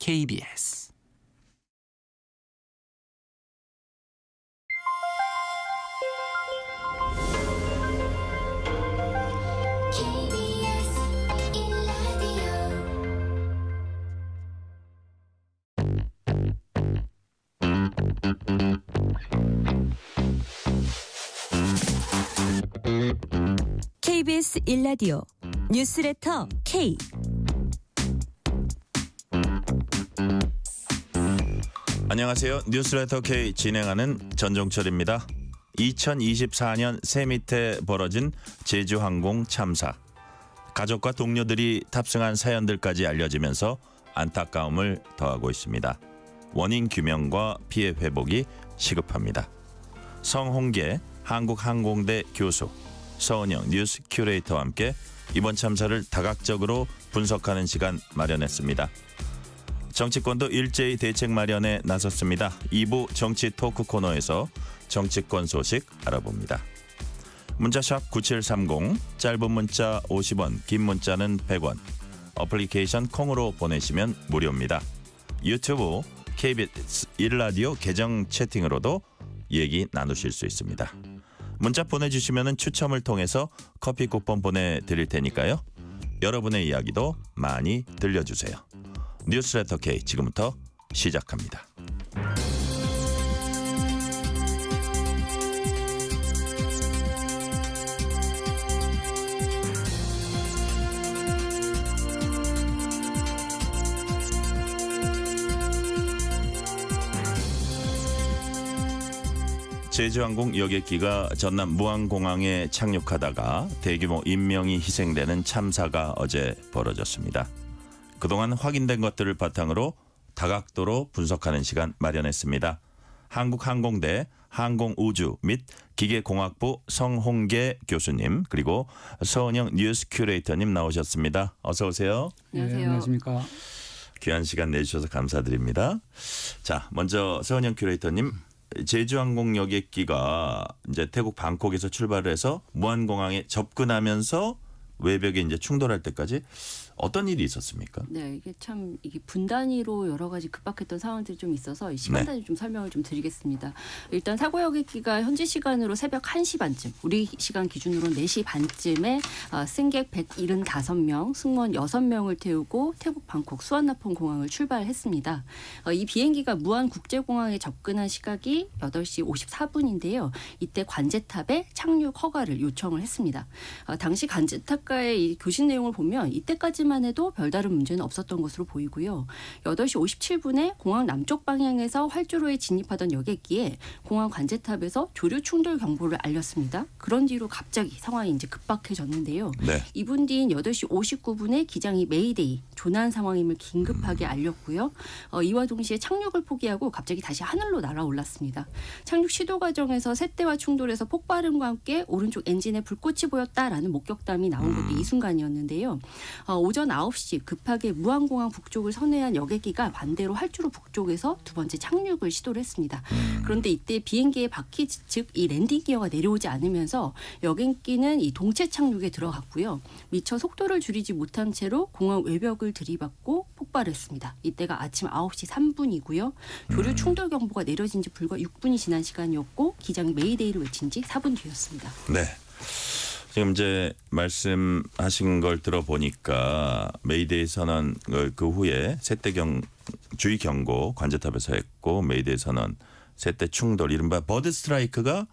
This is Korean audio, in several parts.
KBS KBS 1라디오 KBS 1라디오 뉴스레터 K. 안녕하세요. 뉴스레터 K 진행하는 전종철입니다. 2024년 새 밑에 벌어진 제주항공 참사. 가족과 동료들이 탑승한 사연들까지 알려지면서 안타까움을 더하고 있습니다. 원인 규명과 피해 회복이 시급합니다. 성홍계 한국항공대 교수, 서은영 뉴스 큐레이터와 함께 이번 참사를 다각적으로 분석하는 시간 마련했습니다. 정치권도 일제히 대책 마련에 나섰습니다. 2부 정치 토크 코너에서 정치권 소식 알아봅니다. 문자샵 9730, 짧은 문자 50원, 긴 문자는 100원. 어플리케이션 콩으로 보내시면 무료입니다. 유튜브 KBS 1라디오 계정 채팅으로도 얘기 나누실 수 있습니다. 문자 보내주시면 추첨을 통해서 커피 쿠폰 보내드릴 테니까요. 여러분의 이야기도 많이 들려주세요. 뉴스레터 K 지금부터 시작합니다. 제주항공 여객기가 전남 무안공항에 착륙하다가 대규모 인명이 희생되는 참사가 어제 벌어졌습니다. 그동안 확인된 것들을 바탕으로 다각도로 분석하는 시간 마련했습니다. 한국항공대 항공우주 및 기계공학부 성홍계 교수님 그리고 서은영 뉴스 큐레이터님 나오셨습니다. 어서 오세요. 안녕하세요. 네, 안녕하십니까. 귀한 시간 내주셔서 감사드립니다. 자, 먼저 서은영 큐레이터님, 제주항공 여객기가 이제 태국 방콕에서 출발을 해서 무안공항에 접근하면서 외벽에 이제 충돌할 때까지 어떤 일이 있었습니까? 네, 이게 분단위로 여러 가지 급박했던 상황들이 좀 있어서 이 시간 단위 좀 설명을 좀 드리겠습니다. 일단 사고 여객기가 현지 시간으로 새벽 1시 반쯤, 우리 시간 기준으로 4시 반쯤에 승객 175명, 승무원 6명을 태우고 태국 방콕 수완나폰 공항을 출발했습니다. 이 비행기가 무안 국제공항에 접근한 시각이 8시 54분인데요. 이때 관제탑에 착륙 허가를 요청을 했습니다. 당시 관제탑과의 이 교신 내용을 보면 이때까지만 해도 별다른 문제는 없었던 것으로 보이고요. 8시 57분에 공항 남쪽 방향에서 활주로에 진입하던 여객기에 공항 관제탑에서 조류 충돌 경보를 알렸습니다. 그런 뒤로 갑자기 상황이 이제 급박해졌는데요. 네. 2분 뒤인 8시 59분에 기장이 메이데이, 조난 상황임을 긴급하게 알렸고요. 이와 동시에 착륙을 포기하고 갑자기 다시 하늘로 날아올랐습니다. 착륙 시도 과정에서 새떼와 충돌해서 폭발음과 함께 오른쪽 엔진에 불꽃이 보였다라는 목격담이 나온 것도 이 순간이었는데요. 오전 9시 급하게 무안공항 북쪽을 선회한 여객기가 반대로 활주로 북쪽에서 두 번째 착륙을 시도를 했습니다. 그런데 이때 비행기의 바퀴 즉 이 랜딩 기어가 내려오지 않으면서 여객기는 이 동체 착륙에 들어갔고요. 미처 속도를 줄이지 못한 채로 공항 외벽을 들이받고 폭발했습니다. 이때가 아침 9시 3분이고요. 조류 충돌 경보가 내려진 지 불과 6분이 지난 시간이었고 기장이 메이데이를 외친 지 4분 뒤였습니다. 네. 지금 이제 말씀하신 걸 들어보니까 메이데이 선언 그 후에 새떼 주의 경고 관제탑에서 했고 메이데이 선언, 새떼 충돌, 이른바 버드 스트라이크가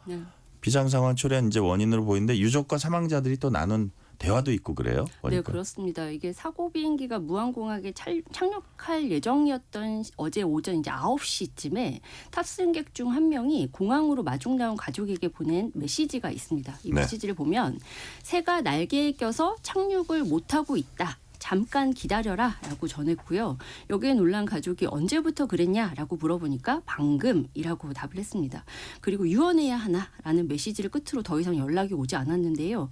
비상 상황 초래한 이제 원인으로 보이는데 유족과 사망자들이 또 나눈 대화도 있고 그래요? 보니까. 네, 그렇습니다. 이게 사고 비행기가 무안공항에 착륙할 예정이었던 어제 오전 이제 9시쯤에 탑승객 중 한 명이 공항으로 마중 나온 가족에게 보낸 메시지가 있습니다. 이 네. 메시지를 보면 새가 날개에 껴서 착륙을 못하고 있다. 잠깐 기다려라 라고 전했고요. 여기에 놀란 가족이 언제부터 그랬냐라고 물어보니까 방금이라고 답을 했습니다. 그리고 유언해야 하나라는 메시지를 끝으로 더 이상 연락이 오지 않았는데요.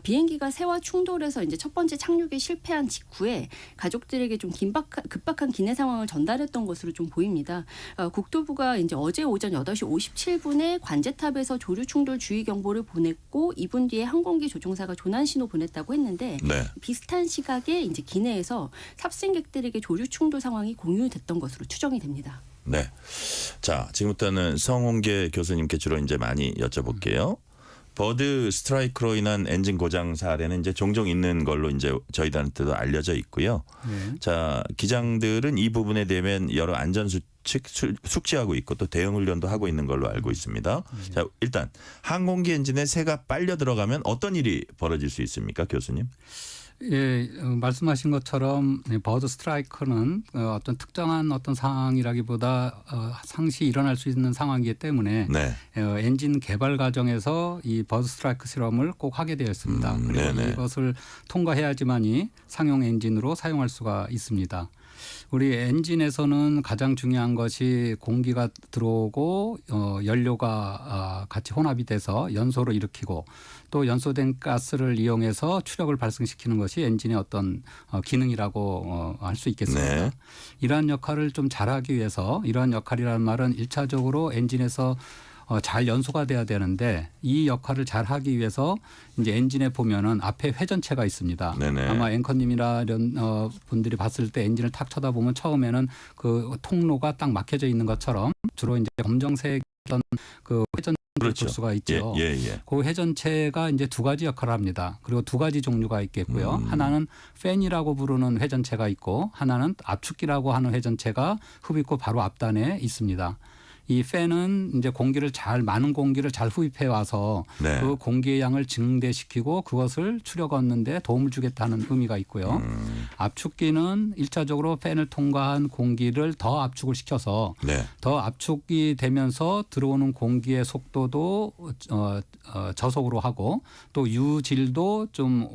비행기가 새와 충돌해서 이제 첫 번째 착륙에 실패한 직후에 가족들에게 좀 급박한 기내 상황을 전달했던 것으로 좀 보입니다. 국토부가 이제 어제 오전 8시 57분에 관제탑에서 조류 충돌 주의 경보를 보냈고 2분 뒤에 항공기 조종사가 조난 신호 보냈다고 했는데 네. 비슷한 시각에 이제 기내에서 탑승객들에게 조류 충돌 상황이 공유됐던 것으로 추정이 됩니다. 네. 자, 지금부터는 성홍계 교수님께 주로 이제 많이 여쭤볼게요. 버드 스트라이크로 인한 엔진 고장 사례는 이제 종종 있는 걸로 이제 저희들한테도 알려져 있고요. 네. 자, 기장들은 이 부분에 대한 여러 안전 수칙 숙지하고 있고 또 대응 훈련도 하고 있는 걸로 알고 있습니다. 자, 일단 항공기 엔진에 새가 빨려 들어가면 어떤 일이 벌어질 수 있습니까, 교수님? 예, 말씀하신 것처럼 버드 스트라이크는 어떤 특정한 어떤 상황이라기보다 상시 일어날 수 있는 상황이기 때문에 네. 엔진 개발 과정에서 이 버드 스트라이크 실험을 꼭 하게 되었습니다. 그리고 네네. 이것을 통과해야지만이 상용 엔진으로 사용할 수가 있습니다. 우리 엔진에서는 가장 중요한 것이 공기가 들어오고 연료가 같이 혼합이 돼서 연소를 일으키고 또 연소된 가스를 이용해서 추력을 발생시키는 것이 엔진의 어떤 기능이라고 할 수 있겠습니다. 네. 이러한 역할을 좀 잘하기 위해서 이러한 역할이라는 말은 1차적으로 엔진에서 잘 연소가 돼야 되는데 이 역할을 잘 하기 위해서 이제 엔진에 보면은 앞에 회전체가 있습니다. 네네. 아마 앵커님이나 이런 분들이 봤을 때 엔진을 탁 쳐다보면 처음에는 그 통로가 딱 막혀져 있는 것처럼 주로 이제 검정색 어떤 그 회전체를 그렇죠. 볼 수가 있죠. 예. 그 회전체가 이제 두 가지 역할을 합니다. 그리고 두 가지 종류가 있겠고요. 하나는 팬이라고 부르는 회전체가 있고 하나는 압축기라고 하는 회전체가 흡입구 바로 앞단에 있습니다. 이 팬은 이제 많은 공기를 잘 흡입해 와서 네. 그 공기의 양을 증대시키고 그것을 추력 얻는 데 도움을 주겠다는 의미가 있고요. 압축기는 1차적으로 팬을 통과한 공기를 더 압축을 시켜서 네. 더 압축이 되면서 들어오는 공기의 속도도 저속으로 하고 또 유질도 좀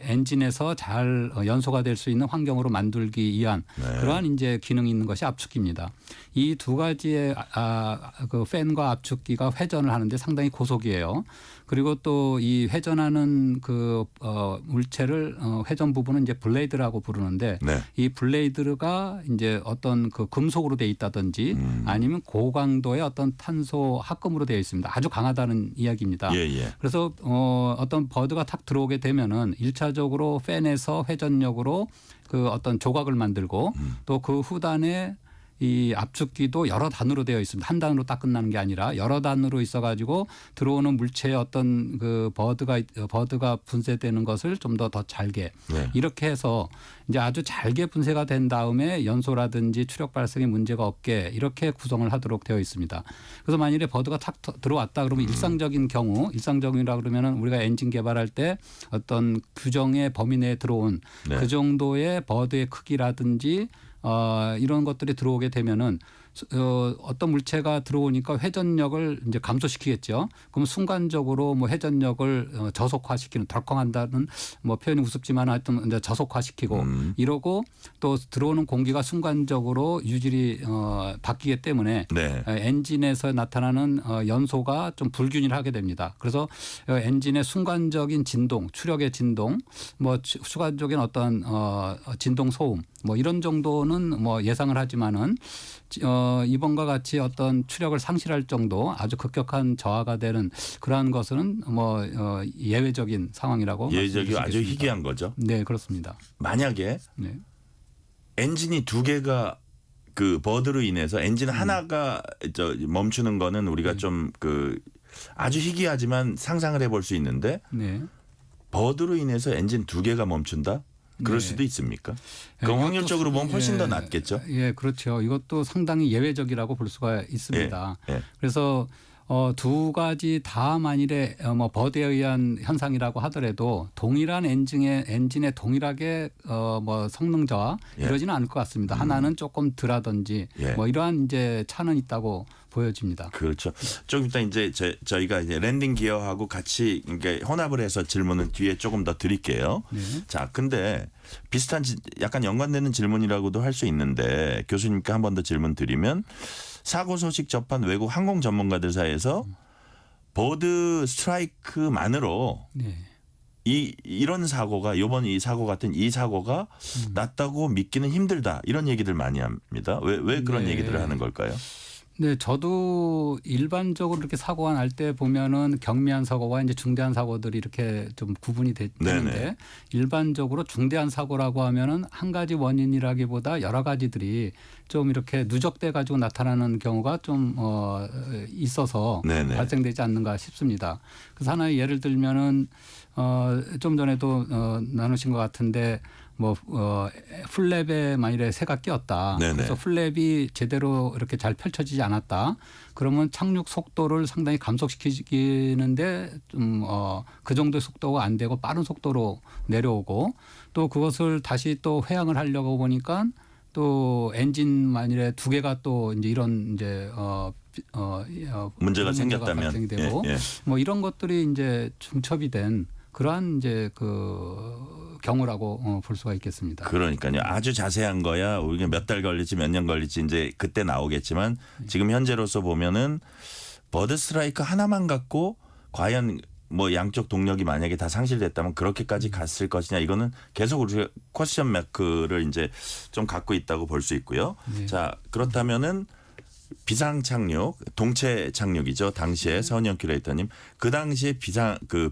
엔진에서 잘 연소가 될 수 있는 환경으로 만들기 위한 네. 그러한 이제 기능이 있는 것이 압축기입니다. 이 두 가지의 그 팬과 압축기가 회전을 하는데 상당히 고속이에요. 그리고 또 이 회전하는 그 물체를 회전 부분은 이제 블레이드라고 부르는데 네. 이 블레이드가 이제 어떤 그 금속으로 돼 있다든지 아니면 고강도의 어떤 탄소 합금으로 되어 있습니다. 아주 강하다는 이야기입니다. 예. 그래서 어떤 버드가 탁 들어오게 되면은 1차적으로 팬에서 회전력으로 그 어떤 조각을 만들고 또 그 후단에 이 압축기도 여러 단으로 되어 있습니다. 한 단으로 딱 끝나는 게 아니라 여러 단으로 있어가지고 들어오는 물체의 어떤 그 버드가 분쇄되는 것을 좀 더 잘게 네. 이렇게 해서 이제 아주 잘게 분쇄가 된 다음에 연소라든지 추력 발생에 문제가 없게 이렇게 구성을 하도록 되어 있습니다. 그래서 만일에 버드가 탁 들어왔다 그러면 일상적이라 그러면은 우리가 엔진 개발할 때 어떤 규정의 범위 내에 들어온 네. 그 정도의 버드의 크기라든지 이런 것들이 들어오게 되면은 어떤 물체가 들어오니까 회전력을 이제 감소시키겠죠. 그럼 순간적으로 뭐 회전력을 저속화시키는 덜컹한다는 뭐 표현이 우습지만 하여튼 이제 저속화시키고 이러고 또 들어오는 공기가 순간적으로 유질이 바뀌기 때문에 네. 엔진에서 나타나는 연소가 좀 불균일하게 됩니다. 그래서 엔진의 순간적인 진동, 추력의 진동, 뭐 순간적인 어떤 진동 소음 뭐 이런 정도는 뭐 예상을 하지만은 이번과 같이 어떤 추력을 상실할 정도 아주 급격한 저하가 되는 그러한 것은 뭐 예외적인 상황이라고 예외적이고 아주 말씀드리겠습니다. 희귀한 거죠. 네, 그렇습니다. 만약에 네. 엔진이 두 개가 그 버드로 인해서 엔진 하나가 멈추는 거는 우리가 좀 그 아주 희귀하지만 상상을 해볼 수 있는데 네. 버드로 인해서 엔진 두 개가 멈춘다? 그럴 네. 수도 있습니까? 그럼 이것도 확률적으로 보면 훨씬 더 낫겠죠. 예, 그렇죠. 이것도 상당히 예외적이라고 볼 수가 있습니다. 예. 그래서 두 가지 다 만일에 뭐 버드에 의한 현상이라고 하더라도 동일한 엔진에 동일하게 뭐 성능 저하 예. 이러지는 않을 것 같습니다. 하나는 조금 덜하든지 예. 뭐 이러한 이제 차는 있다고 보여집니다. 그렇죠. 좀 이따 이제 저희가 이제 랜딩 기어하고 같이 그러니까 혼합을 해서 질문은 뒤에 조금 더 드릴게요. 네. 자, 근데 비슷한 약간 연관되는 질문이라고도 할 수 있는데 교수님께 한 번 더 질문 드리면 사고 소식 접한 외국 항공 전문가들 사이에서 버드 스트라이크만으로 네. 이런 사고가 이번 이 사고 같은 이 사고가 났다고 믿기는 힘들다 이런 얘기들 많이 합니다. 왜 그런 네. 얘기들을 하는 걸까요? 네, 저도 일반적으로 이렇게 사고가 날 때 보면은 경미한 사고와 이제 중대한 사고들이 이렇게 좀 구분이 되는데 네네. 일반적으로 중대한 사고라고 하면은 한 가지 원인이라기보다 여러 가지들이 좀 이렇게 누적돼 가지고 나타나는 경우가 좀 있어서 네네. 발생되지 않는가 싶습니다. 그래서 하나의 예를 들면은 좀 전에도 나누신 것 같은데 뭐 플랩에 만일에 새가 끼었다. 네네. 그래서 플랩이 제대로 이렇게 잘 펼쳐지지 않았다. 그러면 착륙 속도를 상당히 감속시키는데 좀 그 정도의 속도가 안 되고 빠른 속도로 내려오고 또 그것을 다시 또 회항을 하려고 보니까 또 엔진 만일에 두 개가 또 이제 이런 이제 문제가 생겼다면 발생되고 예, 예. 뭐 이런 것들이 이제 중첩이 된 그러한 이제 그 경우라고 볼 수가 있겠습니다. 그러니까요. 아주 자세한 거야. 우리가 몇 달 걸릴지 몇 년 걸릴지 이제 그때 나오겠지만 지금 현재로서 보면은 버드 스트라이크 하나만 갖고 과연 뭐 양쪽 동력이 만약에 다 상실됐다면 그렇게까지 갔을 것이냐 이거는 계속 우리가 퀘스천 마크를 이제 좀 갖고 있다고 볼 수 있고요. 네. 자 그렇다면은 비상 착륙, 동체 착륙이죠. 당시에 서은영 큐레이터님 그 당시에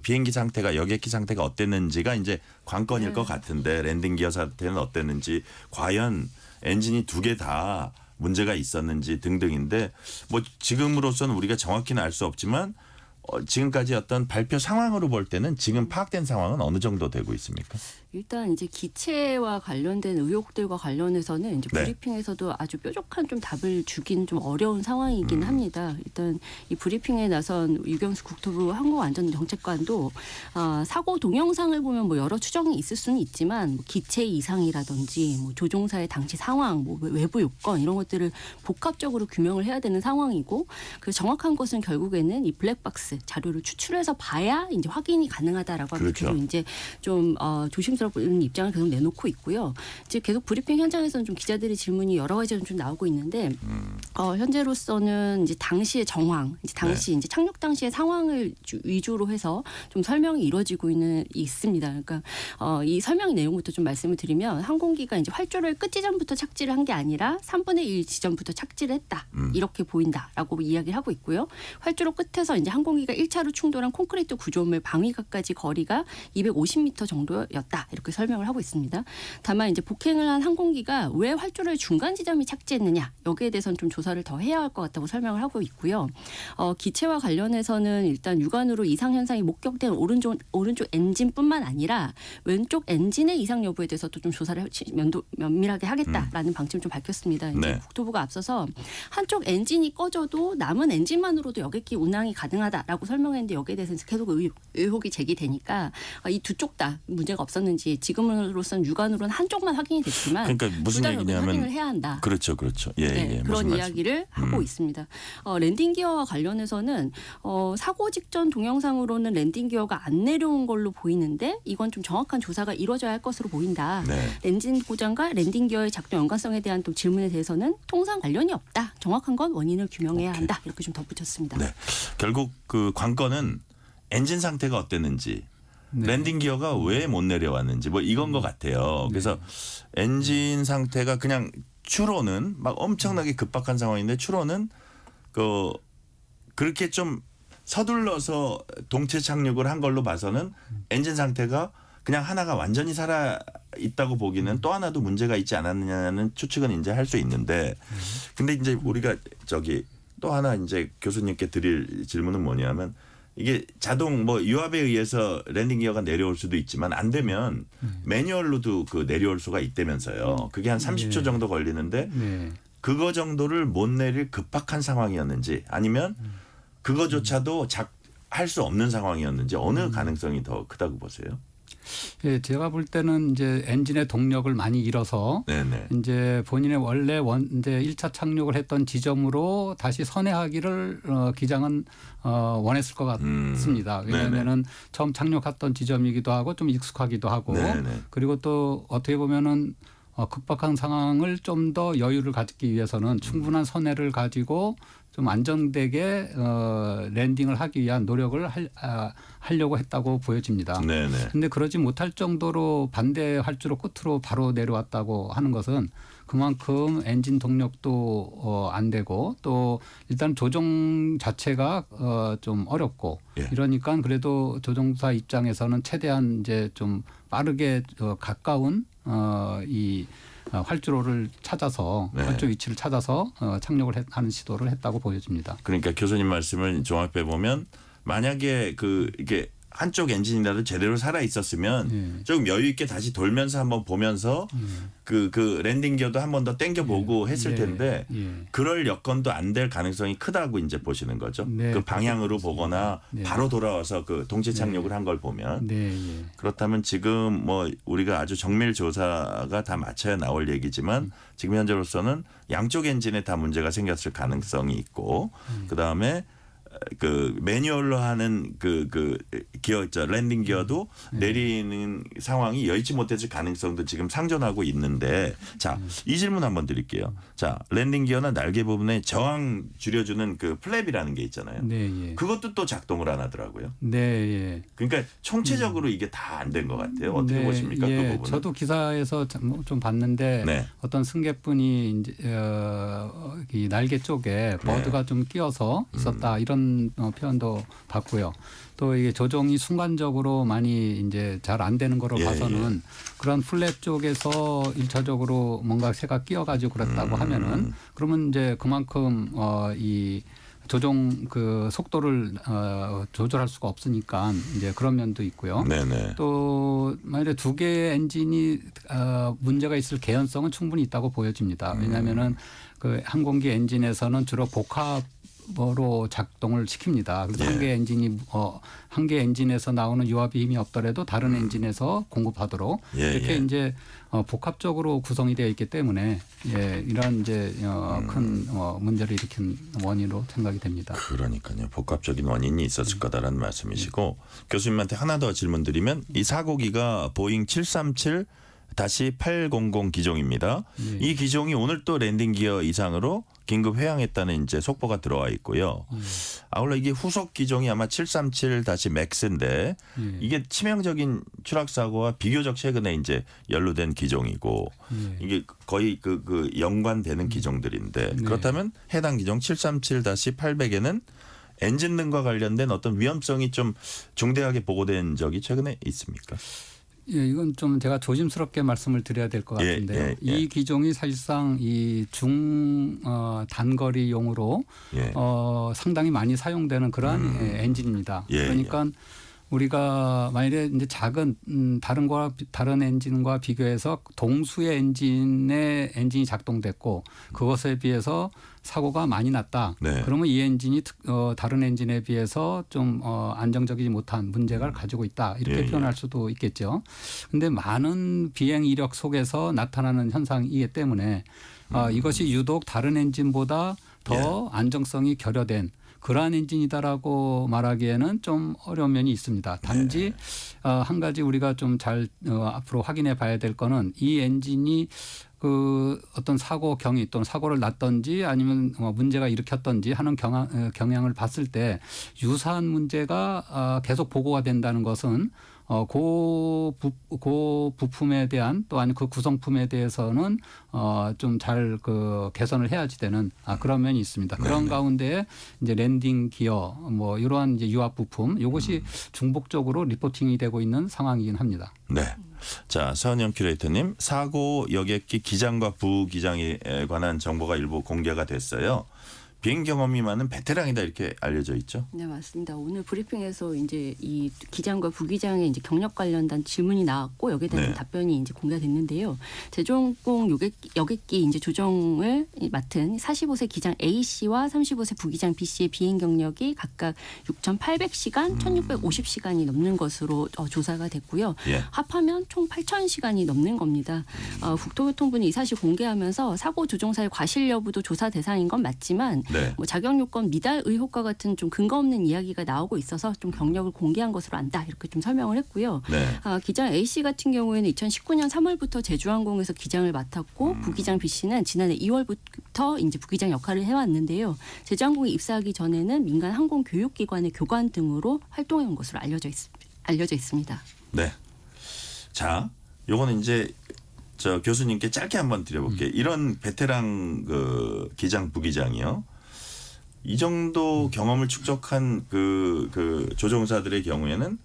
비행기 상태가 여객기 상태가 어땠는지가 이제 관건일 것 같은데 랜딩 기어 상태는 어땠는지 과연 엔진이 두 개 다 문제가 있었는지 등등인데 뭐 지금으로서는 우리가 정확히는 알 수 없지만 지금까지 어떤 발표 상황으로 볼 때는 지금 파악된 상황은 어느 정도 되고 있습니까? 일단 이제 기체와 관련된 의혹들과 관련해서는 이제 네. 브리핑에서도 아주 뾰족한 좀 답을 주긴 좀 어려운 상황이긴 합니다. 일단 이 브리핑에 나선 유경수 국토부 항공안전정책관도 사고 동영상을 보면 뭐 여러 추정이 있을 수는 있지만 뭐 기체 이상이라든지 뭐 조종사의 당시 상황, 뭐 외부 요건 이런 것들을 복합적으로 규명을 해야 되는 상황이고 그 정확한 것은 결국에는 이 블랙박스 자료를 추출해서 봐야 이제 확인이 가능하다라고 하면서 그렇죠. 이제 좀 조심스러운 입장을 계속 내놓고 있고요. 이제 계속 브리핑 현장에서는 좀 기자들의 질문이 여러 가지로 좀 나오고 있는데 현재로서는 이제 당시의 정황, 이제 당시 이제 착륙 당시의 상황을 위주로 해서 좀 설명이 이루어지고 있습니다. 그러니까 이 설명 내용부터 좀 말씀을 드리면 항공기가 이제 활주로의 끝 지점부터 착지를 한 게 아니라 3분의 1 지점부터 착지를 했다. 이렇게 보인다라고 이야기를 하고 있고요. 활주로 끝에서 이제 항공기가 1차로 충돌한 콘크리트 구조물 방위각까지 거리가 250m 정도였다. 이렇게 설명을 하고 있습니다. 다만 이제 복행을 한 항공기가 왜 활주로의 중간 지점이 착지했느냐 여기에 대해서는 좀 조사를 더 해야 할 것 같다고 설명을 하고 있고요. 기체와 관련해서는 일단 육안으로 이상 현상이 목격된 오른쪽 엔진뿐만 아니라 왼쪽 엔진의 이상 여부에 대해서도 좀 조사를 면밀하게 하겠다라는 방침을 좀 밝혔습니다. 이제 네. 국토부가 앞서서 한쪽 엔진이 꺼져도 남은 엔진만으로도 여객기 운항이 가능하다라고 설명했는데 여기에 대해서는 계속 의혹이 제기되니까 이 두 쪽 다 문제가 없었는지 지금으로서는 육안으로는 한쪽만 확인이 됐지만 그러니까 무슨 둘 다 얘기냐면 확인을 해야 한다. 그렇죠. 예, 네, 예. 그런 무슨 이야기를 하고 있습니다. 랜딩 기어와 관련해서는 사고 직전 동영상으로는 랜딩 기어가 안 내려온 걸로 보이는데 이건 좀 정확한 조사가 이루어져야 할 것으로 보인다. 네. 엔진 고장과 랜딩 기어의 작동 연관성에 대한 또 질문에 대해서는 통상 관련이 없다. 정확한 건 원인을 규명해야 한다. 이렇게 좀 덧붙였습니다. 네. 결국 그 관건은 엔진 상태가 어땠는지 네. 랜딩 기어가 왜 못 내려왔는지 뭐 이건 것 같아요. 그래서 엔진 상태가 그냥 추로는 막 엄청나게 급박한 상황인데 추로는 그렇게 좀 서둘러서 동체 착륙을 한 걸로 봐서는 엔진 상태가 그냥 하나가 완전히 살아 있다고 보기는 또 하나도 문제가 있지 않았느냐는 추측은 이제 할 수 있는데 근데 이제 우리가 또 하나 이제 교수님께 드릴 질문은 뭐냐면 이게 자동 뭐 유압에 의해서 랜딩 기어가 내려올 수도 있지만 안 되면 매뉴얼로도 내려올 수가 있다면서요. 그게 한 30초 정도 걸리는데 네. 그거 정도를 못 내릴 급박한 상황이었는지 아니면 그거조차도 할 수 없는 상황이었는지 어느 가능성이 더 크다고 보세요? 예, 제가 볼 때는 이제 엔진의 동력을 많이 잃어서 네네. 이제 본인의 원래 이제 1차 착륙을 했던 지점으로 다시 선회하기를 기장은 원했을 것 같습니다. 왜냐하면은 처음 착륙했던 지점이기도 하고 좀 익숙하기도 하고 네네. 그리고 또 어떻게 보면은 급박한 상황을 좀 더 여유를 가지기 위해서는 충분한 선회를 가지고 좀 안정되게 랜딩을 하기 위한 노력을 하려고 했다고 보여집니다. 네네. 근데 그러지 못할 정도로 반대 활주로 끝으로 바로 내려왔다고 하는 것은 그만큼 엔진 동력도 안 되고 또 일단 조종 자체가 좀 어렵고 예. 이러니까 그래도 조종사 입장에서는 최대한 이제 좀 빠르게 가까운 이 활주로를 찾아서 네. 활주 위치를 찾아서 착륙을 하는 시도를 했다고 보여집니다. 그러니까 교수님 말씀을 종합해 보면 만약에 이게 한쪽 엔진이라도 제대로 살아 있었으면 예. 조금 여유 있게 다시 돌면서 한번 보면서 그 랜딩 기어도 한 번 더 땡겨 보고 했을 예. 텐데 예. 그럴 여건도 안 될 가능성이 크다고 이제 보시는 거죠. 네, 그 방향으로 그렇습니다. 보거나 네. 바로 돌아와서 그 동체 착륙을 한 걸 보면 네, 예. 그렇다면 지금 뭐 우리가 아주 정밀 조사가 다 마쳐야 나올 얘기지만 지금 현재로서는 양쪽 엔진에 다 문제가 생겼을 가능성이 있고 그다음에 그 매뉴얼로 하는 그 기어 있죠. 랜딩 기어도 내리는 상황이 여의치 못했을 가능성도 지금 상존하고 있는데 자, 이 질문 한번 드릴게요. 자, 랜딩 기어나 날개 부분에 저항 줄여주는 그 플랩이라는 게 있잖아요. 네, 예. 그것도 또 작동을 안 하더라고요. 네, 예. 그러니까 총체적으로 이게 다 안 된 것 같아요. 어떻게 네, 보십니까? 예. 그 부분은. 저도 기사에서 좀 봤는데 네. 어떤 승객분이 이제 이 날개 쪽에 버드가 좀 끼어서 있었다 이런 표현도 봤고요. 또 이게 조종이 순간적으로 많이 이제 잘 안 되는 거로 예, 봐서는 그런 플랩 쪽에서 일차적으로 뭔가 새가 끼어가지고 그랬다고 하면은 그러면 이제 그만큼 이 조종 그 속도를 조절할 수가 없으니까 이제 그런 면도 있고요. 네네. 또 만약에 두 개의 엔진이 문제가 있을 개연성은 충분히 있다고 보여집니다. 왜냐하면은 그 항공기 엔진에서는 주로 복합으로 작동을 시킵니다. 그래서 예. 한 개 엔진이 한 개 엔진에서 나오는 유압이 힘이 없더라도 다른 엔진에서 공급하도록 예, 이렇게 예. 이제 복합적으로 구성이 되어 있기 때문에 예, 이런 이제 큰 문제를 일으킨 원인으로 생각이 됩니다. 그러니까요. 복합적인 원인이 있었을 거다라는 말씀이시고 교수님한테 하나 더 질문드리면 이 사고기가 보잉 737-800 기종입니다. 예. 이 기종이 오늘 또 랜딩 기어 이상으로 긴급 회항했다는 이제 속보가 들어와 있고요. 아울러 이게 후속 기종이 아마 737-MAX인데 예. 이게 치명적인 추락 사고와 비교적 최근에 이제 연루된 기종이고 예. 이게 거의 그 연관되는 기종들인데 네. 그렇다면 해당 기종 737-800에는 엔진 등과 관련된 어떤 위험성이 좀 중대하게 보고된 적이 최근에 있습니까? 예, 이건 좀 제가 조심스럽게 말씀을 드려야 될 것 예, 같은데요. 예, 예. 이 기종이 사실상 이 단거리용으로 예. 상당히 많이 사용되는 그러한 엔진입니다. 예, 그러니까 우리가 만일에 이제 작은 다른 엔진과 비교해서 동수의 엔진이 작동됐고 그것에 비해서 사고가 많이 났다. 네. 그러면 이 엔진이 다른 엔진에 비해서 좀 안정적이지 못한 문제를 가지고 있다. 이렇게 예, 표현할 수도 있겠죠. 그런데 많은 비행 이력 속에서 나타나는 현상이기 때문에 이것이 유독 다른 엔진보다 더 안정성이 결여된 그러한 엔진이다라고 말하기에는 좀 어려운 면이 있습니다. 단지 한 가지 우리가 좀 잘 앞으로 확인해 봐야 될 거는 이 엔진이 그 어떤 사고 경위 또는 사고를 났던지 아니면 문제가 일으켰던지 하는 경향을 봤을 때 유사한 문제가 계속 보고가 된다는 것은 그 부품에 대한 또 아니 그 구성품에 대해서는 좀 잘 그 개선을 해야지 되는 그런 면이 있습니다. 그런 가운데 이제 랜딩 기어 뭐 이러한 이제 유압 부품 이것이 중복적으로 리포팅이 되고 있는 상황이긴 합니다. 네. 자, 서은영 큐레이터님, 사고 여객기 기장과 부기장에 관한 정보가 일부 공개가 됐어요. 비행 경험이 많은 베테랑이다 이렇게 알려져 있죠. 네, 맞습니다. 오늘 브리핑에서 이제 이 기장과 부기장의 이제 경력 관련된 질문이 나왔고 여기에 대한 네. 답변이 이제 공개됐는데요. 제주항공 여객기 이제 조종을 맡은 45세 기장 A 씨와 35세 부기장 B 씨의 비행 경력이 각각 6,800시간, 1,650시간이 넘는 것으로 조사가 됐고요. 예. 합하면 총 8,000시간이 넘는 겁니다. 국토교통부는 이 사실 공개하면서 사고 조종사의 과실 여부도 조사 대상인 건 맞지만 네. 뭐 자격 요건 미달 의혹과 같은 좀 근거 없는 이야기가 나오고 있어서 좀 경력을 공개한 것으로 안다 이렇게 좀 설명을 했고요. 네. 기장 A 씨 같은 경우에는 2019년 3월부터 제주항공에서 기장을 맡았고 부기장 B 씨는 지난해 2월부터 이제 부기장 역할을 해왔는데요. 제주항공에 입사하기 전에는 민간 항공 교육기관의 교관 등으로 활동해온 것으로 알려져 있습니다. 네. 자, 요거는 이제 저 교수님께 짧게 한번 드려볼게요. 이런 베테랑 그 기장 부기장이요. 이 정도 경험을 축적한 그 조종사들의 경우에는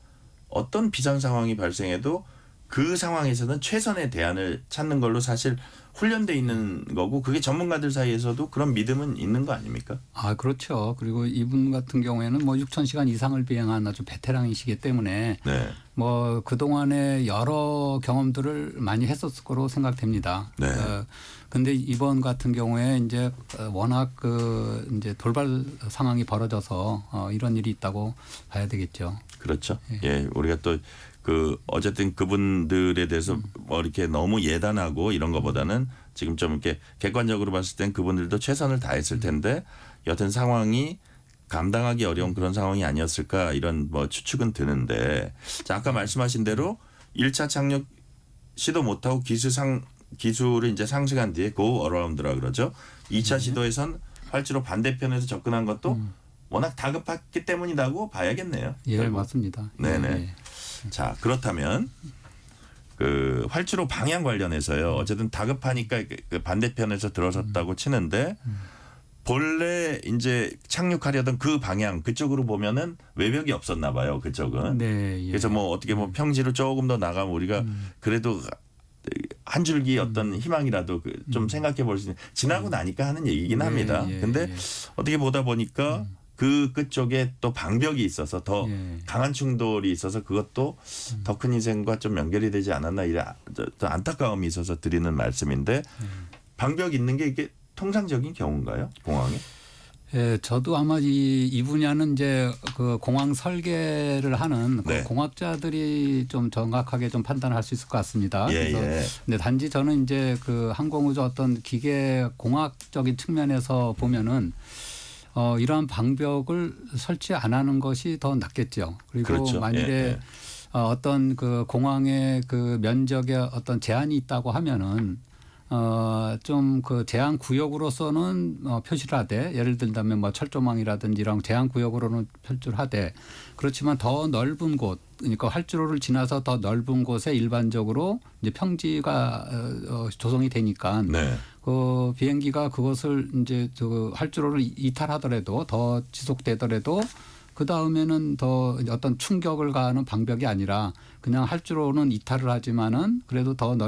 어떤 비상 상황이 발생해도 그 상황에서는 최선의 대안을 찾는 걸로 사실 훈련돼 있는 거고 그게 전문가들 사이에서도 그런 믿음은 있는 거 아닙니까? 아, 그렇죠. 그리고 이분 같은 경우에는 뭐 6,000시간 이상을 비행한 아주 베테랑이시기 때문에 네. 뭐 그동안에 여러 경험들을 많이 했었을 거로 생각됩니다. 네. 근데 이번 같은 경우에 이제 워낙 그 이제 돌발 상황이 벌어져서 이런 일이 있다고 봐야 되겠죠. 그렇죠. 예, 우리가 또 그 어쨌든 그분들에 대해서 뭐 이렇게 너무 예단하고 이런 것보다는 지금 좀 이렇게 객관적으로 봤을 땐 그분들도 최선을 다했을 텐데 여튼 상황이 감당하기 어려운 그런 상황이 아니었을까 이런 뭐 추측은 드는데 자, 아까 말씀하신 대로 1차 착륙 시도 못하고 기술을 이제 상승한 뒤에 go around라 그러죠. 2차 시도에선 활주로 반대편에서 접근한 것도 워낙 다급했기 때문이라고 봐야겠네요. 예, 결국. 맞습니다. 네네. 예. 자, 그렇다면 그 활주로 방향 관련해서요. 어쨌든 다급하니까 그 반대편에서 들어섰다고 치는데 본래 이제 착륙하려던 그 방향 그쪽으로 보면은 외벽이 없었나 봐요. 그쪽은. 네, 예. 그래서 뭐 어떻게 보면 평지로 조금 더 나가면 우리가 그래도 한 줄기 어떤 희망이라도 좀 생각해 볼 수 있는 지나고 나니까 하는 얘기긴 네, 합니다. 예, 근데 예. 어떻게 보다 보니까 그 끝쪽에 또 방벽이 있어서 더 예. 강한 충돌이 있어서 그것도 더 큰 희생과 좀 연결이 되지 않았나 이런 안타까움이 있어서 드리는 말씀인데 방벽 있는 게 이게 통상적인 경우인가요? 공항에? 예, 저도 아마 이 분야는 이제 그 공항 설계를 하는 그 네. 공학자들이 좀 정확하게 좀 판단할 수 있을 것 같습니다. 예, 그래서 예. 근데 단지 저는 이제 그 항공우주 어떤 기계 공학적인 측면에서 보면은 이러한 방벽을 설치 안 하는 것이 더 낫겠죠. 그리고 그렇죠. 만일에 예, 예. 어떤 그 공항의 그 면적에 어떤 제한이 있다고 하면은 좀 그 제한 구역으로서는 표시를 하되 예를 들자면 뭐 철조망이라든지 이런 제한 구역으로는 표시를 하되 그렇지만 더 넓은 곳 그러니까 활주로를 지나서 더 넓은 곳에 일반적으로 이제 평지가 조성이 되니까 네. 그 비행기가 그것을 이제 그 활주로를 이탈하더라도 더 지속되더라도 그 다음에는 더 어떤 충격을 가하는 방벽이 아니라 그냥 활주로는 이탈을 하지만은 그래도 더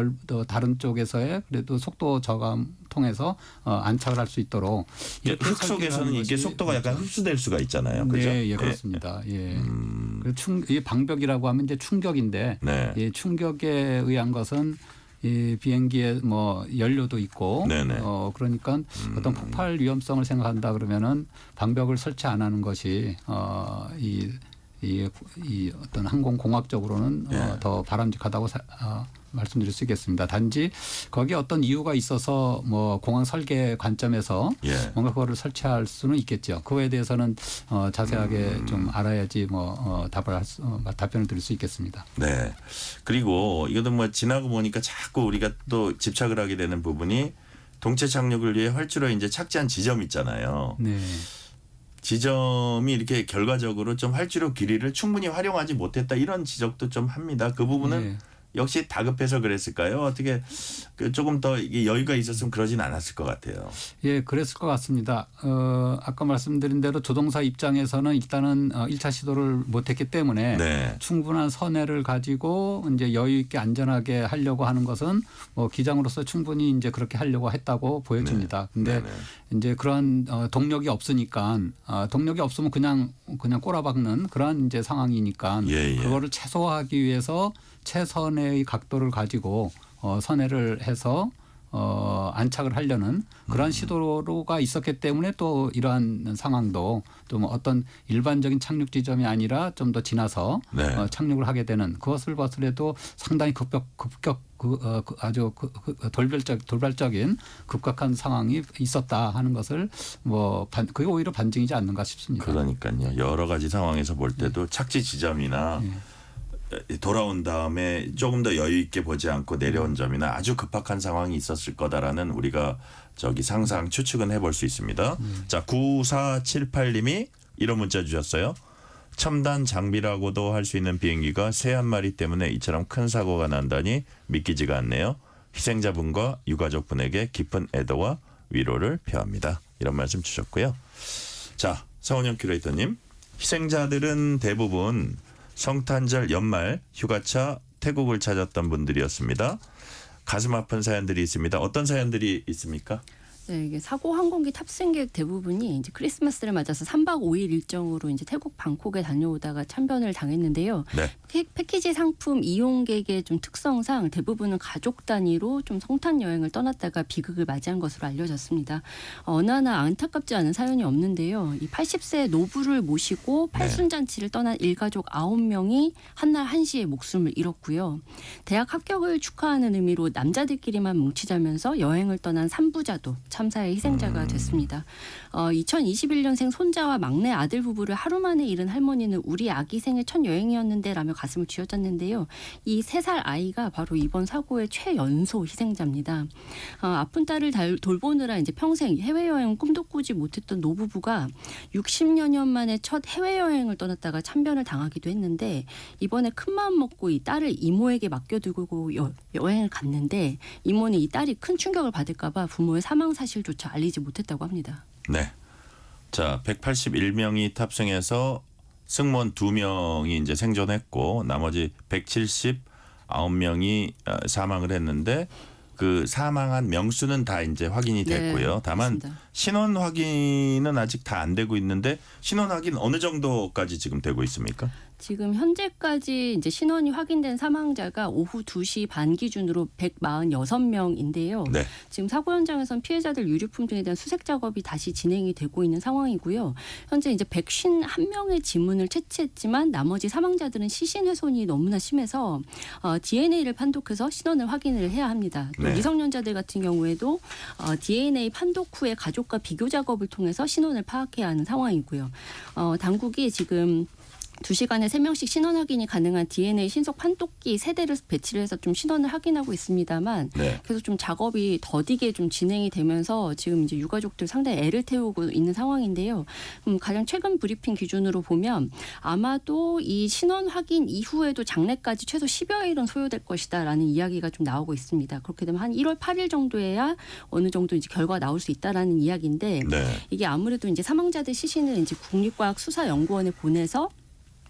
다른 쪽에서의 그래도 속도 저감 통해서 안착을 할 수 있도록 이렇게 흙 속에서는 설계하는 이게 것이 속도가 약간 흡수될 수가 있잖아요. 그죠? 네, 예, 그렇습니다. 예. 이 방벽이라고 하면 이제 충격인데 네. 이 충격에 의한 것은 이 비행기에 뭐 연료도 있고 네네. 그러니까 어떤 폭발 위험성을 생각한다 그러면은 방벽을 설치 안 하는 것이 이 어떤 항공공학적으로는 예. 더 바람직하다고 말씀드릴 수 있겠습니다. 단지 거기에 어떤 이유가 있어서 뭐 공항 설계 관점에서 예. 뭔가 그거를 설치할 수는 있겠죠. 그거에 대해서는 자세하게 좀 알아야지 뭐 답변을 드릴 수 있겠습니다. 네. 그리고 이것도 뭐 지나고 보니까 자꾸 우리가 또 집착을 하게 되는 부분이 동체 착륙을 위해 활주로에 이제 착지한 지점 있잖아요. 네. 지점이 이렇게 결과적으로 좀 활주로 길이를 충분히 활용하지 못했다 이런 지적도 좀 합니다. 그 부분은 네. 역시 다급해서 그랬을까요? 어떻게 조금 더 이게 여유가 있었으면 그러진 않았을 것 같아요. 예, 그랬을 것 같습니다. 아까 말씀드린 대로 조종사 입장에서는 일단은 1차 시도를 못했기 때문에 네. 충분한 선회를 가지고 이제 여유 있게 안전하게 하려고 하는 것은 뭐 기장으로서 충분히 이제 그렇게 하려고 했다고 보여집니다. 근데 네네. 이제 그런 동력이 없으니까 동력이 없으면 그냥 꼬라박는 그런 이제 상황이니까 예, 예. 그거를 최소화하기 위해서 최선의 각도를 가지고 선회를 해서 안착을 하려는 그러한 시도가 있었기 때문에 또 이러한 상황도 좀 어떤 일반적인 착륙 지점이 아니라 좀 더 지나서 네. 착륙을 하게 되는 그것을 봤을때도 상당히 아주 돌발적인 급격한 상황이 있었다 하는 것을 뭐 그게 오히려 반증이지 않는가 싶습니다. 그러니까요. 여러 가지 상황에서 볼 때도 착지 지점이나 돌아온 다음에 조금 더 여유 있게 보지 않고 내려온 점이나 아주 급박한 상황이 있었을 거다라는 우리가 상상 추측은 해볼 수 있습니다. 자, 9478님이 이런 문자 주셨어요. 첨단 장비라고도 할 수 있는 비행기가 새 한 마리 때문에 이처럼 큰 사고가 난다니 믿기지가 않네요. 희생자분과 유가족분에게 깊은 애도와 위로를 표합니다. 이런 말씀 주셨고요. 자, 서은영 큐레이터님, 희생자들은 대부분 성탄절 연말 휴가차 태국을 찾았던 분들이었습니다. 가슴 아픈 사연들이 있습니다. 어떤 사연들이 있습니까? 네, 이게 사고 항공기 탑승객 대부분이 이제 크리스마스를 맞아서 3박 5일 일정으로 이제 태국 방콕에 다녀오다가 참변을 당했는데요. 네. 패키지 상품 이용객의 좀 특성상 대부분은 가족 단위로 좀 성탄 여행을 떠났다가 비극을 맞이한 것으로 알려졌습니다. 어느 하나 안타깝지 않은 사연이 없는데요. 이 80세 노부를 모시고 팔순잔치를 떠난 일가족 9명이 한날 한시에 목숨을 잃었고요. 대학 합격을 축하하는 의미로 남자들끼리만 뭉치자면서 여행을 떠난 산부자도 참사의 희생자가 됐습니다. 2021년생 손자와 막내 아들 부부를 하루 만에 잃은 할머니는 우리 아기 생애 첫 여행이었는데 라며 가슴을 쥐어짰는데요. 이 3살 아이가 바로 이번 사고의 최연소 희생자입니다. 아픈 딸을 돌보느라 이제 평생 해외여행 꿈도 꾸지 못했던 노부부가 60여 년 만에 첫 해외여행을 떠났다가 참변을 당하기도 했는데 이번에 큰마음 먹고 이 딸을 이모에게 맡겨두고 여행을 갔는데 이모는 이 딸이 큰 충격을 받을까 봐 부모의 사망 사실조차 알리지 못했다고 합니다. 네. 자, 181명이 탑승해서 승무원 2명이 이제 생존했고 나머지 179명이 사망을 했는데 그 사망한 명수는 다 이제 확인이 됐고요. 네, 다만 맞습니다. 신원 확인은 아직 다 안 되고 있는데 신원 확인 어느 정도까지 지금 되고 있습니까? 지금 현재까지 이제 신원이 확인된 사망자가 오후 2시 반 기준으로 146명인데요. 네. 지금 사고 현장에선 피해자들 유류품 등에 대한 수색 작업이 다시 진행이 되고 있는 상황이고요. 현재 이제 151명의 지문을 채취했지만 나머지 사망자들은 시신 훼손이 너무나 심해서 DNA를 판독해서 신원을 확인을 해야 합니다. 또 네. 미성년자들 같은 경우에도 DNA 판독 후에 가족과 비교 작업을 통해서 신원을 파악해야 하는 상황이고요. 당국이 지금 2시간에 3명씩 신원 확인이 가능한 DNA 신속 판독기 3대를 배치를 해서 좀 신원을 확인하고 있습니다만 네. 그래서 좀 작업이 더디게 좀 진행이 되면서 지금 이제 유가족들 상당히 애를 태우고 있는 상황인데요. 가장 최근 브리핑 기준으로 보면 아마도 이 신원 확인 이후에도 장례까지 최소 10여일은 소요될 것이다라는 이야기가 좀 나오고 있습니다. 그렇게 되면 한 1월 8일 정도에야 어느 정도 이제 결과가 나올 수 있다라는 이야기인데 네. 이게 아무래도 이제 사망자들 시신을 이제 국립과학수사연구원에 보내서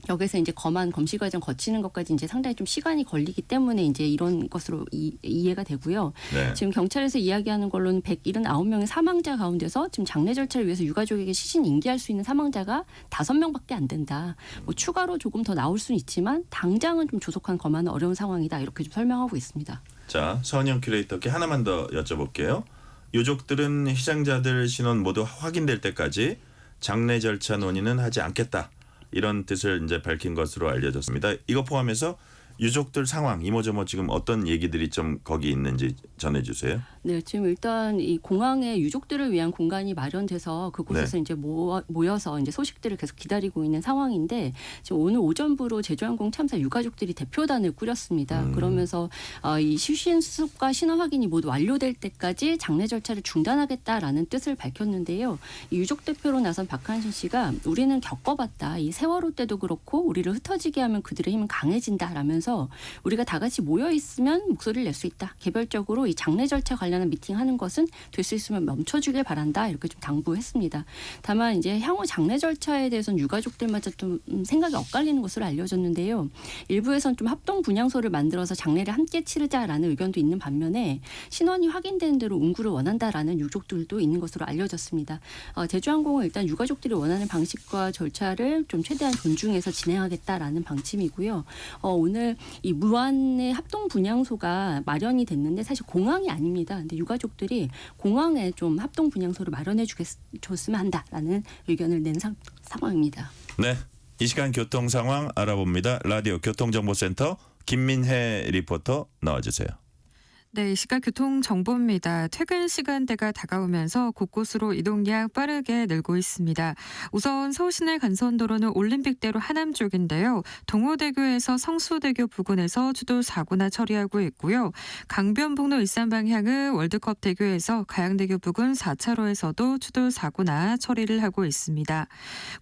여기서 이제 검안 검시 과정 거치는 것까지 이제 상당히 좀 시간이 걸리기 때문에 이제 이런 것으로 이해가 되고요. 네. 지금 경찰에서 이야기하는 걸로는 179명의 사망자 가운데서 지금 장례 절차를 위해서 유가족에게 시신 인계할 수 있는 사망자가 5명밖에 안 된다. 뭐 추가로 조금 더 나올 수는 있지만 당장은 좀 조속한 검안은 어려운 상황이다. 이렇게 좀 설명하고 있습니다. 자, 서은영 큐레이터께 하나만 더 여쭤볼게요. 유족들은 희생자들 신원 모두 확인될 때까지 장례 절차 논의는 하지 않겠다. 이런 뜻을 이제 밝힌 것으로 알려졌습니다. 이거 포함해서 유족들 상황 이모저모 지금 어떤 얘기들이 좀 거기 있는지 전해주세요. 네, 지금 일단 이 공항에 유족들을 위한 공간이 마련돼서 그곳에서 네. 이제 모여서 이제 소식들을 계속 기다리고 있는 상황인데 지금 오늘 오전부로 제주항공 참사 유가족들이 대표단을 꾸렸습니다. 그러면서 이 시신 수습과 신원 확인이 모두 완료될 때까지 장례 절차를 중단하겠다라는 뜻을 밝혔는데요. 이 유족 대표로 나선 박한신 씨가 우리는 겪어봤다. 이 세월호 때도 그렇고 우리를 흩어지게 하면 그들의 힘은 강해진다라면서 우리가 다 같이 모여 있으면 목소리를 낼 수 있다. 개별적으로 이 장례 절차 관련한 미팅하는 것은 될 수 있으면 멈춰주길 바란다. 이렇게 좀 당부했습니다. 다만 이제 향후 장례 절차에 대해서는 유가족들마저 좀 생각이 엇갈리는 것으로 알려졌는데요. 일부에서는 좀 합동 분향소를 만들어서 장례를 함께 치르자라는 의견도 있는 반면에 신원이 확인되는 대로 운구를 원한다라는 유족들도 있는 것으로 알려졌습니다. 제주항공은 일단 유가족들이 원하는 방식과 절차를 좀 최대한 존중해서 진행하겠다라는 방침이고요. 오늘 이 무안의 합동 분향소가 마련이 됐는데 사실 공항이 아닙니다. 근데 유가족들이 공항에 좀 합동 분향소를 마련해 줬으면 한다라는 의견을 낸 상황입니다. 네, 이 시간 교통 상황 알아봅니다. 라디오 교통정보센터 김민혜 리포터 나와주세요. 네, 이 시각 교통 정보입니다. 퇴근 시간대가 다가오면서 곳곳으로 이동량 빠르게 늘고 있습니다. 우선 서울시내 간선도로는 올림픽대로 하남 쪽인데요. 동호대교에서 성수대교 부근에서 추돌 4구나 처리하고 있고요. 강변북로 일산 방향은 월드컵대교에서 가양대교 부근 4차로에서도 추돌 4구나 처리를 하고 있습니다.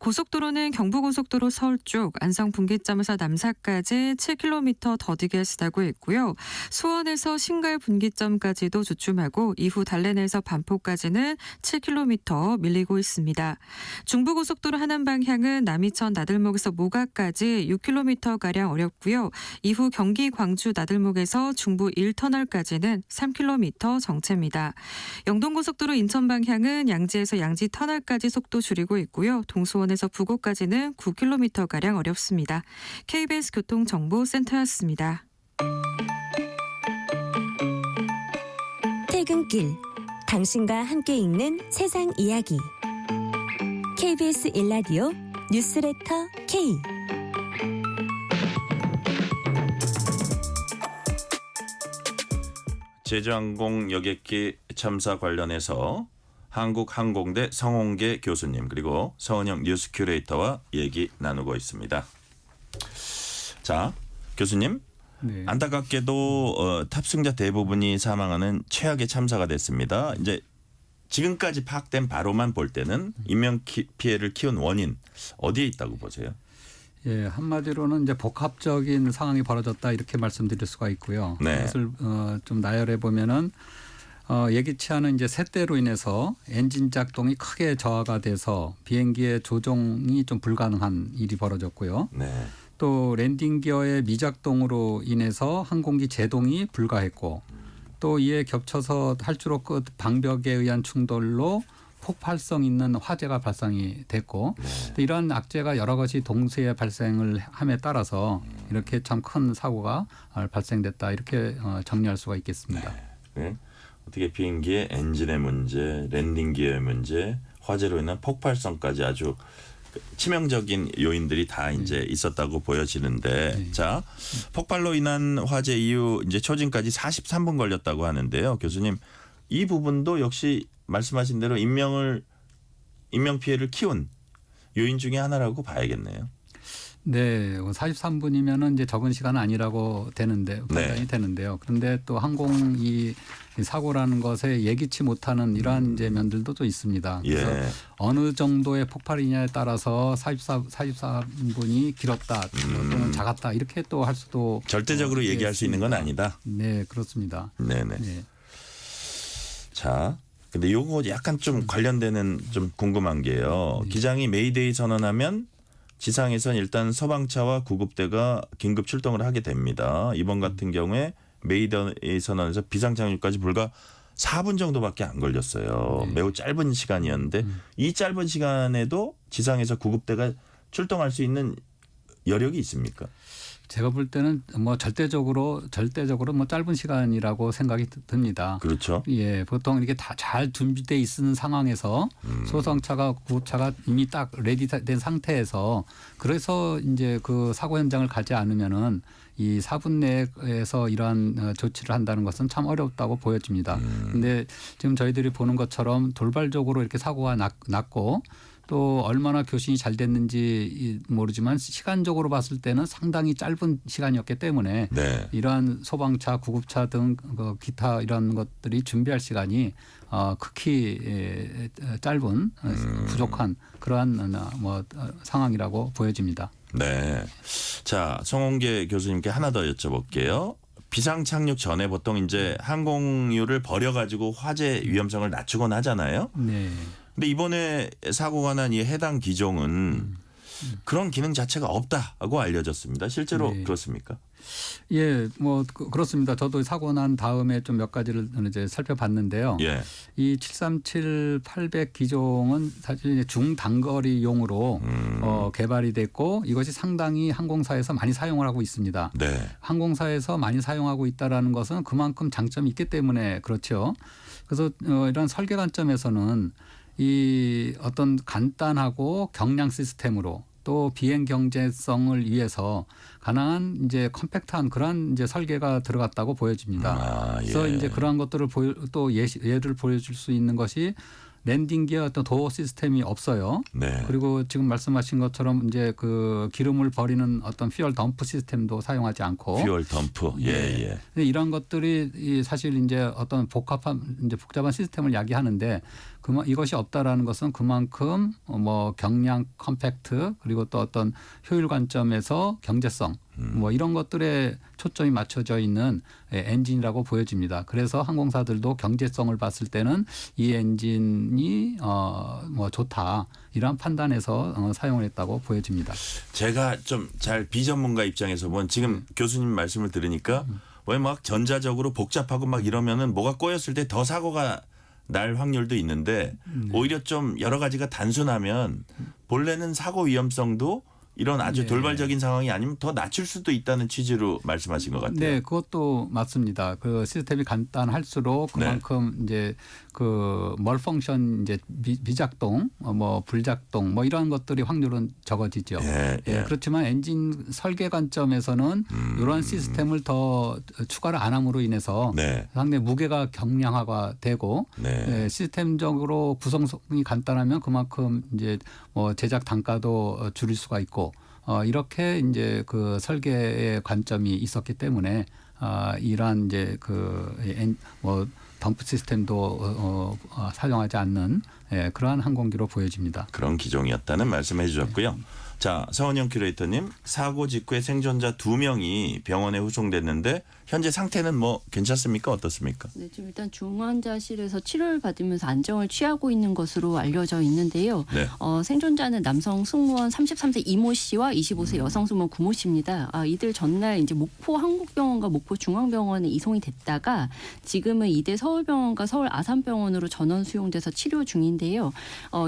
고속도로는 경부고속도로 서울 쪽 안성 분기점에서 남사까지 7km 더디게 쓰다고 있고요. 수원에서 신갈 분기점까지도 주춤하고 이후 달래내에서 반포까지는 7km 밀리고 있습니다. 중부고속도로 하남 방향은 남이천 나들목에서 모가까지 6km가량 어렵고요. 이후 경기 광주 나들목에서 중부 1터널까지는 3km 정체입니다. 영동고속도로 인천 방향은 양지에서 양지 터널까지 속도 줄이고 있고요. 동수원에서 부곡까지는 9km가량 어렵습니다. KBS 교통정보센터였습니다. 퇴근길 당신과 함께 읽는 세상 이야기 KBS 일라디오 뉴스레터 K 제주항공 여객기 참사 관련해서 한국항공대 성홍계 교수님 그리고 서은영 뉴스 큐레이터와 얘기 나누고 있습니다. 자, 교수님. 네. 안타깝게도 탑승자 대부분이 사망하는 최악의 참사가 됐습니다. 이제 지금까지 파악된 바로만 볼 때는 인명 피해를 키운 원인 어디에 있다고 보세요? 예, 한마디로는 이제 복합적인 상황이 벌어졌다 이렇게 말씀드릴 수가 있고요. 네. 그것을 좀 나열해 보면은 예기치 않은 이제 새떼로 인해서 엔진 작동이 크게 저하가 돼서 비행기의 조종이 좀 불가능한 일이 벌어졌고요. 네. 또 랜딩 기어의 미작동으로 인해서 항공기 제동이 불가했고 또 이에 겹쳐서 탈주로 끝 방벽에 의한 충돌로 폭발성 있는 화재가 발생이 됐고 또 이러한 악재가 여러 가지 동시에 발생을 함에 따라서 이렇게 참 큰 사고가 발생됐다 이렇게 정리할 수가 있겠습니다. 네. 어떻게 비행기의 엔진의 문제, 랜딩 기어의 문제, 화재로 인한 폭발성까지 아주 치명적인 요인들이 다 이제 있었다고 보여지는데 자, 폭발로 인한 화재 이후 이제 초진까지 43분 걸렸다고 하는데요. 교수님, 이 부분도 역시 말씀하신 대로 인명 피해를 키운 요인 중에 하나라고 봐야겠네요. 네, 43분이면은 이제 적은 시간은 아니라고 되는데 판단이 되는데요. 그런데 또 항공 이 사고라는 것에 예기치 못하는 이러한 이제 면들도 또 있습니다. 그래서 예. 어느 정도의 폭발이냐에 따라서 44분이 길었다 또는 작았다 이렇게 또 할 수도 절대적으로 얘기할 수 있는 건 아니다. 네, 그렇습니다. 네네. 네. 자, 근데 요거 약간 좀 관련되는 좀 궁금한 게요. 기장이 메이데이 선언하면 지상에선 일단 소방차와 구급대가 긴급 출동을 하게 됩니다. 이번 같은 경우에 메이데이 선언에서 비상착륙까지 불과 4분 정도밖에 안 걸렸어요. 매우 짧은 시간이었는데 이 짧은 시간에도 지상에서 구급대가 출동할 수 있는 여력이 있습니까? 제가 볼 때는 뭐 절대적으로 뭐 짧은 시간이라고 생각이 듭니다. 그렇죠. 예, 보통 이렇게 다 잘 준비돼 있는 상황에서 소방차가 구급차가 이미 딱 레디된 상태에서 그래서 이제 그 사고 현장을 가지 않으면은 이 4분 내에서 이러한 조치를 한다는 것은 참 어렵다고 보여집니다. 근데 지금 저희들이 보는 것처럼 돌발적으로 이렇게 사고가 났고 또 얼마나 교신이 잘 됐는지 모르지만 시간적으로 봤을 때는 상당히 짧은 시간이었기 때문에 네. 이러한 소방차, 구급차 등 기타 이런 것들이 준비할 시간이 극히 짧은 부족한 그러한 상황이라고 보여집니다. 네. 자, 송홍계 교수님께 하나 더 여쭤볼게요. 비상 착륙 전에 보통 이제 항공유를 버려가지고 화재 위험성을 낮추곤 하잖아요. 네. 근데 이번에 사고가 난 이 해당 기종은 그런 기능 자체가 없다고 알려졌습니다. 실제로 네. 그렇습니까? 예, 뭐 그렇습니다. 저도 사고 난 다음에 좀 몇 가지를 이제 살펴봤는데요. 예. 이 737-800 기종은 사실 중단거리용으로 개발이 됐고 이것이 상당히 항공사에서 많이 사용을 하고 있습니다. 네. 항공사에서 많이 사용하고 있다라는 것은 그만큼 장점이 있기 때문에 그렇죠. 그래서 이런 설계 관점에서는 이 어떤 간단하고 경량 시스템으로 또 비행 경제성을 위해서 가능한 이제 컴팩트한 그런 이제 설계가 들어갔다고 보여집니다. 아, 예. 그래서 이제 그러한 것들을 또 예를 보여줄 수 있는 것이 랜딩 기어 어떤 도어 시스템이 없어요. 네. 그리고 지금 말씀하신 것처럼 이제 그 기름을 버리는 어떤 퓨얼 덤프 시스템도 사용하지 않고. 퓨얼 덤프. 예, 예. 근데 이런 것들이 사실 이제 어떤 복잡한 시스템을 야기하는데 이것이 없다라는 것은 그만큼 뭐 경량 컴팩트 그리고 또 어떤 효율 관점에서 경제성 뭐 이런 것들에 초점이 맞춰져 있는 엔진이라고 보여집니다. 그래서 항공사들도 경제성을 봤을 때는 이 엔진이 뭐 좋다 이러한 판단에서 사용을 했다고 보여집니다. 제가 좀 잘 비전문가 입장에서 보면 지금 교수님 말씀을 들으니까 왜 막 전자적으로 복잡하고 막 이러면은 뭐가 꼬였을 때 더 사고가 날 확률도 있는데 오히려 좀 여러 가지가 단순하면 본래는 사고 위험성도 이런 아주 네. 돌발적인 상황이 아니면 더 낮출 수도 있다는 취지로 말씀하신 것 같아요. 네, 그것도 맞습니다. 그 시스템이 간단할수록 그만큼 이제 그 멀펑션 이제 미작동, 뭐 불작동, 뭐 이런 것들이 확률은 적어지죠. 예, 예. 그렇지만 엔진 설계 관점에서는 이런 시스템을 더 추가를 안 함으로 인해서 네. 상당히 무게가 경량화가 되고 네. 시스템적으로 구성이 간단하면 그만큼 이제 뭐 제작 단가도 줄일 수가 있고 이렇게 이제 그 설계의 관점이 있었기 때문에 이러한 이제 뭐 덤프 시스템도 사용하지 않는 그러한 항공기로 보여집니다. 그런 기종이었다는 말씀해 주셨고요. 자, 서원영 큐레이터님, 사고 직후에 생존자 2명이 병원에 후송됐는데 현재 상태는 뭐 괜찮습니까? 어떻습니까? 네, 지금 일단 중환자실에서 치료를 받으면서 안정을 취하고 있는 것으로 알려져 있는데요. 네. 생존자는 남성 승무원 33세 이모 씨와 25세 여성 승무원 구모 씨입니다. 이들 전날 이제 목포 한국병원과 목포 중앙병원에 이송이 됐다가 지금은 이대 서울병원과 서울 아산병원으로 전원 수용돼서 치료 중인데요.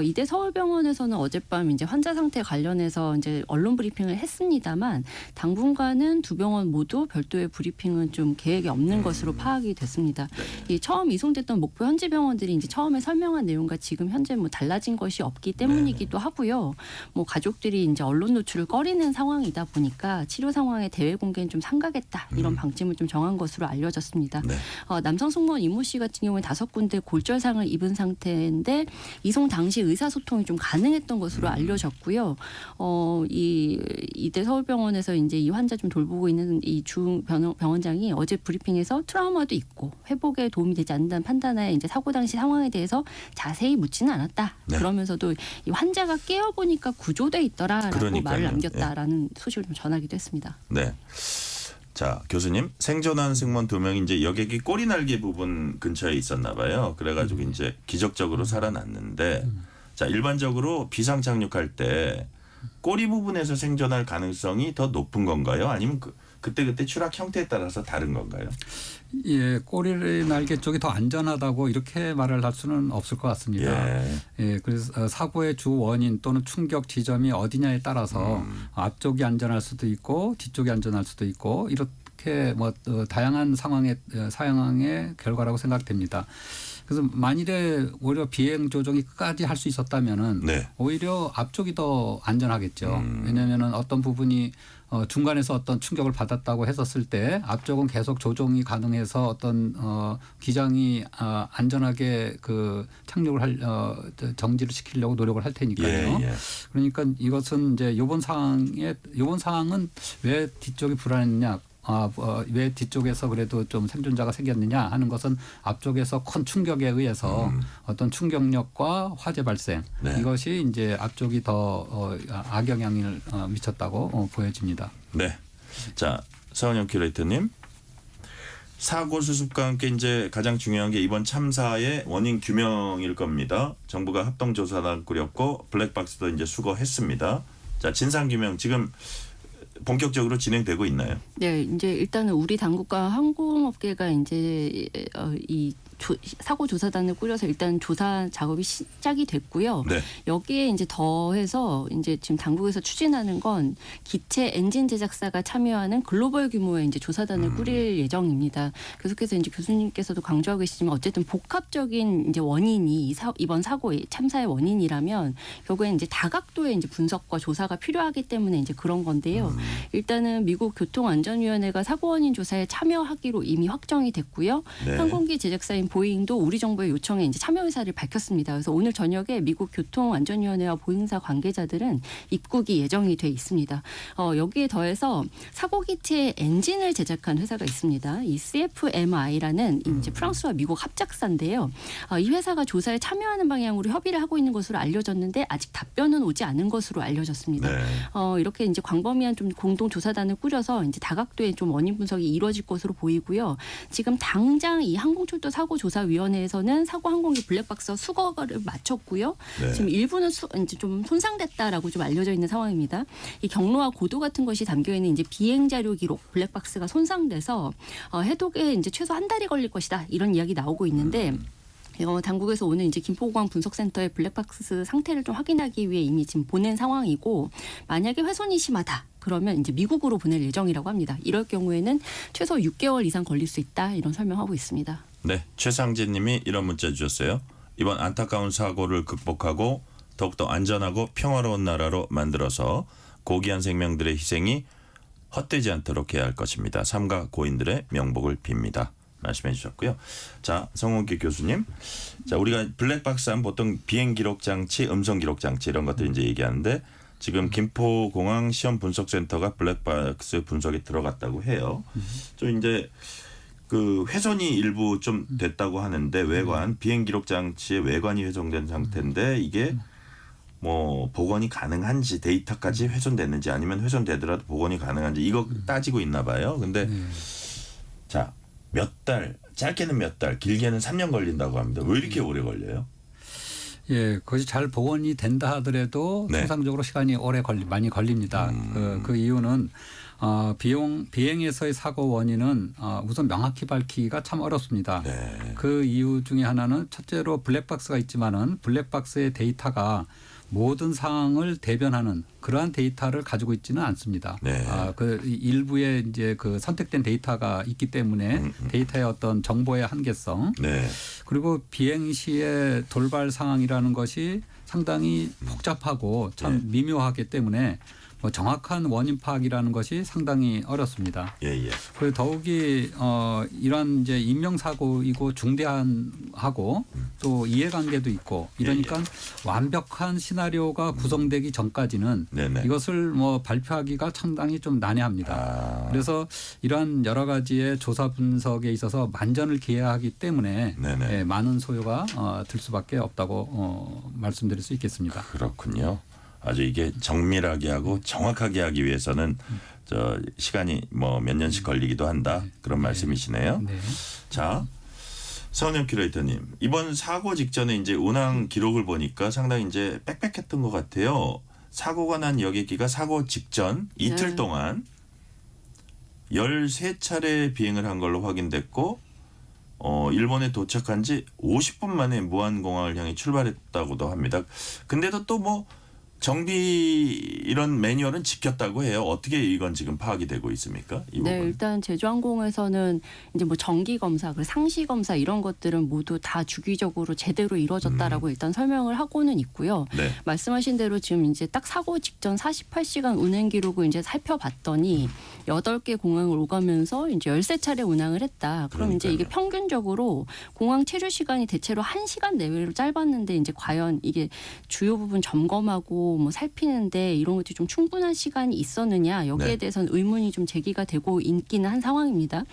이대 서울병원에서는 어젯밤 이제 환자 상태 관련해서 이제 언론 브리핑을 했습니다만 당분간은 두 병원 모두 별도의 브리핑은 좀 계획이 없는 것으로 파악이 됐습니다. 이 처음 이송됐던 목포 현지 병원들이 이제 처음에 설명한 내용과 지금 현재 뭐 달라진 것이 없기 때문이기도 하고요. 뭐 가족들이 이제 언론 노출을 꺼리는 상황이다 보니까 치료 상황의 대외 공개는 좀 삼가겠다 이런 방침을 좀 정한 것으로 알려졌습니다. 네. 남성 승무원 이모 씨 같은 경우에 5군데 골절상을 입은 상태인데 이송 당시 의사소통이 좀 가능했던 것으로 알려졌고요. 이대 서울병원에서 이제 이 환자 좀 돌보고 있는 이 주 병원장이 어제 브리핑에서 트라우마도 있고 회복에 도움이 되지 않는다는 판단하에 이제 사고 당시 상황에 대해서 자세히 묻지는 않았다. 네. 그러면서도 이 환자가 깨어보니까 구조돼 있더라라고 그러니까요. 말을 남겼다라는 소식을 좀 전하기도 했습니다. 네. 자, 교수님, 생존한 승무원 2명이 이제 여객이 꼬리 날개 부분 근처에 있었나 봐요. 그래가지고 이제 기적적으로 살아났는데, 자, 일반적으로 비상 착륙할 때 꼬리 부분에서 생존할 가능성이 더 높은 건가요? 아니면 그때 추락 형태에 따라서 다른 건가요? 예, 꼬리 날개 쪽이 더 안전하다고 이렇게 말을 할 수는 없을 것 같습니다. 예, 그래서 사고의 주 원인 또는 충격 지점이 어디냐에 따라서 앞쪽이 안전할 수도 있고 뒤쪽이 안전할 수도 있고 이렇게 뭐 다양한 상황의 결과라고 생각됩니다. 그래서 만일에 오히려 비행 조정이 끝까지 할 수 있었다면은 네. 오히려 앞쪽이 더 안전하겠죠. 왜냐하면은 어떤 부분이 중간에서 어떤 충격을 받았다고 했었을 때 앞쪽은 계속 조종이 가능해서 어떤 기장이 안전하게 그 착륙을 정지를 시키려고 노력을 할 테니까요. 예. 그러니까 이것은 이제 이번 상황은 왜 뒤쪽이 불안했냐? 왜 뒤쪽에서 그래도 좀 생존자가 생겼느냐 하는 것은 앞쪽에서 큰 충격에 의해서 어떤 충격력과 화재 발생 네. 이것이 이제 앞쪽이 더 악영향을 미쳤다고 보여집니다. 네. 자, 서원영 큐레이터님. 사고 수습과 함께 이제 가장 중요한 게 이번 참사의 원인 규명일 겁니다. 정부가 합동조사단 꾸렸고 블랙박스도 이제 수거했습니다. 자, 진상 규명 지금 본격적으로 진행되고 있나요? 네, 이제 일단은 우리 당국과 항공업계가 이제 이 사고 조사단을 꾸려서 일단 조사 작업이 시작이 됐고요. 네. 여기에 이제 더해서 이제 지금 당국에서 추진하는 건 기체 엔진 제작사가 참여하는 글로벌 규모의 이제 조사단을 꾸릴 예정입니다. 계속해서 이제 교수님께서도 강조하고 계시지만 어쨌든 복합적인 이제 원인이 이번 사고의 참사의 원인이라면 결국엔 이제 다각도의 이제 분석과 조사가 필요하기 때문에 이제 그런 건데요. 일단은 미국 교통안전위원회가 사고 원인 조사에 참여하기로 이미 확정이 됐고요. 네. 항공기 제작사인 지금 보잉도 우리 정부의 요청에 이제 참여 의사를 밝혔습니다. 그래서 오늘 저녁에 미국 교통안전위원회와 보잉사 관계자들은 입국이 예정이 돼 있습니다. 여기에 더해서 사고 기체의 엔진을 제작한 회사가 있습니다. 이 CFMI라는 이제 프랑스와 미국 합작사인데요. 이 회사가 조사에 참여하는 방향으로 협의를 하고 있는 것으로 알려졌는데 아직 답변은 오지 않은 것으로 알려졌습니다. 네. 이렇게 이제 광범위한 좀 공동 조사단을 꾸려서 이제 다각도의 좀 원인 분석이 이루어질 것으로 보이고요. 지금 당장 이 항공철도 사고조사위원회에서는 사고 항공기 블랙박스 수거를 마쳤고요. 네. 지금 일부는 이제 좀 손상됐다라고 좀 알려져 있는 상황입니다. 이 경로와 고도 같은 것이 담겨 있는 이제 비행 자료 기록 블랙박스가 손상돼서 해독에 이제 최소 한 달이 걸릴 것이다 이런 이야기 나오고 있는데. 당국에서 오늘 이제 김포공항 분석센터의 블랙박스 상태를 좀 확인하기 위해 이미 지금 보낸 상황이고 만약에 훼손이 심하다. 그러면 이제 미국으로 보낼 예정이라고 합니다. 이럴 경우에는 최소 6개월 이상 걸릴 수 있다 이런 설명하고 있습니다. 네, 최상진 님이 이런 문자 주셨어요. 이번 안타까운 사고를 극복하고 더욱더 안전하고 평화로운 나라로 만들어서 고귀한 생명들의 희생이 헛되지 않도록 해야 할 것입니다. 삼가 고인들의 명복을 빕니다. 말씀해 주셨고요. 자, 성원기 교수님. 자, 우리가 블랙박스 하면 보통 비행 기록 장치, 음성 기록 장치 이런 것들 이제 얘기하는데 지금 김포공항 시험 분석센터가 블랙박스 분석에 들어갔다고 해요. 좀 이제 그 훼손이 일부 좀 됐다고 하는데 외관 비행 기록 장치의 외관이 훼손된 상태인데 이게 뭐 복원이 가능한지 데이터까지 훼손됐는지 아니면 훼손되더라도 복원이 가능한지 이거 따지고 있나 봐요. 근데 자, 몇 달, 짧게는 몇 달, 길게는 3년 걸린다고 합니다. 왜 이렇게 오래 걸려요? 예, 그것이 잘 복원이 된다 하더라도 네. 통상적으로 시간이 많이 걸립니다. 그 이유는 비행에서의 사고 원인은 우선 명확히 밝히기가 참 어렵습니다. 네. 그 이유 중에 하나는 첫째로 블랙박스가 있지만은 블랙박스의 데이터가 모든 상황을 대변하는 그러한 데이터를 가지고 있지는 않습니다. 네. 그 일부의 이제 그 선택된 데이터가 있기 때문에 데이터의 어떤 정보의 한계성 네. 그리고 비행 시의 돌발 상황이라는 것이 상당히 복잡하고 참 미묘하기 때문에 뭐 정확한 원인 파악이라는 것이 상당히 어렵습니다. 예, 예. 그리고 더욱이 이런 이제 인명사고이고 중대한하고 또 이해관계도 있고 이러니까 완벽한 시나리오가 구성되기 전까지는 네네. 이것을 뭐 발표하기가 상당히 좀 난해합니다. 그래서 이러한 여러 가지의 조사 분석에 있어서 만전을 기해하기 때문에 네네. 예, 많은 소요가 들 수밖에 없다고 말씀드릴 수 있겠습니다. 그렇군요. 아주 이게 정밀하게 하고 정확하게 하기 위해서는 저 시간이 뭐 몇 년씩 걸리기도 한다. 그런 말씀이시네요. 네. 자, 서은영 큐레이터님. 이번 사고 직전에 이제 운항 기록을 보니까 상당히 이제 빽빽했던 것 같아요. 사고가 난 여객기가 사고 직전 이틀 네. 동안 13차례 비행을 한 걸로 확인됐고 일본에 도착한 지 50분 만에 무안공항을 향해 출발했다고도 합니다. 근데도 또 뭐 정비 이런 매뉴얼은 지켰다고 해요. 어떻게 이건 지금 파악이 되고 있습니까? 이 네, 부분. 일단 제주항공에서는 이제 뭐 정기 검사, 그리고 상시 검사 이런 것들은 모두 다 주기적으로 제대로 이루어졌다라고 일단 설명을 하고는 있고요. 네. 말씀하신 대로 지금 이제 딱 사고 직전 48시간 운행 기록을 이제 살펴봤더니 8개 공항을 오가면서 이제 13차례 운항을 했다. 그럼 이제 이게 그러니까요. 평균적으로 공항 체류 시간이 대체로 1시간 내외로 짧았는데 이제 과연 이게 주요 부분 점검하고 뭐 살피는데 이런 것들이 좀 충분한 시간이 있었느냐 여기에 네. 대해서는 의문이 좀 제기가 되고 있기는 한 상황입니다.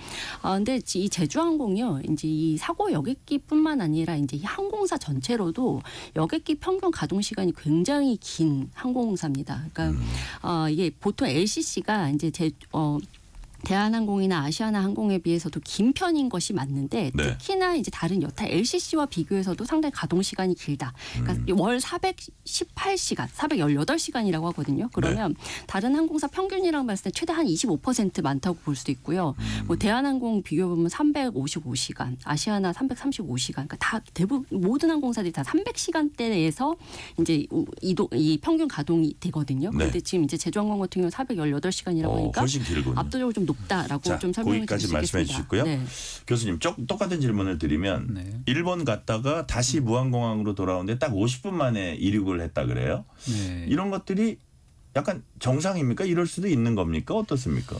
근데 이 제주항공이요, 이제 이 사고 여객기뿐만 아니라 이제 이 항공사 전체로도 여객기 평균 가동 시간이 굉장히 긴 항공사입니다. 그러니까 이게 보통 LCC가 이제 대한항공이나 아시아나항공에 비해서도 긴 편인 것이 맞는데 네. 특히나 이제 다른 여타 LCC와 비교해서도 상당히 가동 시간이 길다. 그러니까 월 418시간, 418시간이라고 하거든요. 그러면 다른 항공사 평균이랑 봤을 때 최대 한 25% 많다고 볼 수도 있고요. 뭐 대한항공 비교 보면 355시간, 아시아나 335시간. 그러니까 다 대부분 모든 항공사들이 다 300시간대에서 이제 이 평균 가동이 되거든요. 네. 그런데 지금 이제 제주항공 같은 경우 418시간이라고 하니까 훨씬 길군요. 압도적으로 좀 높다라고 자, 좀 설명을 거기까지 드릴 수 말씀해 있겠습니다. 주시고요. 네. 교수님 똑같은 질문을 드리면 네. 일본 갔다가 다시 무안공항으로 돌아오는데 딱 50분 만에 이륙을 했다 그래요. 네. 이런 것들이 약간 정상입니까? 이럴 수도 있는 겁니까? 어떻습니까?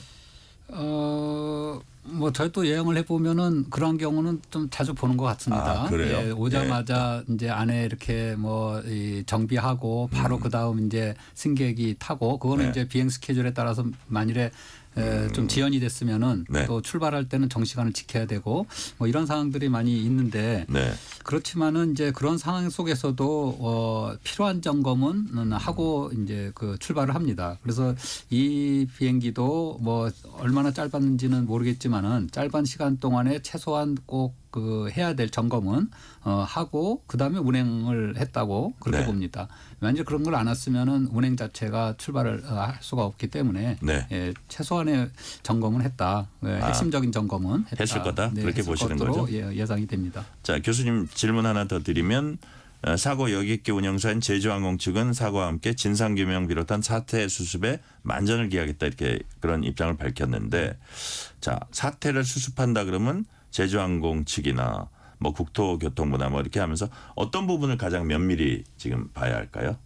뭐 저희도 여행을 해보면은 그런 경우는 좀 자주 보는 것 같습니다. 아, 그래요? 예, 오자마자 이제 안에 이렇게 뭐 정비하고 바로 그 다음 이제 승객이 타고 그거는 네. 이제 비행 스케줄에 따라서 만일에 좀 지연이 됐으면은 네. 또 출발할 때는 정시간을 지켜야 되고 뭐 이런 상황들이 많이 있는데 네. 그렇지만은 이제 그런 상황 속에서도 필요한 점검은 하고 이제 그 출발을 합니다. 그래서 이 비행기도 뭐 얼마나 짧았는지는 모르겠지만은 짧은 시간 동안에 최소한 꼭 그 해야 될 점검은 하고 그다음에 운행을 했다고 그렇게 네. 봅니다. 만약 그런 걸 안 했으면은 운행 자체가 출발을 할 수가 없기 때문에 네. 예, 최소한의 점검은 했다. 예, 핵심적인 점검은 했다. 했을 거다? 그렇게 했을 보시는 것으로 거죠? 예, 예상이 됩니다. 자, 교수님 질문 하나 더 드리면 사고 여객기 운영사인 제주항공 측은 사고와 함께 진상규명 비롯한 사태 수습에 만전을 기하겠다 이렇게 그런 입장을 밝혔는데 자, 사태를 수습한다 그러면 제주항공 측이나 뭐 국토교통부나 뭐 이렇게 하면서 어떤 부분을 가장 면밀히 지금 봐야 할까요?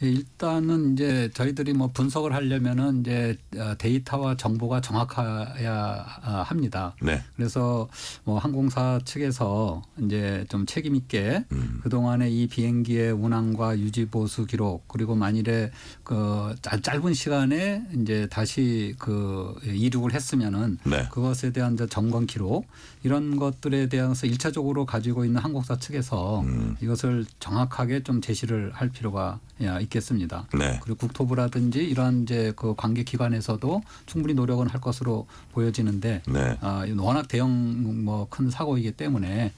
예, 일단은 이제 저희들이 뭐 분석을 하려면은 이제 데이터와 정보가 정확해야 합니다. 네. 그래서 뭐 항공사 측에서 이제 좀 책임 있게 그동안에 이 비행기의 운항과 유지 보수 기록 그리고 만일에 그 짧은 시간에 이제 다시 그 이륙을 했으면은 네. 그것에 대한 이제 점검 기록 이런 것들에 대해서 1차적으로 가지고 있는 항공사 측에서 이것을 정확하게 좀 제시를 할 필요가 있겠습니다. 네. 그리고 국토부라든지 이런 이제 그 관계 기관에서도 충분히 노력은 할 것으로 보여지는데 네. 워낙 대형 뭐 큰 사고이기 때문에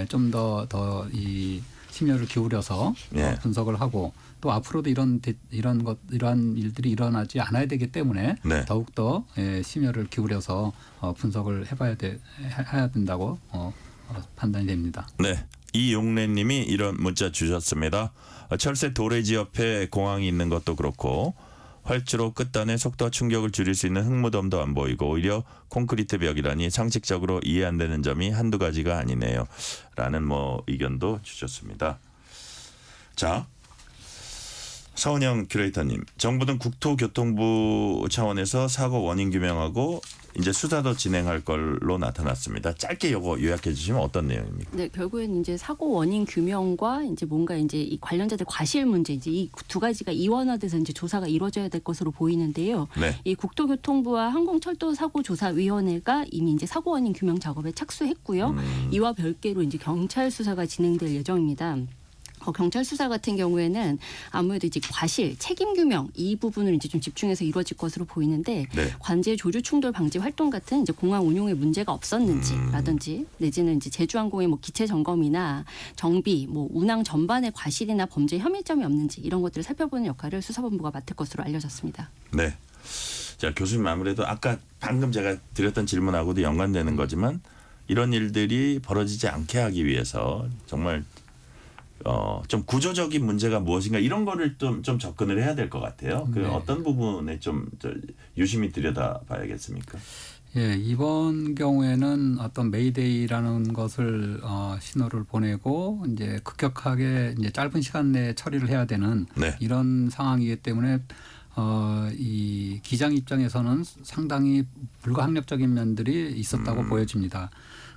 좀 더 이 심려를 기울여서 예. 분석을 하고 또 앞으로도 이러한 일들이 일어나지 않아야 되기 때문에 네. 더욱 더 심려를 기울여서 분석을 해야 된다고 판단이 됩니다. 네. 이용래님이 이런 문자 주셨습니다. 철새 도래지 옆에 공항이 있는 것도 그렇고 활주로 끝단에 속도와 충격을 줄일 수 있는 흙무덤도 안 보이고 오히려 콘크리트 벽이라니 상식적으로 이해 안 되는 점이 한두 가지가 아니네요. 라는 뭐 의견도 주셨습니다. 자, 서은영 큐레이터님. 정부는 국토교통부 차원에서 사고 원인 규명하고 이제 수사도 진행할 걸로 나타났습니다. 짧게 요거 요약해 주시면 어떤 내용입니까? 네, 결국엔 이제 사고 원인 규명과 이제 뭔가 이제 이 관련자들 과실 문제 이제 이 두 가지가 이원화돼서 이제 조사가 이루어져야 될 것으로 보이는데요. 네. 이 국토교통부와 항공철도사고조사위원회가 이미 이제 사고 원인 규명 작업에 착수했고요. 이와 별개로 이제 경찰 수사가 진행될 예정입니다. 경찰 수사 같은 경우에는 아무래도 이제 과실, 책임 규명 이 부분을 이제 좀 집중해서 이루어질 것으로 보이는데 네. 관제 조주 충돌 방지 활동 같은 이제 공항 운용에 문제가 없었는지라든지 내지는 이제 제주항공의 뭐 기체 점검이나 정비, 뭐 운항 전반의 과실이나 범죄 혐의점이 없는지 이런 것들을 살펴보는 역할을 수사본부가 맡을 것으로 알려졌습니다. 네. 자, 교수님 아무래도 아까 방금 제가 드렸던 질문하고도 연관되는 거지만 이런 일들이 벌어지지 않게 하기 위해서 정말 좀 구조적인 문제가 무엇인가 이런 거를 좀 접근을 해야 될 것 같아요. 그 네. 어떤 부분에 좀 유심히 들여다봐야겠습니까? 예, 이번 경우에는 어떤 메이데이라는 것을 신호를 보내고 이제 급격하게 이제 짧은 시간 내에 처리를 해야 되는 네. 이런 상황이기 때문에 이 기장 입장에서는 상당히 불가항력적인 면들이 있었다고 보여집니다.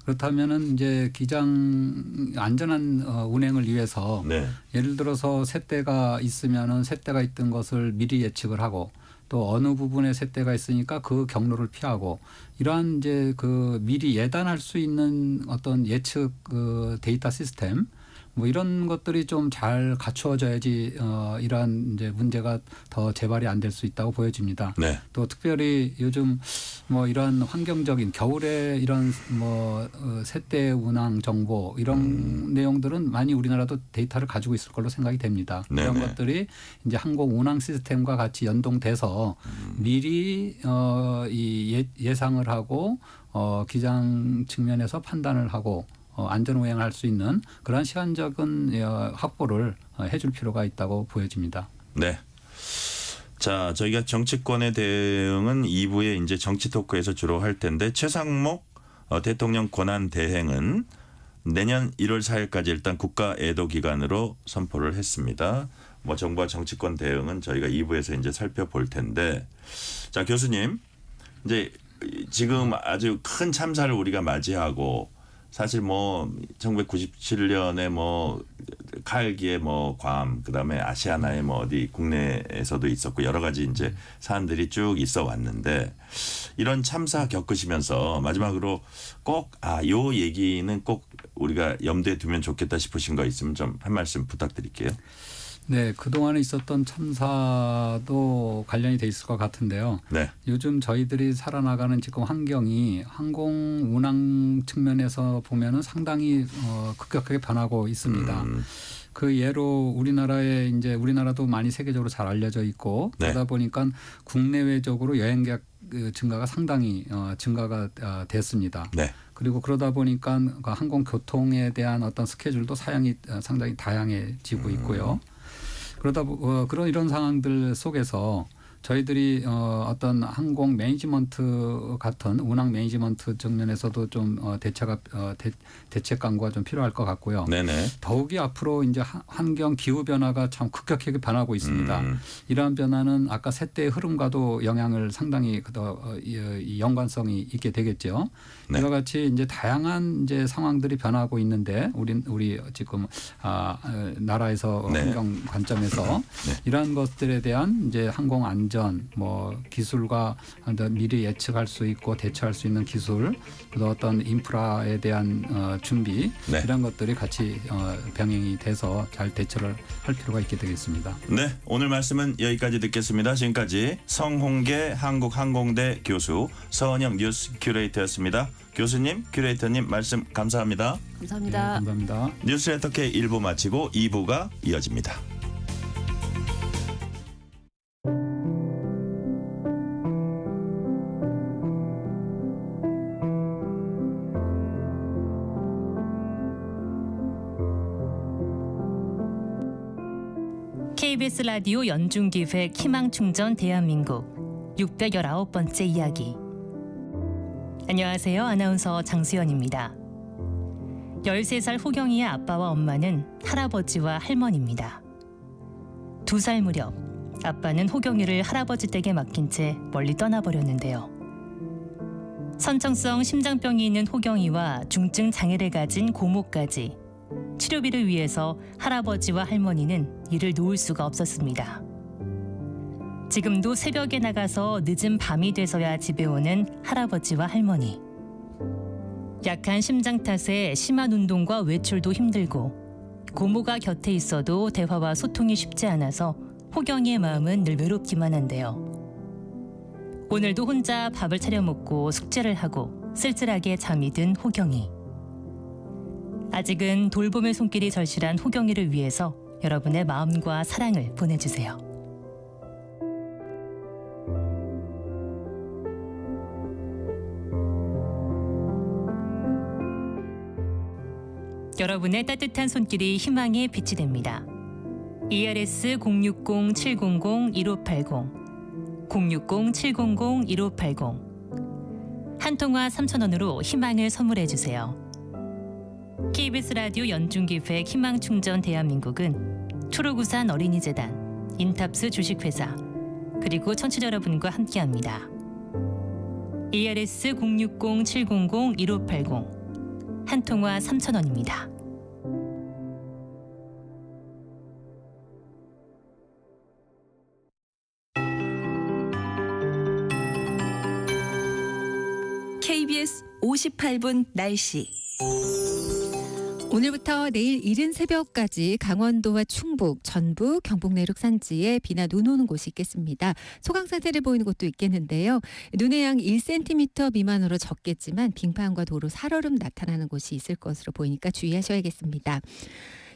그렇다면은 이제 기장 안전한 운행을 위해서 네. 예를 들어서 새떼가 있으면은 새떼가 있던 것을 미리 예측을 하고 또 어느 부분에 새떼가 있으니까 그 경로를 피하고 이러한 이제 그 미리 예단할 수 있는 어떤 예측 그 데이터 시스템 뭐 이런 것들이 좀 잘 갖추어져야지 이러한 이제 문제가 더 재발이 안 될 수 있다고 보여집니다. 네. 또 특별히 요즘 뭐 이런 환경적인 겨울에 이런 뭐 새떼 운항 정보 이런 내용들은 많이 우리나라도 데이터를 가지고 있을 걸로 생각이 됩니다. 네네. 이런 것들이 이제 항공 운항 시스템과 같이 연동돼서 미리 이 예상을 하고 기장 측면에서 판단을 하고 안전 운행할 수 있는 그런 시간적인 확보를 해줄 필요가 있다고 보여집니다. 네. 자, 저희가 정치권의 대응은 2부에 이제 정치 토크에서 주로 할 텐데 최상목 대통령 권한 대행은 내년 1월 4일까지 일단 국가 애도 기간으로 선포를 했습니다. 뭐 정부와 정치권 대응은 저희가 2부에서 이제 살펴볼 텐데 자, 교수님 이제 지금 아주 큰 참사를 우리가 맞이하고 사실 뭐 1997년에 뭐 카일기의 뭐 괌 그다음에 아시아나의 뭐 어디 국내에서도 있었고 여러 가지 이제 사안들이 쭉 있어 왔는데 이런 참사 겪으시면서 마지막으로 꼭 요 얘기는 꼭 우리가 염두에 두면 좋겠다 싶으신 거 있으면 좀 한 말씀 부탁드릴게요. 네, 그동안에 있었던 참사도 관련이 돼 있을 것 같은데요. 네. 요즘 저희들이 살아나가는 지금 환경이 항공 운항 측면에서 보면은 상당히 급격하게 변하고 있습니다. 그 예로 우리나라도 많이 세계적으로 잘 알려져 있고 네. 그러다 보니까 국내외적으로 여행객 증가가 상당히 증가가 됐습니다. 네. 그리고 그러다 보니까 그 항공 교통에 대한 어떤 스케줄도 사양이 상당히 다양해지고 있고요. 그러다 그런 이런 상황들 속에서 저희들이 어떤 항공 매니지먼트 같은 운항 매니지먼트 측면에서도 좀 대책 강구가 좀 필요할 것 같고요. 네네. 더욱이 앞으로 이제 환경 기후 변화가 참 급격하게 변하고 있습니다. 이러한 변화는 아까 세대의 흐름과도 영향을 상당히 이 연관성이 있게 되겠죠. 네. 이와 같이 이제 다양한 이제 상황들이 변하고 있는데 우리 지금 나라에서 네. 환경 관점에서 네. 이러한 것들에 대한 이제 항공 안전 뭐 기술과 미리 예측할 수 있고 대처할 수 있는 기술 또 어떤 인프라에 대한 준비 네. 이런 것들이 같이 병행이 돼서 잘 대처를 할 필요가 있게 되겠습니다. 네, 오늘 말씀은 여기까지 듣겠습니다. 지금까지 성홍계 한국항공대 교수 서은영 뉴스 큐레이터였습니다. 교수님, 큐레이터님 말씀 감사합니다. 감사합니다. 네, 감사합니다. 뉴스레터 K 1부 마치고 2부가 이어집니다. KBS 라디오 연중기획 희망충전 대한민국 619번째 이야기. 안녕하세요. 아나운서 장수연입니다. 13살 호경이의 아빠와 엄마는 할아버지와 할머니입니다. 2살 무렵 아빠는 호경이를 할아버지 댁에 맡긴 채 멀리 떠나버렸는데요. 선천성 심장병이 있는 호경이와 중증 장애를 가진 고모까지 치료비를 위해서 할아버지와 할머니는 일을 놓을 수가 없었습니다. 지금도 새벽에 나가서 늦은 밤이 돼서야 집에 오는 할아버지와 할머니. 약한 심장 탓에 심한 운동과 외출도 힘들고 고모가 곁에 있어도 대화와 소통이 쉽지 않아서 호경이의 마음은 늘 외롭기만 한데요. 오늘도 혼자 밥을 차려 먹고 숙제를 하고 쓸쓸하게 잠이 든 호경이. 아직은 돌봄의 손길이 절실한 호경이를 위해서 여러분의 마음과 사랑을 보내주세요. 여러분의 따뜻한 손길이 희망의 빛이 됩니다. ERS 060-700-1580 060-700-1580 한 통화 3,000원으로 희망을 선물해 주세요. KBS 라디오 연중기획 희망충전 대한민국은 초록우산 어린이재단, 인탑스 주식회사, 그리고 청취자 여러분과 함께합니다. ERS 060-700-1580 한 통화 3,000원입니다. KBS 58분 날씨. 오늘부터 내일 이른 새벽까지 강원도와 충북, 전북, 경북 내륙 산지에 비나 눈 오는 곳이 있겠습니다. 소강 상태를 보이는 곳도 있겠는데요. 눈의 양 1cm 미만으로 적겠지만 빙판과 도로 살얼음 나타나는 곳이 있을 것으로 보이니까 주의하셔야겠습니다.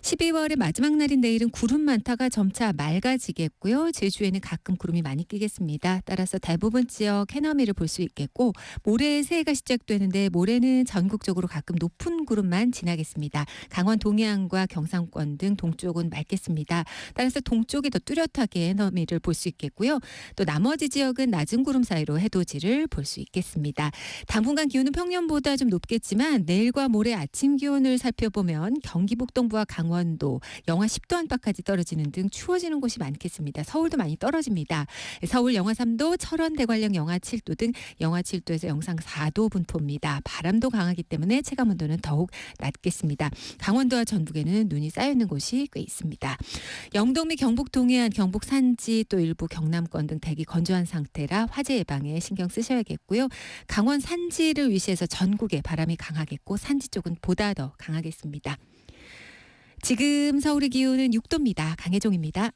12월의 마지막 날인 내일은 구름 많다가 점차 맑아지겠고요. 제주에는 가끔 구름이 많이 끼겠습니다. 따라서 대부분 지역 해넘이를 볼 수 있겠고 모레 새해가 시작되는데 모레는 전국적으로 가끔 높은 구름만 지나겠습니다. 강원 동해안과 경상권 등 동쪽은 맑겠습니다. 따라서 동쪽이 더 뚜렷하게 해넘이를 볼 수 있겠고요. 또 나머지 지역은 낮은 구름 사이로 해돋이를 볼 수 있겠습니다. 당분간 기온은 평년보다 좀 높겠지만 내일과 모레 아침 기온을 살펴보면 경기 북동부와 강원 강원도 영하 10도 안팎까지 떨어지는 등 추워지는 곳이 많겠습니다. 서울도 많이 떨어집니다. 서울 영하 3도, 철원, 대관령 영하 7도 등 영하 7도에서 영상 4도 분포입니다. 바람도 강하기 때문에 체감온도는 더욱 낮겠습니다. 강원도와 전북에는 눈이 쌓여있는 곳이 꽤 있습니다. 영동 및 경북 동해안, 경북 산지 또 일부 경남권 등 대기 건조한 상태라 화재 예방에 신경 쓰셔야겠고요. 강원 산지를 위시해서 전국에 바람이 강하겠고 산지 쪽은 보다 더 강하겠습니다. 지금 서울의 기온은 6도입니다. 강혜종입니다.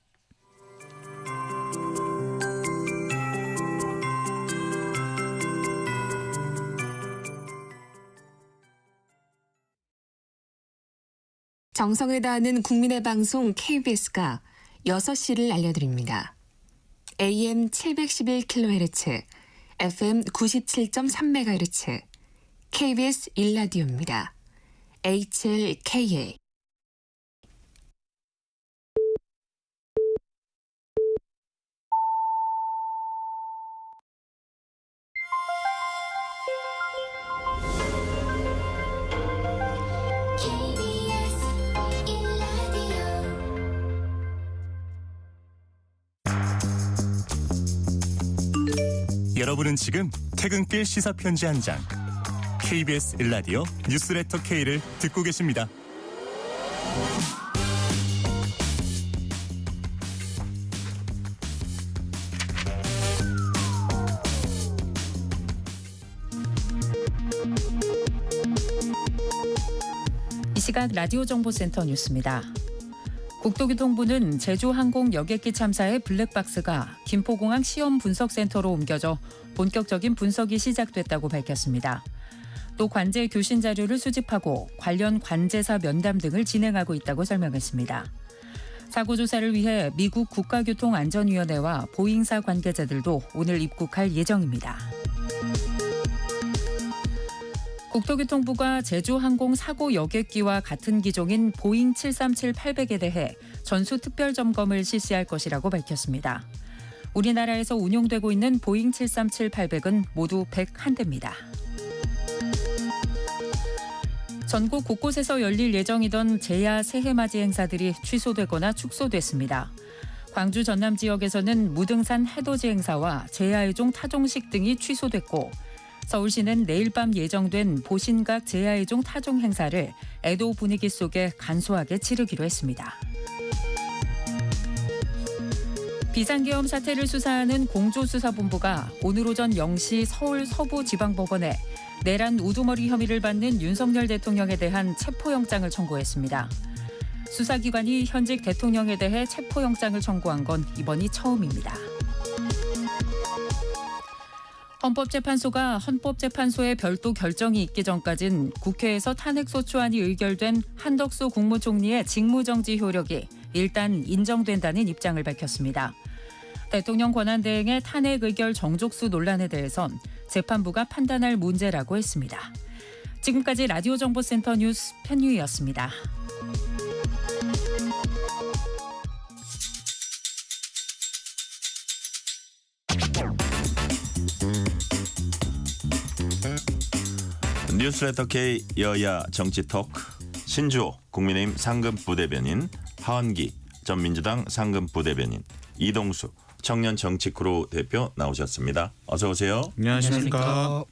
정성을 다하는 국민의 방송 KBS가 6시를 알려드립니다. AM 711kHz, FM 97.3MHz, KBS 1라디오입니다. HLKA. KBS 1라디오 여러분은 지금 퇴근길 시사편지 한 장 KBS 1라디오 뉴스레터 K를 듣고 계십니다. 이 시각 라디오 정보센터 뉴스입니다. 국토교통부는 제주항공 여객기 참사의 블랙박스가 김포공항 시험 분석센터로 옮겨져 본격적인 분석이 시작됐다고 밝혔습니다. 또 관제 교신 자료를 수집하고 관련 관제사 면담 등을 진행하고 있다고 설명했습니다. 사고 조사를 위해 미국 국가교통안전위원회와 보잉사 관계자들도 오늘 입국할 예정입니다. 국토교통부가 제주항공 사고 여객기와 같은 기종인 보잉 737-800에 대해 전수 특별 점검을 실시할 것이라고 밝혔습니다. 우리나라에서 운용되고 있는 보잉 737-800은 모두 101대입니다. 전국 곳곳에서 열릴 예정이던 제야 새해맞이 행사들이 취소되거나 축소됐습니다. 광주 전남 지역에서는 무등산 해돋이 행사와 제야의 종 타종식 등이 취소됐고 서울시는 내일 밤 예정된 보신각 제야의 종 타종 행사를 애도 분위기 속에 간소하게 치르기로 했습니다. 비상계엄 사태를 수사하는 공조수사본부가 오늘 오전 0시 서울 서부지방법원에 내란 우두머리 혐의를 받는 윤석열 대통령에 대한 체포영장을 청구했습니다. 수사기관이 현직 대통령에 대해 체포영장을 청구한 건 이번이 처음입니다. 헌법재판소가 헌법재판소의 별도 결정이 있기 전까진 국회에서 탄핵소추안이 의결된 한덕수 국무총리의 직무정지 효력이 일단 인정된다는 입장을 밝혔습니다. 대통령 권한대행의 탄핵 의결 정족수 논란에 대해선 재판부가 판단할 문제라고 했습니다. 지금까지 라디오 정보센터 뉴스 편유희였습니다. 뉴스레터 K 여야 정치 토크 신주호 국민의힘 상금 부대변인, 하원기 전 민주당 상금 부대변인, 이동수 청년 정치크루 대표 나오셨습니다. 어서 오세요. 안녕하십니까.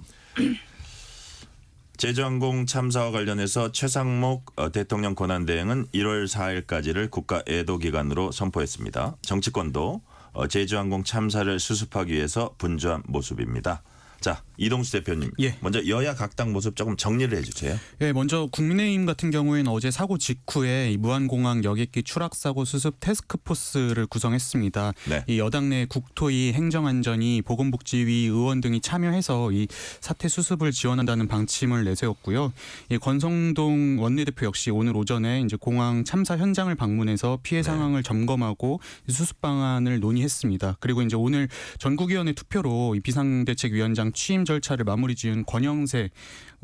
제주항공 참사와 관련해서 최상목 대통령 권한대행은 1월 4일까지를 국가 애도 기간으로 선포했습니다. 정치권도 제주항공 참사를 수습하기 위해서 분주한 모습입니다. 자, 이동수 대표님. 예. 먼저 여야 각 당 모습 조금 정리를 해 주세요. 예, 먼저 국민의힘 같은 경우에는 어제 사고 직후에 이 무안공항 여객기 추락 사고 수습 태스크포스를 구성했습니다. 네. 이 여당 내 국토위, 행정안전위, 보건복지위 의원 등이 참여해서 이 사태 수습을 지원한다는 방침을 내세웠고요. 이 권성동 원내대표 역시 오늘 오전에 이제 공항 참사 현장을 방문해서 피해 상황을 점검하고 수습 방안을 논의했습니다. 그리고 이제 오늘 전국위원회 투표로 이 비상대책위원장 취임 절차를 마무리 지은 권영세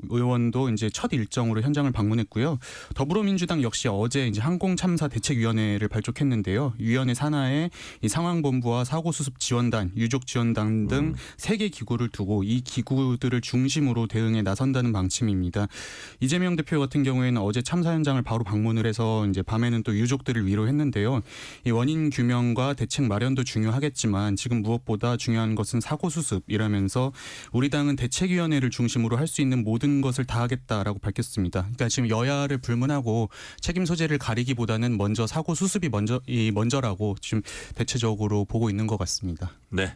의원도 이제 첫 일정으로 현장을 방문했고요. 더불어민주당 역시 어제 이제 항공참사 대책위원회를 발족했는데요. 위원회 산하에 이 상황본부와 사고수습지원단, 유족지원단 등 3개 기구를 두고 이 기구들을 중심으로 대응에 나선다는 방침입니다. 이재명 대표 같은 경우에는 어제 참사 현장을 바로 방문을 해서 이제 밤에는 또 유족들을 위로했는데요. 이 원인 규명과 대책 마련도 중요하겠지만 지금 무엇보다 중요한 것은 사고수습이라면서 우리 당은 대책위원회를 중심으로 할 수 있는 모든 것을 다 하겠다라고 밝혔습니다. 그러니까 지금 여야를 불문하고 책임 소재를 가리기보다는 먼저 사고수습이 먼저라고 지금 대체적으로 보고 있는 것 같습니다. 네.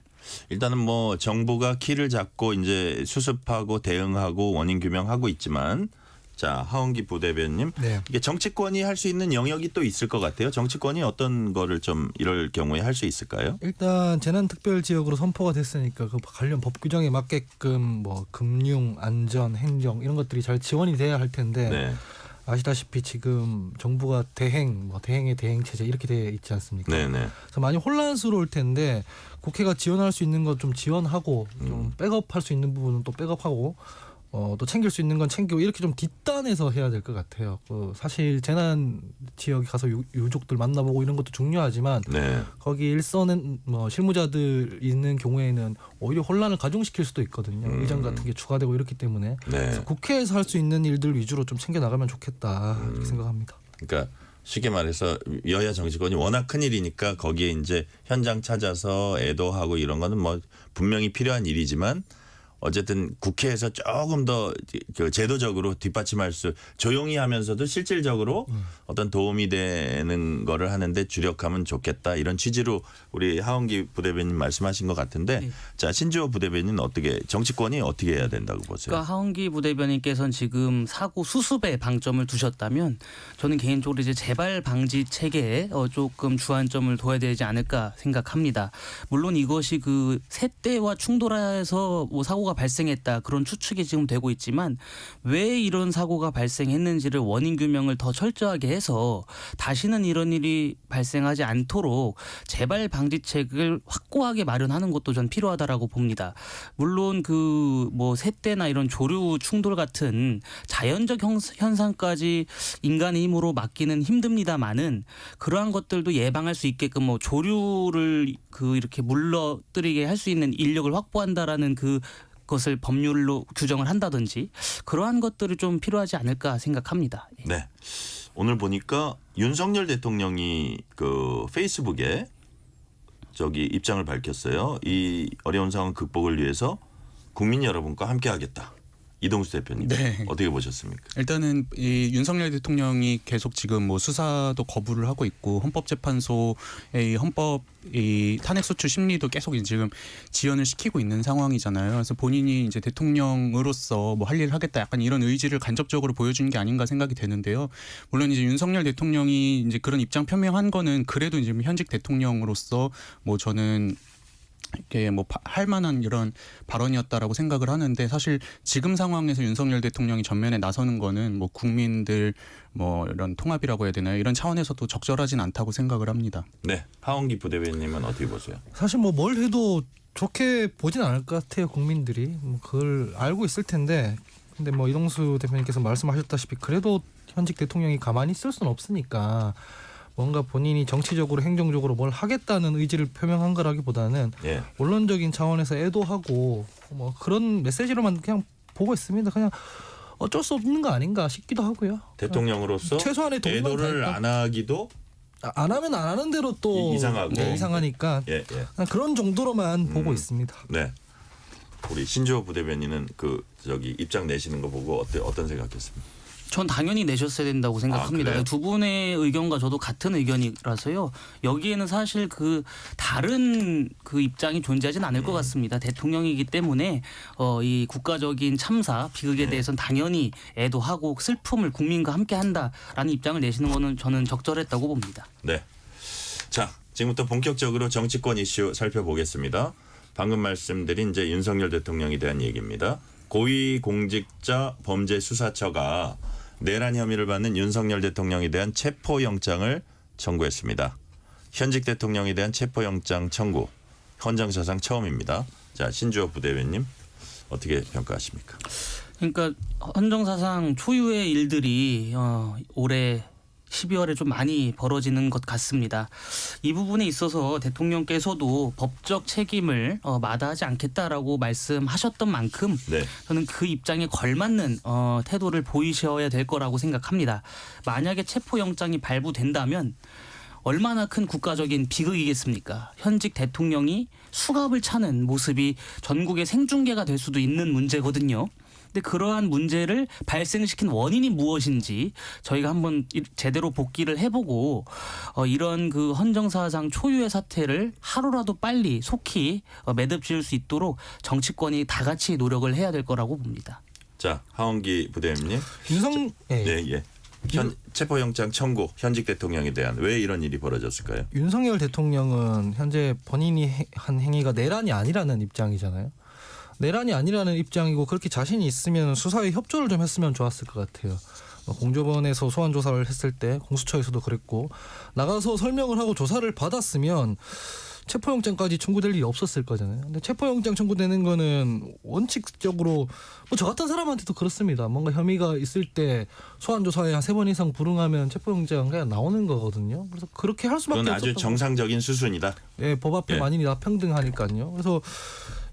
일단은 뭐 정부가 키를 잡고 이제 수습하고 대응하고 원인 규명하고 있지만 자, 하원기 부대변인 네. 이게 정치권이 할 수 있는 영역이 또 있을 것 같아요. 정치권이 어떤 거를 좀 이럴 경우에 할 수 있을까요? 일단 재난특별지역으로 선포가 됐으니까 그 관련 법 규정에 맞게끔 뭐 금융, 안전, 행정 이런 것들이 잘 지원이 돼야 할 텐데 네. 아시다시피 지금 정부가 대행의 대행 체제 이렇게 돼 있지 않습니까? 네네. 그래서 많이 혼란스러울 텐데 국회가 지원할 수 있는 것 좀 지원하고 좀 백업할 수 있는 부분은 또 백업하고 또 챙길 수 있는 건 챙기고 이렇게 좀 뒷단에서 해야 될 것 같아요. 사실 재난 지역에 가서 유족들 만나보고 이런 것도 중요하지만 네. 거기 일선은 뭐 실무자들 있는 경우에는 오히려 혼란을 가중시킬 수도 있거든요. 의전 같은 게 추가되고 이렇기 때문에 네. 그래서 국회에서 할 수 있는 일들 위주로 좀 챙겨 나가면 좋겠다 이렇게 생각합니다. 그러니까 쉽게 말해서 여야 정치권이 워낙 큰 일이니까 거기에 이제 현장 찾아서 애도하고 이런 거는 뭐 분명히 필요한 일이지만 어쨌든 국회에서 조금 더 제도적으로 뒷받침할 수 조용히 하면서도 실질적으로 어떤 도움이 되는 거를 하는데 주력하면 좋겠다 이런 취지로 우리 하원기 부대변인 말씀하신 것 같은데 네. 자 신주호 부대변인은 어떻게 정치권이 어떻게 해야 된다고 보세요? 그러니까 하원기 부대변인께서는 지금 사고 수습에 방점을 두셨다면 저는 개인적으로 이제 재발 방지 체계에 조금 주안점을 둬야 되지 않을까 생각합니다. 물론 이것이 그 세대와 충돌해서 뭐 사고가 발생했다 그런 추측이 지금 되고 있지만 왜 이런 사고가 발생했는지를 원인 규명을 더 철저하게 해서 다시는 이런 일이 발생하지 않도록 재발 방지책을 확고하게 마련하는 것도 전 필요하다라고 봅니다. 물론 그 뭐 세대나 이런 조류 충돌 같은 자연적 현상까지 인간의 힘으로 막기는 힘듭니다만은 그러한 것들도 예방할 수 있게끔 뭐 조류를 그 이렇게 물러뜨리게 할 수 있는 인력을 확보한다라는 그것을 법률로 규정을 한다든지 그러한 것들이 좀 필요하지 않을까 생각합니다. 예. 네. 오늘 보니까 윤석열 대통령이 그 페이스북에 저기 입장을 밝혔어요. 이 어려운 상황 극복을 위해서 국민 여러분과 함께하겠다. 이동수 대표님 네. 어떻게 보셨습니까? 일단은 이 윤석열 대통령이 계속 지금 뭐 수사도 거부를 하고 있고 헌법재판소의 헌법 이 탄핵소추 심리도 계속 지금 지연을 시키고 있는 상황이잖아요. 그래서 본인이 이제 대통령으로서 뭐 할 일을 하겠다 약간 이런 의지를 간접적으로 보여준 게 아닌가 생각이 되는데요. 물론 이제 윤석열 대통령이 이제 그런 입장 표명한 거는 그래도 이제 현직 대통령으로서 뭐 저는 이게 뭐 할 만한 이런 발언이었다라고 생각을 하는데 사실 지금 상황에서 윤석열 대통령이 전면에 나서는 거는 뭐 국민들 뭐 이런 통합이라고 해야 되나요? 이런 차원에서도 적절하진 않다고 생각을 합니다. 네, 하원기 부대변인님은 어떻게 보세요? 사실 뭐 뭘 해도 좋게 보진 않을 것 같아요. 국민들이 뭐 그걸 알고 있을 텐데 근데 뭐 이동수 대표님께서 말씀하셨다시피 그래도 현직 대통령이 가만히 있을 수는 없으니까 뭔가 본인이 정치적으로 행정적으로 뭘 하겠다는 의지를 표명한 거라기보다는 예. 원론적인 차원에서 애도하고 뭐 그런 메시지로만 그냥 보고 있습니다. 그냥 어쩔 수 없는 거 아닌가 싶기도 하고요. 대통령으로서 최소한의 도움만 애도를 다했다. 안 하기도 안 하면 안 하는 대로 또 이상하고. 네, 이상하니까 예, 예. 그냥 그런 정도로만 보고 있습니다. 네. 우리 신주호 부대변인은 그 저기 입장 내시는 거 보고 어떤 생각했습니까? 전 당연히 내셨어야 된다고 생각합니다. 그래요? 두 분의 의견과 저도 같은 의견이라서요. 여기에는 사실 그 다른 그 입장이 존재하진 않을 것 같습니다. 대통령이기 때문에 이 국가적인 참사 비극에 대해서는 당연히 애도하고 슬픔을 국민과 함께한다라는 입장을 내시는 거는 저는 적절했다고 봅니다. 네. 자, 지금부터 본격적으로 정치권 이슈 살펴보겠습니다. 방금 말씀드린 이제 윤석열 대통령에 대한 얘기입니다. 고위공직자범죄수사처가 내란 혐의를 받는 윤석열 대통령에 대한 체포영장을 청구했습니다. 현직 대통령에 대한 체포영장 청구 헌정사상 처음입니다. 자, 신주호 부대변인 어떻게 평가하십니까? 그러니까 헌정사상 초유의 일들이 올해 12월에 좀 많이 벌어지는 것 같습니다. 이 부분에 있어서 대통령께서도 법적 책임을 마다하지 않겠다라고 말씀하셨던 만큼 네. 저는 그 입장에 걸맞는 태도를 보이셔야 될 거라고 생각합니다. 만약에 체포영장이 발부된다면 얼마나 큰 국가적인 비극이겠습니까? 현직 대통령이 수갑을 차는 모습이 전국에 생중계가 될 수도 있는 문제거든요. 근데 그러한 문제를 발생시킨 원인이 무엇인지 저희가 한번 제대로 복기를 해보고 이런 그 헌정사상 초유의 사태를 하루라도 빨리 속히 매듭 지을 수 있도록 정치권이 다 같이 노력을 해야 될 거라고 봅니다. 자, 하원기 부대변인님. 예. 체포영장 청구 현직 대통령에 대한 왜 이런 일이 벌어졌을까요? 윤석열 대통령은 현재 본인이 한 행위가 내란이 아니라는 입장이잖아요. 내란이 아니라는 입장이고 그렇게 자신이 있으면 수사에 협조를 좀 했으면 좋았을 것 같아요. 공조원에서 소환 조사를 했을 때 공수처에서도 그랬고 나가서 설명을 하고 조사를 받았으면 체포영장까지 청구될 일이 없었을 거잖아요. 근데 체포영장 청구되는 거는 원칙적으로 저 같은 사람한테도 그렇습니다. 뭔가 혐의가 있을 때 소환 조사에 한 3번 이상 불응하면 체포영장 그냥 나오는 거거든요. 그래서 그렇게 할 수밖에 그건 없었던 아주 정상적인 수순이다. 예, 법 앞에 만인이 다 평등하니까요. 그래서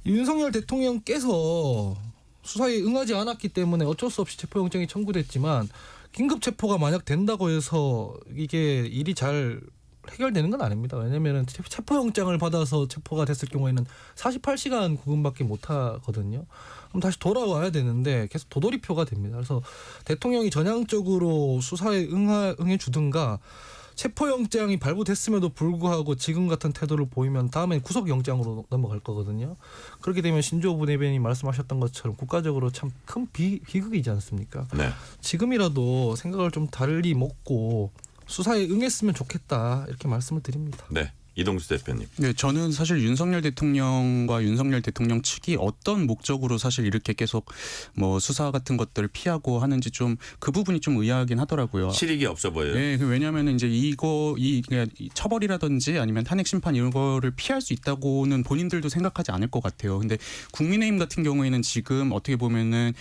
윤석열 대통령께서 수사에 응하지 않았기 때문에 어쩔 수 없이 체포영장이 청구됐지만 긴급 체포가 만약 된다고 해서 이게 일이 잘 해결되는 건 아닙니다. 왜냐하면 체포영장을 받아서 체포가 됐을 경우에는 48시간 구금밖에 못 하거든요. 그럼 다시 돌아와야 되는데 계속 도돌이표가 됩니다. 그래서 대통령이 전향적으로 수사에 응해 주든가 체포영장이 발부됐음에도 불구하고 지금 같은 태도를 보이면 다음엔 구속영장으로 넘어갈 거거든요. 그렇게 되면 신주호 부대변인이 말씀하셨던 것처럼 국가적으로 참 큰 비극이지 않습니까? 네. 지금이라도 생각을 좀 달리 먹고 수사에 응했으면 좋겠다 이렇게 말씀을 드립니다. 네. 이동수 대표님. 네, 저는 사실 윤석열 대통령과 윤석열 대통령 측이 어떤 목적으로 사실 이렇게 계속 뭐 수사 같은 것들을 피하고 하는지 좀 그 부분이 좀 의아하긴 하더라고요. 실익이 없어 보여요. 네, 왜냐하면 이제 이 처벌이라든지 아니면 탄핵 심판 이런 거를 피할 수 있다고는 본인들도 생각하지 않을 것 같아요. 근데 국민의힘 같은 경우에는 지금 어떻게 보면은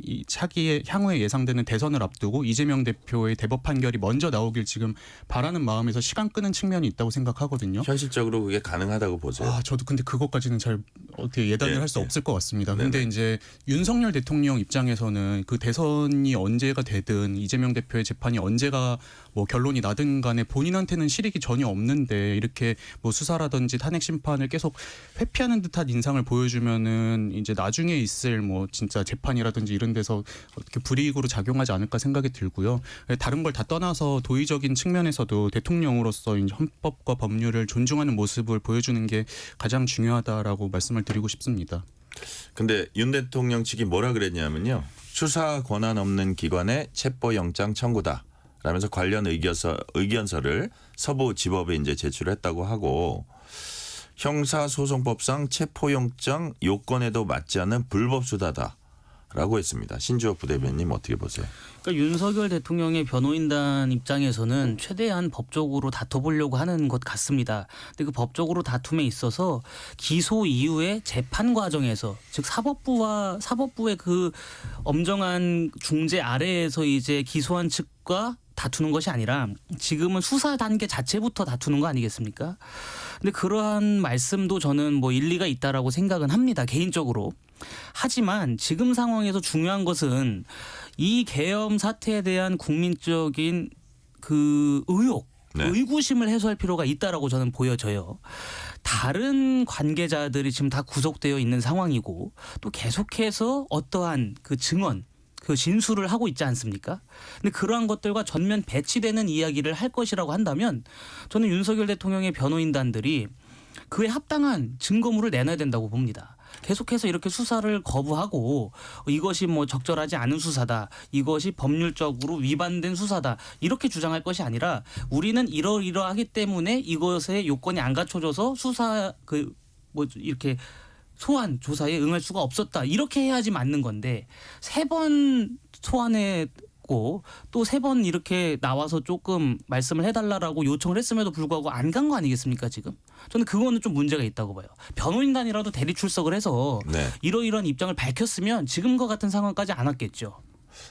이 차기의 향후에 예상되는 대선을 앞두고 이재명 대표의 대법 판결이 먼저 나오길 지금 바라는 마음에서 시간 끄는 측면이 있다고 생각하거든요. 현실적으로 그게 가능하다고 보세요? 저도 근데 그것까지는 잘 어떻게 예단을 할 수 없을 것 같습니다. 근데 이제 윤석열 대통령 입장에서는 그 대선이 언제가 되든 이재명 대표의 재판이 언제가 뭐 결론이 나든 간에 본인한테는 실익이 전혀 없는데 이렇게 뭐 수사라든지 탄핵 심판을 계속 회피하는 듯한 인상을 보여주면은 이제 나중에 있을 뭐 진짜 재판이라든지 이런 데서 어떻게 불이익으로 작용하지 않을까 생각이 들고요. 다른 걸 다 떠나서 도의적인 측면에서도 대통령으로서 이제 헌법과 법률을 존중하는 모습을 보여주는 게 가장 중요하다라고 말씀을 드리고 싶습니다. 근데 윤 대통령 측이 뭐라 그랬냐면요. 수사 권한 없는 기관의 체포영장 청구다. 라면서 관련 의견서를 서부지법에 이제 제출했다고 하고 형사소송법상 체포영장 요건에도 맞지 않는 불법수다다. 라고 했습니다. 신주호 부대변인님 어떻게 보세요? 그러니까 윤석열 대통령의 변호인단 입장에서는 최대한 법적으로 다퉈보려고 하는 것 같습니다. 근데 그 법적으로 다툼에 있어서 기소 이후의 재판 과정에서 즉 사법부의 그 엄정한 중재 아래에서 이제 기소한 측과 다투는 것이 아니라 지금은 수사 단계 자체부터 다투는 거 아니겠습니까? 근데 그러한 말씀도 저는 뭐 일리가 있다라고 생각은 합니다. 개인적으로. 하지만 지금 상황에서 중요한 것은 이 계엄 사태에 대한 국민적인 그 의혹, 의구심을 해소할 필요가 있다라고 저는 보여져요. 다른 관계자들이 지금 다 구속되어 있는 상황이고 또 계속해서 어떠한 그 증언, 그 진술을 하고 있지 않습니까? 근데 그러한 것들과 전면 배치되는 이야기를 할 것이라고 한다면 저는 윤석열 대통령의 변호인단들이 그에 합당한 증거물을 내놔야 된다고 봅니다. 계속해서 이렇게 수사를 거부하고 이것이 뭐 적절하지 않은 수사다. 이것이 법률적으로 위반된 수사다. 이렇게 주장할 것이 아니라 우리는 이러이러하기 때문에 이것의 요건이 안 갖춰져서 수사 이렇게 소환 조사에 응할 수가 없었다. 이렇게 해야지 맞는 건데 3번 소환에 없고 또 3번 이렇게 나와서 조금 말씀을 해달라고 요청을 했음에도 불구하고 안 간 거 아니겠습니까 지금? 저는 그거는 좀 문제가 있다고 봐요. 변호인단이라도 대리 출석을 해서 네. 이러이러한 입장을 밝혔으면 지금과 같은 상황까지 안 왔겠죠.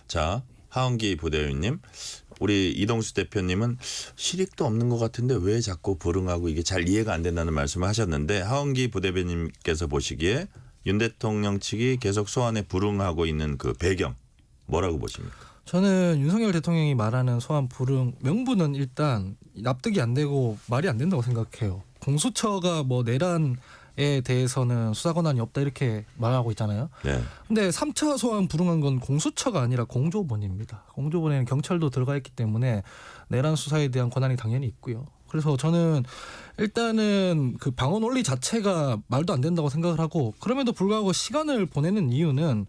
자, 하원기 부대변인님, 우리 이동수 대표님은 실익도 없는 것 같은데 왜 자꾸 불응하고 이게 잘 이해가 안 된다는 말씀을 하셨는데 하원기 부대변인님께서 보시기에 윤 대통령 측이 계속 소환에 불응하고 있는 그 배경 뭐라고 보십니까? 저는 윤석열 대통령이 말하는 소환 불응 명분은 일단 납득이 안 되고 말이 안 된다고 생각해요. 공수처가 뭐 내란에 대해서는 수사 권한이 없다 이렇게 말하고 있잖아요. 네. 근데 3차 소환 불응한 건 공수처가 아니라 공조본입니다. 공조본에는 경찰도 들어가 있기 때문에 내란 수사에 대한 권한이 당연히 있고요. 그래서 저는 일단은 그 방어 논리 자체가 말도 안 된다고 생각을 하고 그럼에도 불구하고 시간을 보내는 이유는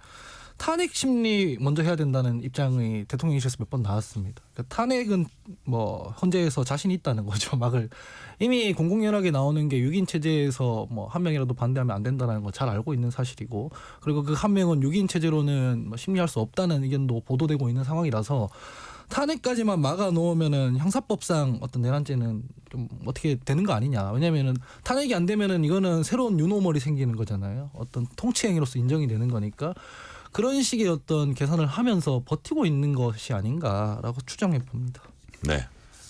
탄핵 심리 먼저 해야 된다는 입장이 대통령실에서 몇 번 나왔습니다. 그러니까 탄핵은 뭐 헌재에서 자신이 있다는 거죠. 막을 이미 공공연하게 나오는 게 6인 체제에서 뭐 한 명이라도 반대하면 안 된다는 거 잘 알고 있는 사실이고 그리고 그 한 명은 6인 체제로는 뭐 심리할 수 없다는 의견도 보도되고 있는 상황이라서 탄핵까지만 막아 놓으면은 형사법상 어떤 내란죄는 좀 어떻게 되는 거 아니냐. 왜냐면은 탄핵이 안 되면은 이거는 새로운 뉴노멀이 생기는 거잖아요. 어떤 통치행위로서 인정이 되는 거니까 그런 식의 어떤 계산을 하면서 버티고 있는 것이 아닌가라고 추정해 봅니다. 네.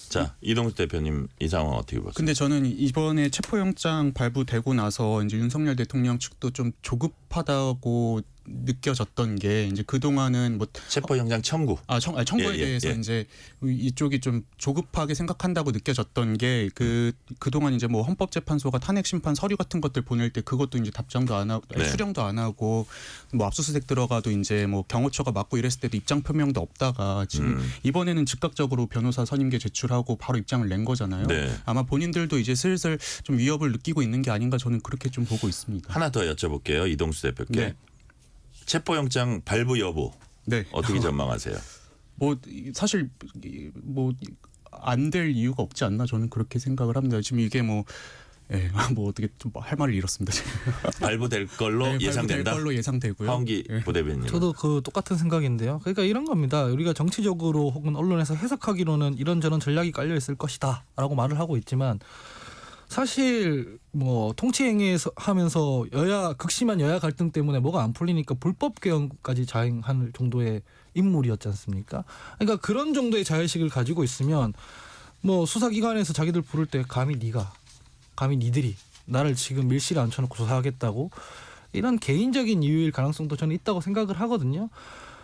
자, 이동수 대표님 이 상황 어떻게 보세요? 근데 저는 이번에 체포영장 발부되고 나서 이제 윤석열 대통령 측도 좀 조급하다고 느껴졌던 게 이제 그 동안은 뭐 체포영장 청구, 청구에 대해서 이제 이쪽이 좀 조급하게 생각한다고 느껴졌던 게 그 동안 이제 뭐 헌법재판소가 탄핵 심판 서류 같은 것들 보낼 때 그것도 이제 답장도 안 하고 수령도 안 하고 뭐 압수수색 들어가도 이제 뭐 경호처가 맡고 이랬을 때도 입장 표명도 없다가 지금 이번에는 즉각적으로 변호사 선임계 제출하고 바로 입장을 낸 거잖아요. 네. 아마 본인들도 이제 슬슬 좀 위협을 느끼고 있는 게 아닌가 저는 그렇게 좀 보고 있습니다. 하나 더 여쭤볼게요. 이동수 대표께. 네. 체포영장 발부 여부 네. 어떻게 전망하세요? 뭐 사실 뭐 안 될 이유가 없지 않나 저는 그렇게 생각을 합니다. 지금 이게 뭐 어떻게 좀 할 말을 잃었습니다. 발부될 걸로 네, 예상된다. 발부될 걸로 예상되고요. 하원기 부대변인. 저도 그 똑같은 생각인데요. 그러니까 이런 겁니다. 우리가 정치적으로 혹은 언론에서 해석하기로는 이런저런 전략이 깔려 있을 것이다라고 말을 하고 있지만 사실 뭐 통치행위에서 하면서 극심한 여야 갈등 때문에 뭐가 안 풀리니까 불법 개헌까지 자행할 정도의 인물이었지 않습니까? 그러니까 그런 정도의 자의식을 가지고 있으면 뭐 수사기관에서 자기들 부를 때 감히 니들이 나를 지금 밀실에 앉혀놓고 조사하겠다고 이런 개인적인 이유일 가능성도 저는 있다고 생각을 하거든요.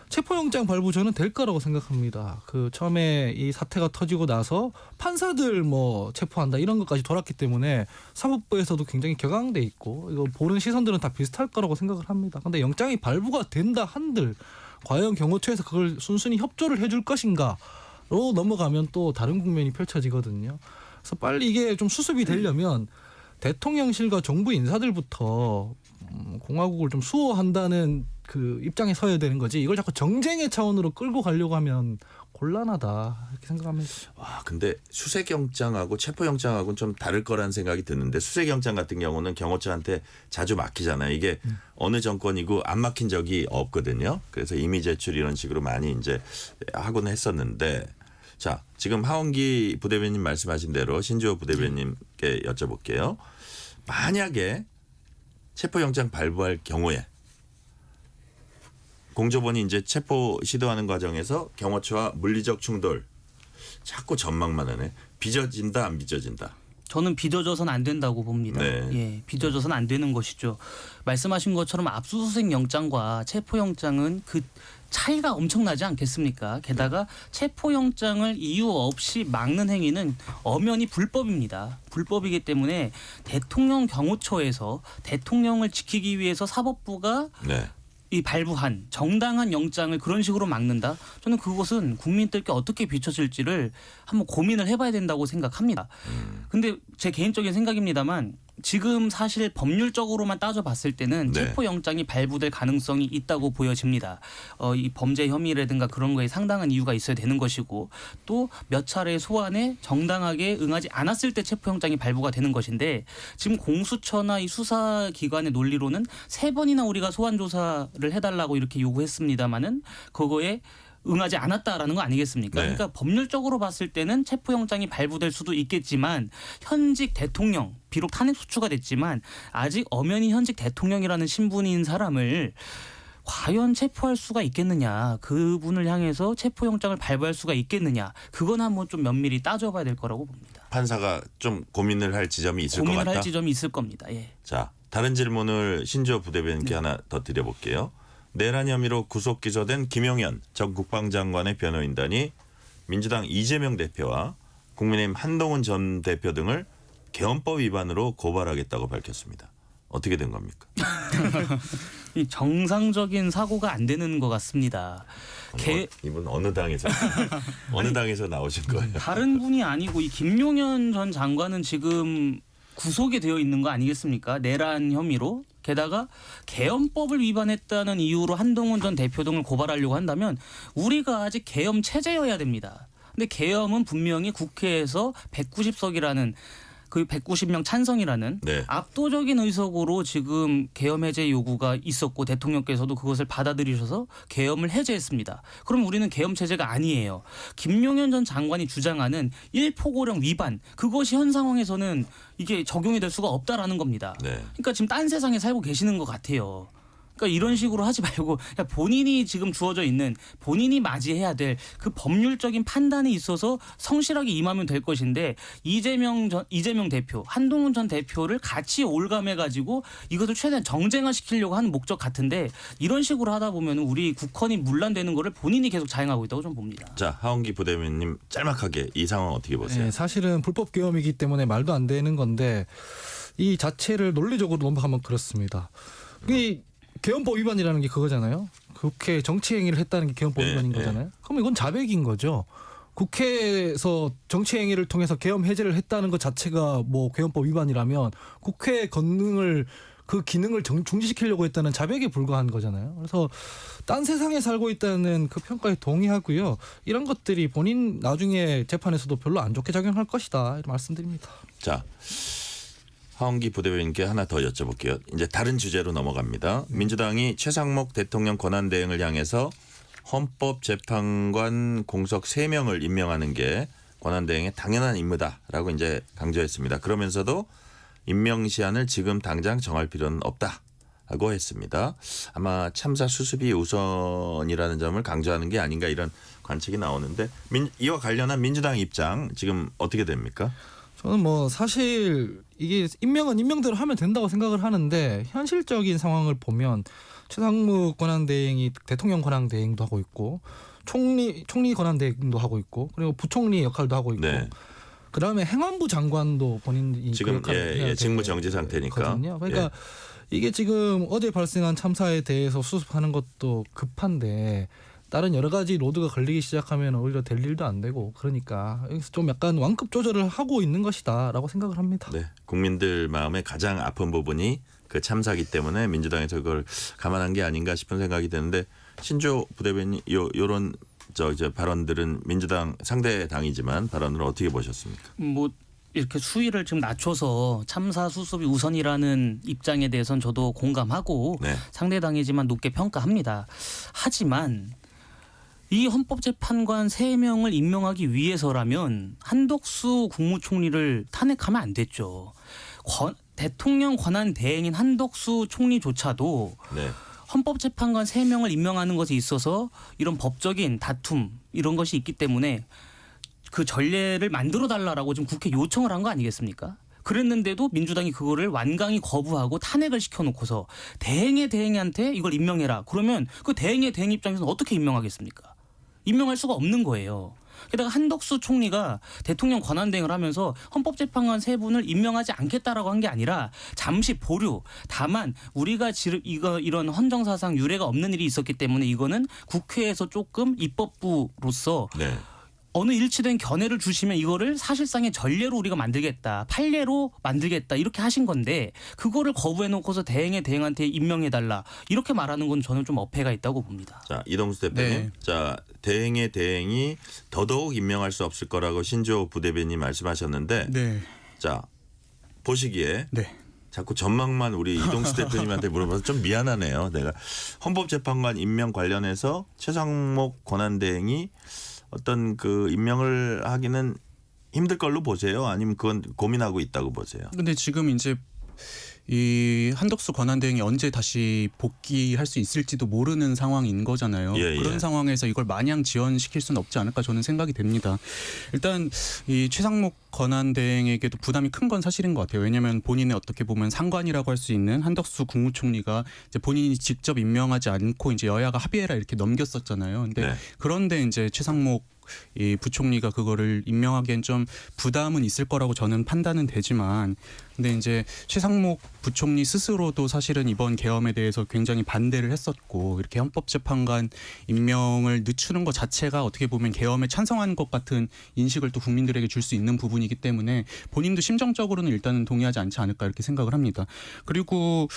체포영장 발부 저는 될 거라고 생각합니다. 그 처음에 이 사태가 터지고 나서 판사들 뭐 체포한다 이런 것까지 돌았기 때문에 사법부에서도 굉장히 격앙돼 있고 이거 보는 시선들은 다 비슷할 거라고 생각을 합니다. 근데 영장이 발부가 된다 한들 과연 경호처에서 그걸 순순히 협조를 해줄 것인가로 넘어가면 또 다른 국면이 펼쳐지거든요. 그래서 빨리 이게 좀 수습이 되려면 대통령실과 정부 인사들부터 공화국을 좀 수호한다는 그 입장에 서야 되는 거지 이걸 자꾸 정쟁의 차원으로 끌고 가려고 하면 곤란하다 이렇게 생각합니다. 와, 근데 수색영장하고 체포영장하고는 좀 다를 거라는 생각이 드는데 수색영장 같은 경우는 경호처한테 자주 막히잖아요. 이게 어느 정권이고 안 막힌 적이 없거든요. 그래서 이미 제출 이런 식으로 많이 이제 하곤 했었는데 자, 지금 하원기 부대변인 말씀하신 대로 신주호 부대변인께 여쭤볼게요. 만약에 체포영장 발부할 경우에 공조본이 이제 체포 시도하는 과정에서 경호처와 물리적 충돌 자꾸 전망만 하네. 빚어진다 안 빚어진다. 저는 빚어져서는 안 된다고 봅니다. 네. 예, 빚어져서는 안 되는 것이죠. 말씀하신 것처럼 압수수색 영장과 체포영장은 그 차이가 엄청나지 않겠습니까? 게다가 체포영장을 이유 없이 막는 행위는 엄연히 불법입니다. 불법이기 때문에 대통령 경호처에서 대통령을 지키기 위해서 사법부가 이 발부한 정당한 영장을 그런 식으로 막는다? 저는 그것은 국민들께 어떻게 비춰질지를 한번 고민을 해봐야 된다고 생각합니다. 근데 제 개인적인 생각입니다만 지금 사실 법률적으로만 따져봤을 때는 체포영장이 발부될 가능성이 있다고 보여집니다. 이 범죄 혐의라든가 그런 거에 상당한 이유가 있어야 되는 것이고 또 몇 차례 소환에 정당하게 응하지 않았을 때 체포영장이 발부가 되는 것인데 지금 공수처나 이 수사기관의 논리로는 3번이나 우리가 소환 조사를 해달라고 이렇게 요구했습니다마는 그거에 응하지 않았다라는 거 아니겠습니까? 네. 그러니까 법률적으로 봤을 때는 체포영장이 발부될 수도 있겠지만 현직 대통령 비록 탄핵 소추가 됐지만 아직 엄연히 현직 대통령이라는 신분인 사람을 과연 체포할 수가 있겠느냐, 그분을 향해서 체포영장을 발부할 수가 있겠느냐, 그건 한번 좀 면밀히 따져봐야 될 거라고 봅니다. 판사가 좀 고민을 할 지점이 있을 것 고민을 같다. 할 지점이 있을 겁니다. 예. 자, 다른 질문을 신조 부대변인께 하나 더 드려볼게요. 내란 혐의로 구속 기소된 김용현 전 국방장관의 변호인단이 민주당 이재명 대표와 국민의힘 한동훈 전 대표 등을 개헌법 위반으로 고발하겠다고 밝혔습니다. 어떻게 된 겁니까? 이 정상적인 사고가 안 되는 것 같습니다. 이분 어느 당에서 어느 당에서 나오신 거예요? 다른 분이 아니고 이 김용현 전 장관은 지금 구속이 되어 있는 거 아니겠습니까? 내란 혐의로. 게다가 계엄법을 위반했다는 이유로 한동훈 전 대표 등을 고발하려고 한다면 우리가 아직 계엄 체제여야 됩니다. 근데 계엄은 분명히 국회에서 190석이라는 그 190명 찬성이라는 네. 압도적인 의석으로 지금 계엄 해제 요구가 있었고 대통령께서도 그것을 받아들이셔서 계엄을 해제했습니다. 그럼 우리는 계엄 체제가 아니에요. 김용현 전 장관이 주장하는 일포고령 위반, 그것이 현 상황에서는 이게 적용이 될 수가 없다라는 겁니다. 네. 그러니까 지금 딴 세상에 살고 계시는 것 같아요. 그러니까 이런 식으로 하지 말고 그냥 본인이 지금 주어져 있는, 본인이 맞이해야 될 그 법률적인 판단에 있어서 성실하게 임하면 될 것인데 이재명 대표, 한동훈 전 대표를 같이 올감해가지고 이것을 최대한 정쟁화시키려고 하는 목적 같은데 이런 식으로 하다 보면 우리 국헌이 문란되는 거를 본인이 계속 자행하고 있다고 좀 봅니다. 자, 하원기 부대변인님 짤막하게 이 상황 어떻게 보세요? 네, 사실은 불법 계엄이기 때문에 말도 안 되는 건데 이 자체를 논리적으로 넘어가면 그렇습니다. 이 계엄법 위반이라는 게 그거잖아요. 국회 정치 행위를 했다는 게 계엄법 네, 위반인 네. 거잖아요. 그럼 이건 자백인 거죠. 국회에서 정치 행위를 통해서 계엄 해제를 했다는 것 자체가 뭐 계엄법 위반이라면 국회 권능을 그 기능을 중지시키려고 했다는 자백에 불과한 거잖아요. 그래서 딴 세상에 살고 있다는 그 평가에 동의하고요. 이런 것들이 본인 나중에 재판에서도 별로 안 좋게 작용할 것이다 이런 말씀드립니다. 자, 하원기 부대변인께 하나 더 여쭤볼게요. 이제 다른 주제로 넘어갑니다. 민주당이 최상목 대통령 권한대행을 향해서 헌법재판관 공석 3명을 임명하는 게 권한대행의 당연한 임무다라고 이제 강조했습니다. 그러면서도 임명 시한을 지금 당장 정할 필요는 없다라고 했습니다. 아마 참사 수습이 우선이라는 점을 강조하는 게 아닌가 이런 관측이 나오는데 이와 관련한 민주당 입장 지금 어떻게 됩니까? 저는 뭐 사실 이게 임명은 임명대로 하면 된다고 생각을 하는데 현실적인 상황을 보면 최상무 권한대행이 대통령 권한대행도 하고 있고 총리 권한대행도 하고 있고 그리고 부총리 역할도 하고 있고 네. 그다음에 행안부 장관도 본인이 지금 그 역할을 해야 직무 정지 상태니까. 되거든요. 그러니까 이게 지금 어제 발생한 참사에 대해서 수습하는 것도 급한데 다른 여러 가지 로드가 걸리기 시작하면 오히려 될 일도 안 되고 그러니까 여기서 좀 약간 완급 조절을 하고 있는 것이다라고 생각을 합니다. 네, 국민들 마음에 가장 아픈 부분이 그 참사기 때문에 민주당에서 그걸 감안한 게 아닌가 싶은 생각이 드는데 신조 부대변인 요런 이제 발언들은 민주당 상대 당이지만 발언을 어떻게 보셨습니까? 뭐 이렇게 수위를 좀 낮춰서 참사 수습이 우선이라는 입장에 대해서는 저도 공감하고 네. 상대당이지만 높게 평가합니다. 하지만 이 헌법재판관 3명을 임명하기 위해서라면 한덕수 국무총리를 탄핵하면 안 됐죠. 대통령 권한 대행인 한덕수 총리조차도 네. 헌법재판관 3명을 임명하는 것에 있어서 이런 법적인 다툼 이런 것이 있기 때문에 그 전례를 만들어 달라라고 지금 국회 요청을 한 거 아니겠습니까? 그랬는데도 민주당이 그거를 완강히 거부하고 탄핵을 시켜놓고서 대행의 대행한테 이걸 임명해라. 그러면 그 대행의 대행 입장에서는 어떻게 임명하겠습니까? 임명할 수가 없는 거예요. 게다가 한덕수 총리가 대통령 권한대행을 하면서 헌법재판관 3분을 임명하지 않겠다라고 한 게 아니라 잠시 보류. 다만 우리가 지금 이런 헌정사상 유례가 없는 일이 있었기 때문에 이거는 국회에서 조금 입법부로서 네. 어느 일치된 견해를 주시면 이거를 사실상의 전례로 우리가 만들겠다. 판례로 만들겠다. 이렇게 하신 건데 그거를 거부해놓고서 대행의 대행한테 임명해달라. 이렇게 말하는 건 저는 좀 어폐가 있다고 봅니다. 자, 이동수 대표님. 네. 자, 대행의 대행이 더더욱 임명할 수 없을 거라고 신조 부대변인이 말씀하셨는데 네. 자, 보시기에 네. 자꾸 전망만 우리 이동수 대표님한테 물어봐서 좀 미안하네요. 내가 헌법재판관 임명 관련해서 최상목 권한대행이 어떤 그 임명을 하기는 힘들 걸로 보세요? 아니면 그건 고민하고 있다고 보세요? 근데 지금 이제 이 한덕수 권한대행이 언제 다시 복귀할 수 있을지도 모르는 상황인 거잖아요. 예, 그런 예. 상황에서 이걸 마냥 지연시킬 수는 없지 않을까 저는 생각이 됩니다. 일단 이 최상목 권한대행에게도 부담이 큰 건 사실인 것 같아요. 왜냐하면 본인의 어떻게 보면 상관이라고 할 수 있는 한덕수 국무총리가 이제 본인이 직접 임명하지 않고 이제 여야가 합의해라 이렇게 넘겼었잖아요. 근데 네. 그런데 이제 최상목 이 부총리가 그거를 임명하기엔 좀 부담은 있을 거라고 저는 판단은 되지만 근데 이제 최상목 부총리 스스로도 사실은 이번 계엄에 대해서 굉장히 반대를 했었고 이렇게 헌법재판관 임명을 늦추는 것 자체가 어떻게 보면 계엄에 찬성하는 것 같은 인식을 또 국민들에게 줄 수 있는 부분이기 때문에 본인도 심정적으로는 일단은 동의하지 않지 않을까 이렇게 생각을 합니다. 그리고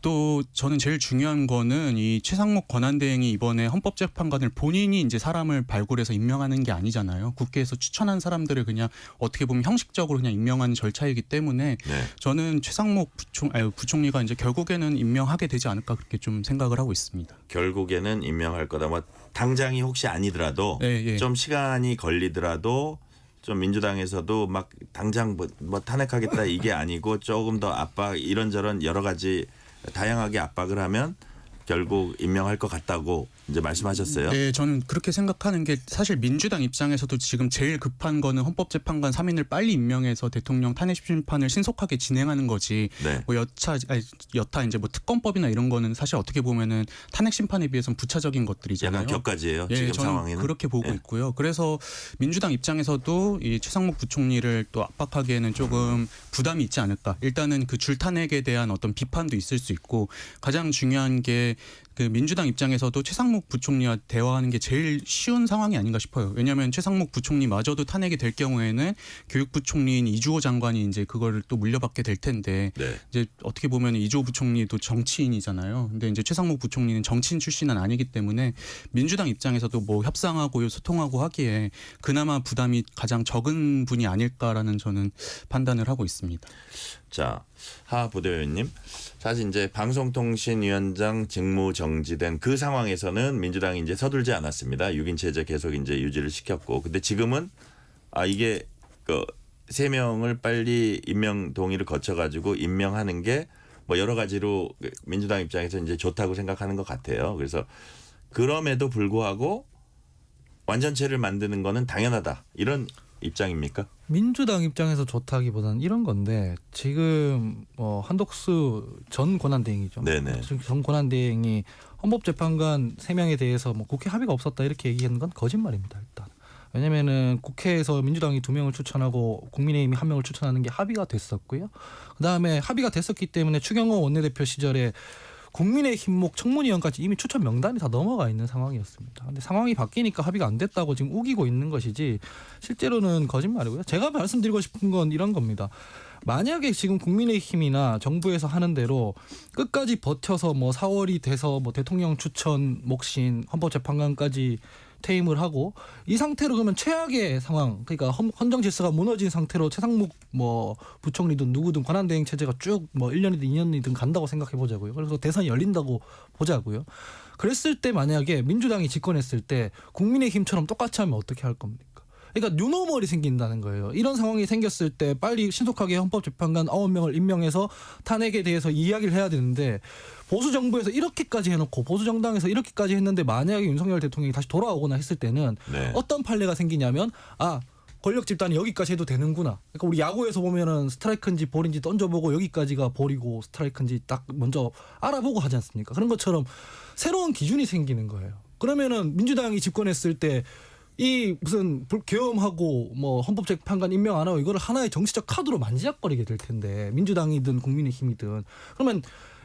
또 저는 제일 중요한 거는 이 최상목 권한대행이 이번에 헌법재판관을 본인이 이제 사람을 발굴해서 임명하는 게 아니잖아요. 국회에서 추천한 사람들을 그냥 어떻게 보면 형식적으로 그냥 임명하는 절차이기 때문에 네. 저는 최상목 부총리가 이제 결국에는 임명하게 되지 않을까 그렇게 좀 생각을 하고 있습니다. 결국에는 임명할 거다. 뭐 당장이 혹시 아니더라도 예. 좀 시간이 걸리더라도 좀 민주당에서도 막 당장 뭐 탄핵하겠다 이게 아니고 조금 더 압박 이런저런 여러 가지 다양하게 압박을 하면 결국 임명할 것 같다고 이제 말씀하셨어요. 네, 저는 그렇게 생각하는 게 사실 민주당 입장에서도 지금 제일 급한 거는 헌법재판관 3인을 빨리 임명해서 대통령 탄핵 심판을 신속하게 진행하는 거지. 네. 뭐 여타 이제 뭐 특검법이나 이런 거는 사실 어떻게 보면은 탄핵 심판에 비해서는 부차적인 것들이잖아요. 약간 격가지예요. 예, 지금 저는 상황에는. 그렇게 보고 예. 있고요. 그래서 민주당 입장에서도 이 최상목 부총리를 또 압박하기에는 조금 부담이 있지 않을까. 일단은 그 줄탄핵에 대한 어떤 비판도 있을 수 있고 가장 중요한 게 그 민주당 입장에서도 최상목 부총리와 대화하는 게 제일 쉬운 상황이 아닌가 싶어요. 왜냐하면 최상목 부총리마저도 탄핵이 될 경우에는 교육부 총리인 이주호 장관이 이제 그거를 또 물려받게 될 텐데 네. 이제 어떻게 보면 이주호 부총리도 정치인이잖아요. 근데 이제 최상목 부총리는 정치인 출신은 아니기 때문에 민주당 입장에서도 뭐 협상하고 소통하고 하기에 그나마 부담이 가장 적은 분이 아닐까라는 저는 판단을 하고 있습니다. 자, 하 부대변인님. 사실 이제 방송통신위원장 직무 정지된 그 상황에서는 민주당이 이제 서둘지 않았습니다. 6인 체제 계속 이제 유지를 시켰고. 근데 지금은 이게 그 3명을 빨리 임명 동의를 거쳐 가지고 임명하는 게 뭐 여러 가지로 민주당 입장에서 이제 좋다고 생각하는 것 같아요. 그래서 그럼에도 불구하고 완전체를 만드는 거는 당연하다. 이런 입장입니까? 민주당 입장에서 좋다기보다는 이런 건데 지금 한덕수 전 권한대행이죠. 네네. 전 권한대행이 헌법재판관 3명에 대해서 뭐 국회 합의가 없었다 이렇게 얘기하는 건 거짓말입니다. 일단. 왜냐면은 국회에서 민주당이 2명을 추천하고 국민의힘이 1명을 추천하는 게 합의가 됐었고요. 그다음에 합의가 됐었기 때문에 추경호 원내대표 시절에 국민의힘목 청문위원까지 이미 추천 명단이 다 넘어가 있는 상황이었습니다. 근데 상황이 바뀌니까 합의가 안 됐다고 지금 우기고 있는 것이지 실제로는 거짓말이고요. 제가 말씀드리고 싶은 건 이런 겁니다. 만약에 지금 국민의힘이나 정부에서 하는 대로 끝까지 버텨서 뭐 4월이 돼서 뭐 대통령 추천 몫인 헌법재판관까지 퇴임을 하고 이 상태로 그러면 최악의 상황 그러니까 헌정 질서가 무너진 상태로 최상목 뭐 부총리든 누구든 권한대행 체제가 쭉 뭐 1년이든 2년이든 간다고 생각해 보자고요. 그래서 대선이 열린다고 보자고요. 그랬을 때 만약에 민주당이 집권했을 때 국민의힘처럼 똑같이 하면 어떻게 할 겁니까? 그러니까 뉴노멀이 생긴다는 거예요. 이런 상황이 생겼을 때 빨리 신속하게 헌법재판관 9명을 임명해서 탄핵에 대해서 이야기를 해야 되는데 보수 정부에서 이렇게까지 해놓고 보수 정당에서 이렇게까지 했는데 만약에 윤석열 대통령이 다시 돌아오거나 했을 때는 네. 어떤 판례가 생기냐면 권력 집단이 여기까지 해도 되는구나. 그러니까 우리 야구에서 보면은 스트라이크인지 볼인지 던져보고 여기까지가 볼이고 스트라이크인지 딱 먼저 알아보고 하지 않습니까? 그런 것처럼 새로운 기준이 생기는 거예요. 그러면은 민주당이 집권했을 때 이 무슨 계엄하고 뭐 헌법재판관 임명 안 하고 이거를 하나의 정치적 카드로 만지작거리게 될 텐데 민주당이든 국민의힘이든 그러면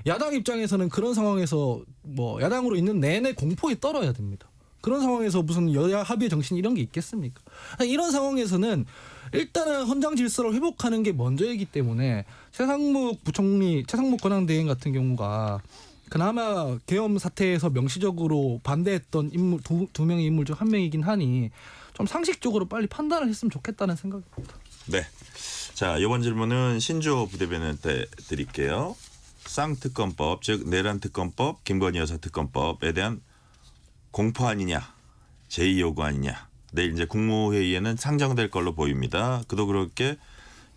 야당 입장에서는 그런 상황에서 뭐 야당으로 있는 내내 공포에 떨어야 됩니다. 그런 상황에서 무슨 여야 합의의 정신 이런 게 있겠습니까? 이런 상황에서는 일단은 헌정 질서를 회복하는 게 먼저이기 때문에 최상목 권한대행 같은 경우가 그나마 계엄 사태에서 명시적으로 반대했던 인물 두 명의 인물 중 한 명이긴 하니 좀 상식적으로 빨리 판단을 했으면 좋겠다는 생각입니다. 네. 자, 이번 질문은 신주호 부대변인한테 드릴게요. 쌍특검법, 즉 내란특검법, 김건희 여사 특검법에 대한 공포 아니냐, 제2요구 아니냐. 내일 이제 국무회의에는 상정될 걸로 보입니다. 그도 그렇게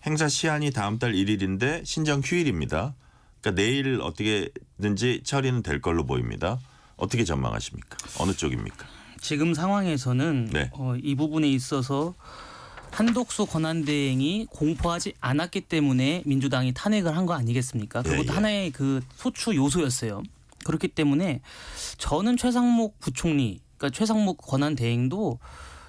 행사 시한이 다음 달 1일인데 신정 휴일입니다. 그러니까 내일 어떻게든지 처리는 될 걸로 보입니다. 어떻게 전망하십니까? 어느 쪽입니까? 지금 상황에서는 네. 이 부분에 있어서 한덕수 권한대행이 공포하지 않았기 때문에 민주당이 탄핵을 한 거 아니겠습니까? 그것도 예, 예. 하나의 그 소추 요소였어요. 그렇기 때문에 저는 최상목 부총리, 그러니까 최상목 권한대행도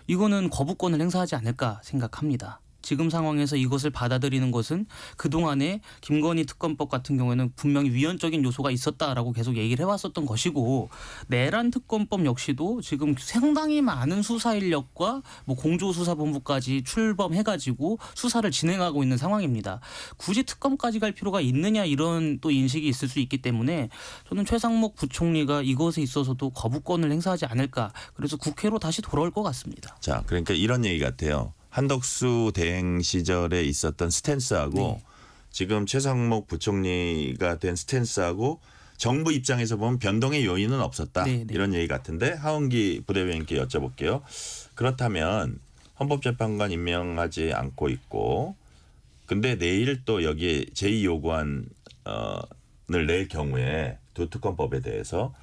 이거는 거부권을 행사하지 않을까 생각합니다. 지금 상황에서 이것을 받아들이는 것은 그동안에 김건희 특검법 같은 경우에는 분명히 위헌적인 요소가 있었다라고 계속 얘기를 해왔었던 것이고, 내란 특검법 역시도 지금 상당히 많은 수사 인력과 뭐 공조수사본부까지 출범해가지고 수사를 진행하고 있는 상황입니다. 굳이 특검까지 갈 필요가 있느냐, 이런 또 인식이 있을 수 있기 때문에 저는 최상목 부총리가 이것에 있어서도 거부권을 행사하지 않을까, 그래서 국회로 다시 돌아올 것 같습니다. 자, 그러니까 이런 얘기 같아요. 한덕수 대행 시절에 있었던 스탠스하고 지금 최상목 부총리가 된 스탠스하고 정부 입장에서 보면 변동의 요인은 없었다. 이런 얘기 같은데 하은기 부대변인께 여쭤볼게요. 그렇다면 헌법재판관 임명하지 않고 있고, 근데 내일 또 여기에 제2요구안을 낼 경우에 두 특검법에 대해서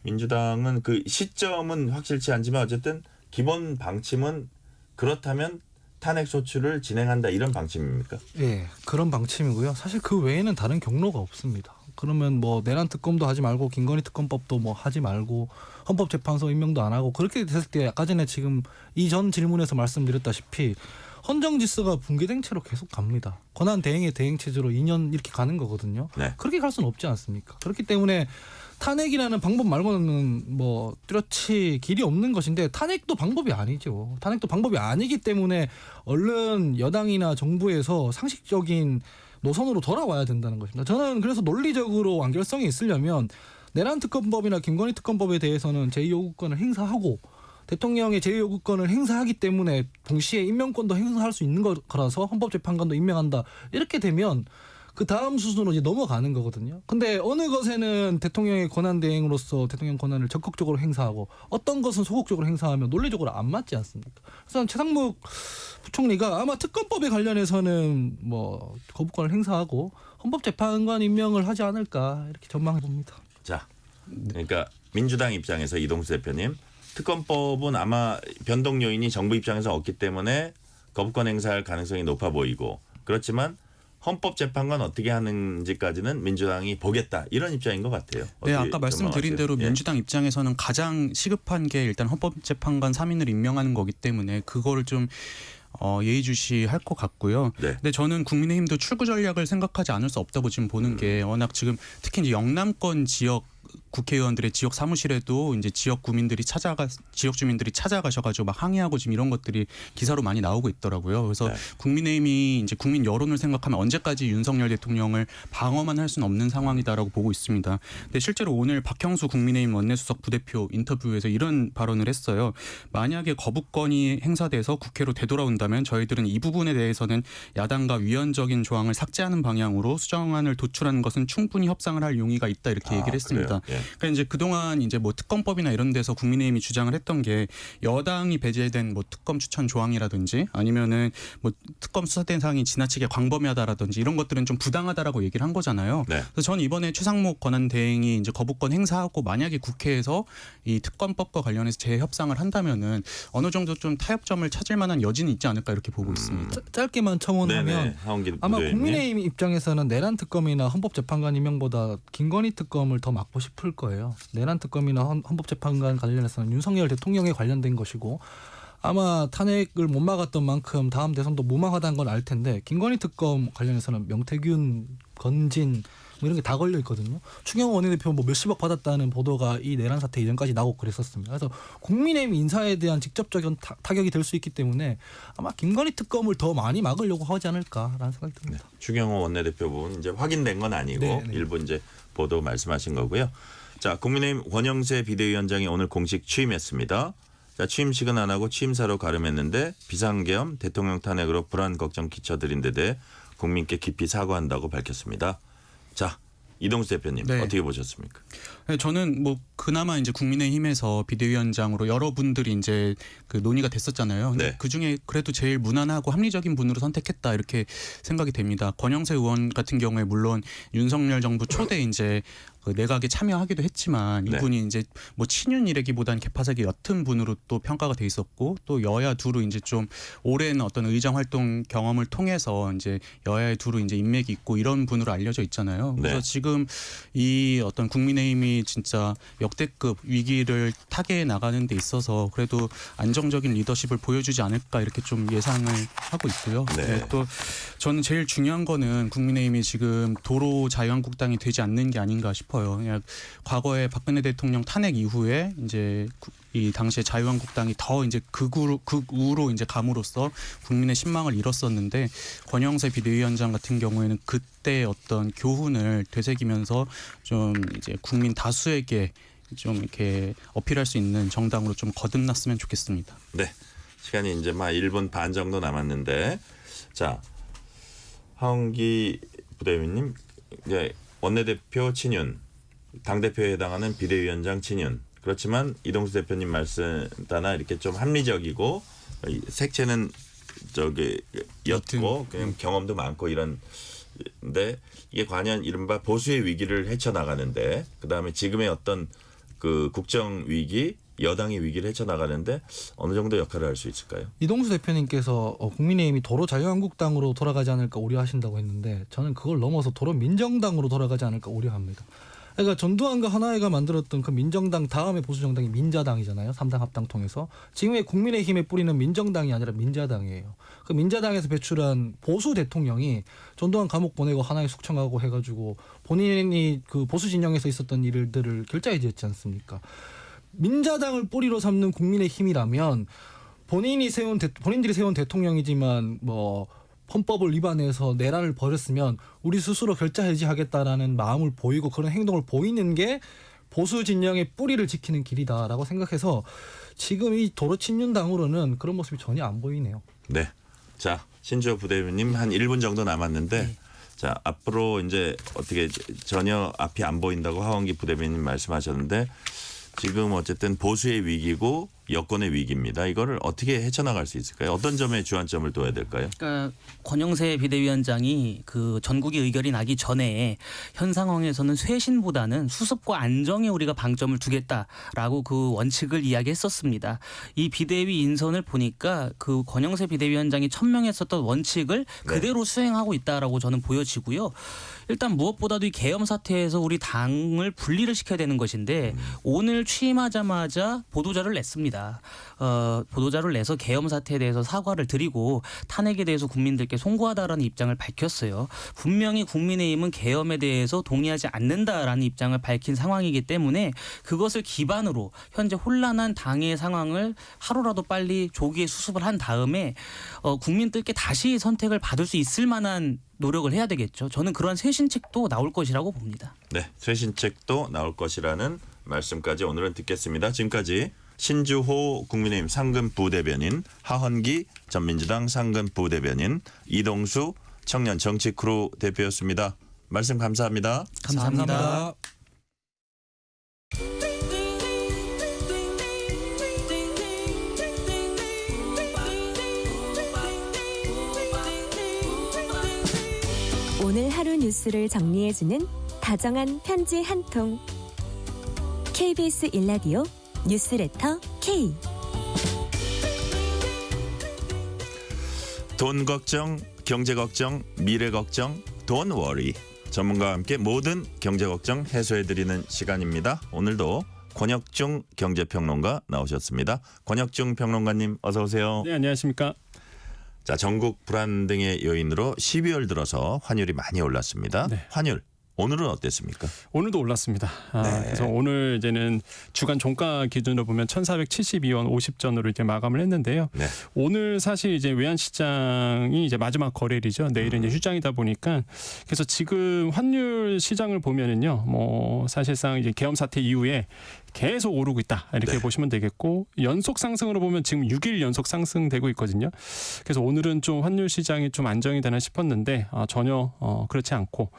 민주당은 그 시점은 확실치 않지만 어쨌든 기본 방침은 그렇다면 탄핵 소추를 진행한다, 이런 방침입니까? 예, 그런 방침이고요. 사실 그 외에는 다른 경로가 없습니다. 그러면 뭐 내란 특검도 하지 말고 김건희 특검법도 뭐 하지 말고 헌법재판소 임명도 안 하고, 그렇게 됐을 때 아까 전에 지금 이전 질문에서 말씀드렸다시피 헌정 질서가 붕괴된 채로 계속 갑니다. 권한 대행의 대행 체제로 2년 이렇게 가는 거거든요. 네. 그렇게 갈 수는 없지 않습니까? 그렇기 때문에 탄핵이라는 방법 말고는 뭐 뚜렷이 길이 없는 것인데, 탄핵도 방법이 아니죠. 탄핵도 방법이 아니기 때문에 얼른 여당이나 정부에서 상식적인 노선으로 돌아와야 된다는 것입니다. 저는 그래서 논리적으로 완결성이 있으려면 내란 특검법이나 김건희 특검법에 대해서는 제2요구권을 행사하고, 대통령의 제2요구권을 행사하기 때문에 동시에 임명권도 행사할 수 있는 거라서 헌법재판관도 임명한다, 이렇게 되면 그 다음 수순으로 이제 넘어가는 거거든요. 근데 어느 것에는 대통령의 권한 대행으로서 대통령 권한을 적극적으로 행사하고 어떤 것은 소극적으로 행사하면 논리적으로 안 맞지 않습니까? 그래서 최상목 부총리가 아마 특검법에 관련해서는 뭐 거부권을 행사하고 헌법재판관 임명을 하지 않을까, 이렇게 전망해 봅니다. 자, 그러니까 민주당 입장에서 이동수 대표님, 특검법은 아마 변동 요인이 정부 입장에서 없기 때문에 거부권 행사할 가능성이 높아 보이고, 그렇지만 헌법재판관 어떻게 하는지까지는 민주당이 보겠다, 이런 입장인 것 같아요. 네, 아까 말씀드린 대로 예. 민주당 입장에서는 가장 시급한 게 일단 헌법재판관 3인을 임명하는 거기 때문에 그거를 좀 예의주시할 것 같고요. 네. 근데 저는 국민의힘도 출구 전략을 생각하지 않을 수 없다고 지금 보는 게, 워낙 지금 특히 이제 영남권 지역 국회의원들의 지역 사무실에도 이제 지역 주민들이 찾아가셔가지고 막 항의하고 지금 이런 것들이 기사로 많이 나오고 있더라고요. 그래서 네. 국민의힘이 이제 국민 여론을 생각하면 언제까지 윤석열 대통령을 방어만 할 수는 없는 상황이다라고 보고 있습니다. 근데 실제로 오늘 박형수 국민의힘 원내수석 부대표 인터뷰에서 이런 발언을 했어요. 만약에 거부권이 행사돼서 국회로 되돌아온다면 저희들은 이 부분에 대해서는 야당과 위헌적인 조항을 삭제하는 방향으로 수정안을 도출하는 것은 충분히 협상을 할 용의가 있다, 이렇게 얘기를 했습니다. 예. 그러니까 이제 그동안 이제 뭐 특검법이나 이런 데서 국민의힘이 주장을 했던 게, 여당이 배제된 뭐 특검 추천 조항이라든지 아니면은 뭐 특검 수사 대상이 지나치게 광범위하다라든지 이런 것들은 좀 부당하다라고 얘기를 한 거잖아요. 네. 그래서 저는 이번에 최상목 권한 대행이 이제 거부권 행사하고 만약에 국회에서 이 특검법과 관련해서 재협상을 한다면은 어느 정도 좀 타협점을 찾을 만한 여지는 있지 않을까, 이렇게 보고 있습니다. 짧게만 첨언하면 네네, 하은기 아마 부대변인. 국민의힘 입장에서는 내란 특검이나 헌법재판관 임명보다 김건희 특검을 더 막고 싶을 거예요. 내란 특검이나 헌법재판관 관련해서는 윤석열 대통령에 관련된 것이고, 아마 탄핵을 못 막았던 만큼 다음 대선도 무망하다는 건 알 텐데, 김건희 특검 관련해서는 명태균, 건진 뭐 이런 게 다 걸려 있거든요. 추경호 원내대표 뭐 몇십억 받았다는 보도가 이 내란 사태 이전까지 나오고 그랬었습니다. 그래서 국민의힘 인사에 대한 직접적인 타격이 될 수 있기 때문에 아마 김건희 특검을 더 많이 막으려고 하지 않을까라는 생각이 듭니다. 네. 추경호 원내대표 부분 이제 확인된 건 아니고 네. 일부 이제 보도 말씀하신 거고요. 자, 국민의힘 권영세 비대위원장이 오늘 공식 취임했습니다. 자, 취임식은 안 하고 취임사로 가름했는데 비상계엄 대통령 탄핵으로 불안 걱정 끼쳐드린 데 대해 국민께 깊이 사과한다고 밝혔습니다. 자, 이동수 대표님 네. 어떻게 보셨습니까? 네, 저는 뭐 그나마 이제 국민의힘에서 비대위원장으로 여러분들이 이제 그 논의가 됐었잖아요. 근데 네. 그 중에 그래도 제일 무난하고 합리적인 분으로 선택했다 이렇게 생각이 됩니다. 권영세 의원 같은 경우에 물론 윤석열 정부 초대 이제 그 내각에 참여하기도 했지만 네. 이분이 이제 뭐 친윤이라기보다는 개파색이 옅은 분으로 또 평가가 돼 있었고 또 여야 두루 이제 좀 오랜 어떤 의정 활동 경험을 통해서 이제 여야의 두루 이제 인맥이 있고 이런 분으로 알려져 있잖아요. 그래서 네. 지금 이 어떤 국민의힘이 진짜 역대급 위기를 타개해 나가는 데 있어서 그래도 안정적인 리더십을 보여주지 않을까 이렇게 좀 예상을 하고 있고요. 네. 네, 또 저는 제일 중요한 거는 국민의힘이 지금 도로 자유한국당이 되지 않는 게 아닌가 싶어요. 그냥 과거에 박근혜 대통령 탄핵 이후에 이제 이 당시에 자유한국당이 더 이제 극우로 이제 감으로써 국민의 신망을 잃었었는데 권영세 비대위원장 같은 경우에는 그때 어떤 교훈을 되새기면서 좀 이제 국민 다수에게 좀 이렇게 어필할 수 있는 정당으로 좀 거듭났으면 좋겠습니다. 네, 시간이 이제 막 1분 반 정도 남았는데, 자, 하원기 부대위원님, 이제 원내대표 친윤, 당 대표에 해당하는 비대위원장 친윤. 그렇지만 이동수 대표님 말씀 따라 이렇게 좀 합리적이고 색채는 저기 옅고 그냥 경험도 많고 이런데 이게 과연 이른바 보수의 위기를 헤쳐나가는데 그다음에 지금의 어떤 그 국정 위기 여당의 위기를 헤쳐나가는데 어느 정도 역할을 할 수 있을까요? 이동수 대표님께서 국민의힘이 도로 자유한국당으로 돌아가지 않을까 우려하신다고 했는데 저는 그걸 넘어서 도로 민정당으로 돌아가지 않을까 우려합니다. 그러니까 전두환과 하나회가 만들었던 그 민정당 다음에 보수정당이 민자당이잖아요. 3당 합당 통해서. 지금의 국민의힘에 뿌리는 민정당이 아니라 민자당이에요. 그 민자당에서 배출한 보수 대통령이 전두환 감옥 보내고 하나회 숙청하고 해가지고 본인이 그 보수 진영에서 있었던 일들을 결자해지었지 않습니까? 민자당을 뿌리로 삼는 국민의힘이라면 본인들이 세운 대통령이지만 뭐 헌법을 위반해서 내란을 벌였으면 우리 스스로 결자 해지하겠다라는 마음을 보이고 그런 행동을 보이는 게 보수 진영의 뿌리를 지키는 길이다라고 생각해서 지금 이 도로 친윤당으로는 그런 모습이 전혀 안 보이네요. 네. 자, 신주호 부대표님 한 1분 정도 남았는데 네. 자, 앞으로 이제 어떻게 전혀 앞이 안 보인다고 하원기 부대표님 말씀하셨는데 지금 어쨌든 보수의 위기고 여권의 위기입니다. 이거를 어떻게 헤쳐나갈 수 있을까요? 어떤 점에 주안점을 둬야 될까요? 그러니까 권영세 비대위원장이 그 전국이 의결이 나기 전에 현 상황에서는 쇄신보다는 수습과 안정에 우리가 방점을 두겠다라고 그 원칙을 이야기했었습니다. 이 비대위 인선을 보니까 그 권영세 비대위원장이 천명했었던 원칙을 그대로 수행하고 있다라고 저는 보여지고요. 일단 무엇보다도 이 계엄 사태에서 우리 당을 분리를 시켜야 되는 것인데 오늘 취임하자마자 보도자를 냈습니다. 보도자를 내서 계엄 사태에 대해서 사과를 드리고 탄핵에 대해서 국민들께 송구하다라는 입장을 밝혔어요. 분명히 국민의힘은 계엄에 대해서 동의하지 않는다라는 입장을 밝힌 상황이기 때문에 그것을 기반으로 현재 혼란한 당의 상황을 하루라도 빨리 조기에 수습을 한 다음에 국민들께 다시 선택을 받을 수 있을 만한 노력을 해야 되겠죠. 저는 그런 쇄신책도 나올 것이라고 봅니다. 네, 쇄신책도 나올 것이라는 말씀까지 오늘은 듣겠습니다. 지금까지 신주호 국민의힘 상근 부대변인, 하헌기 전 민주당 상근 부대변인, 이동수 청년 정치 크루 대표였습니다. 말씀 감사합니다. 감사합니다. 오늘 하루 뉴스를 정리해주는 다정한 편지 한 통. KBS 1라디오 뉴스레터 K. 돈 걱정, 경제 걱정, 미래 걱정, 돈 워리. 전문가와 함께 모든 경제 걱정 해소해드리는 시간입니다. 오늘도 권혁중 경제평론가 나오셨습니다. 권혁중 평론가님 어서 오세요. 네, 안녕하십니까. 자, 전국 불안 등의 요인으로 12월 들어서 환율이 많이 올랐습니다. 네. 환율 오늘은 어땠습니까? 오늘도 올랐습니다. 네. 그래서 오늘 이제는 주간 종가 기준으로 보면 1,472원 50전으로 이제 마감을 했는데요. 네. 오늘 사실 이제 외환 시장이 이제 마지막 거래일이죠. 내일은 이제 휴장이다 보니까 그래서 지금 환율 시장을 보면은요, 뭐 사실상 이제 계엄 사태 이후에 계속 오르고 있다 이렇게 네. 보시면 되겠고 연속 상승으로 보면 지금 6일 연속 상승되고 있거든요. 그래서 오늘은 좀 환율 시장이 좀 안정이 되나 싶었는데 전혀 그렇지 않고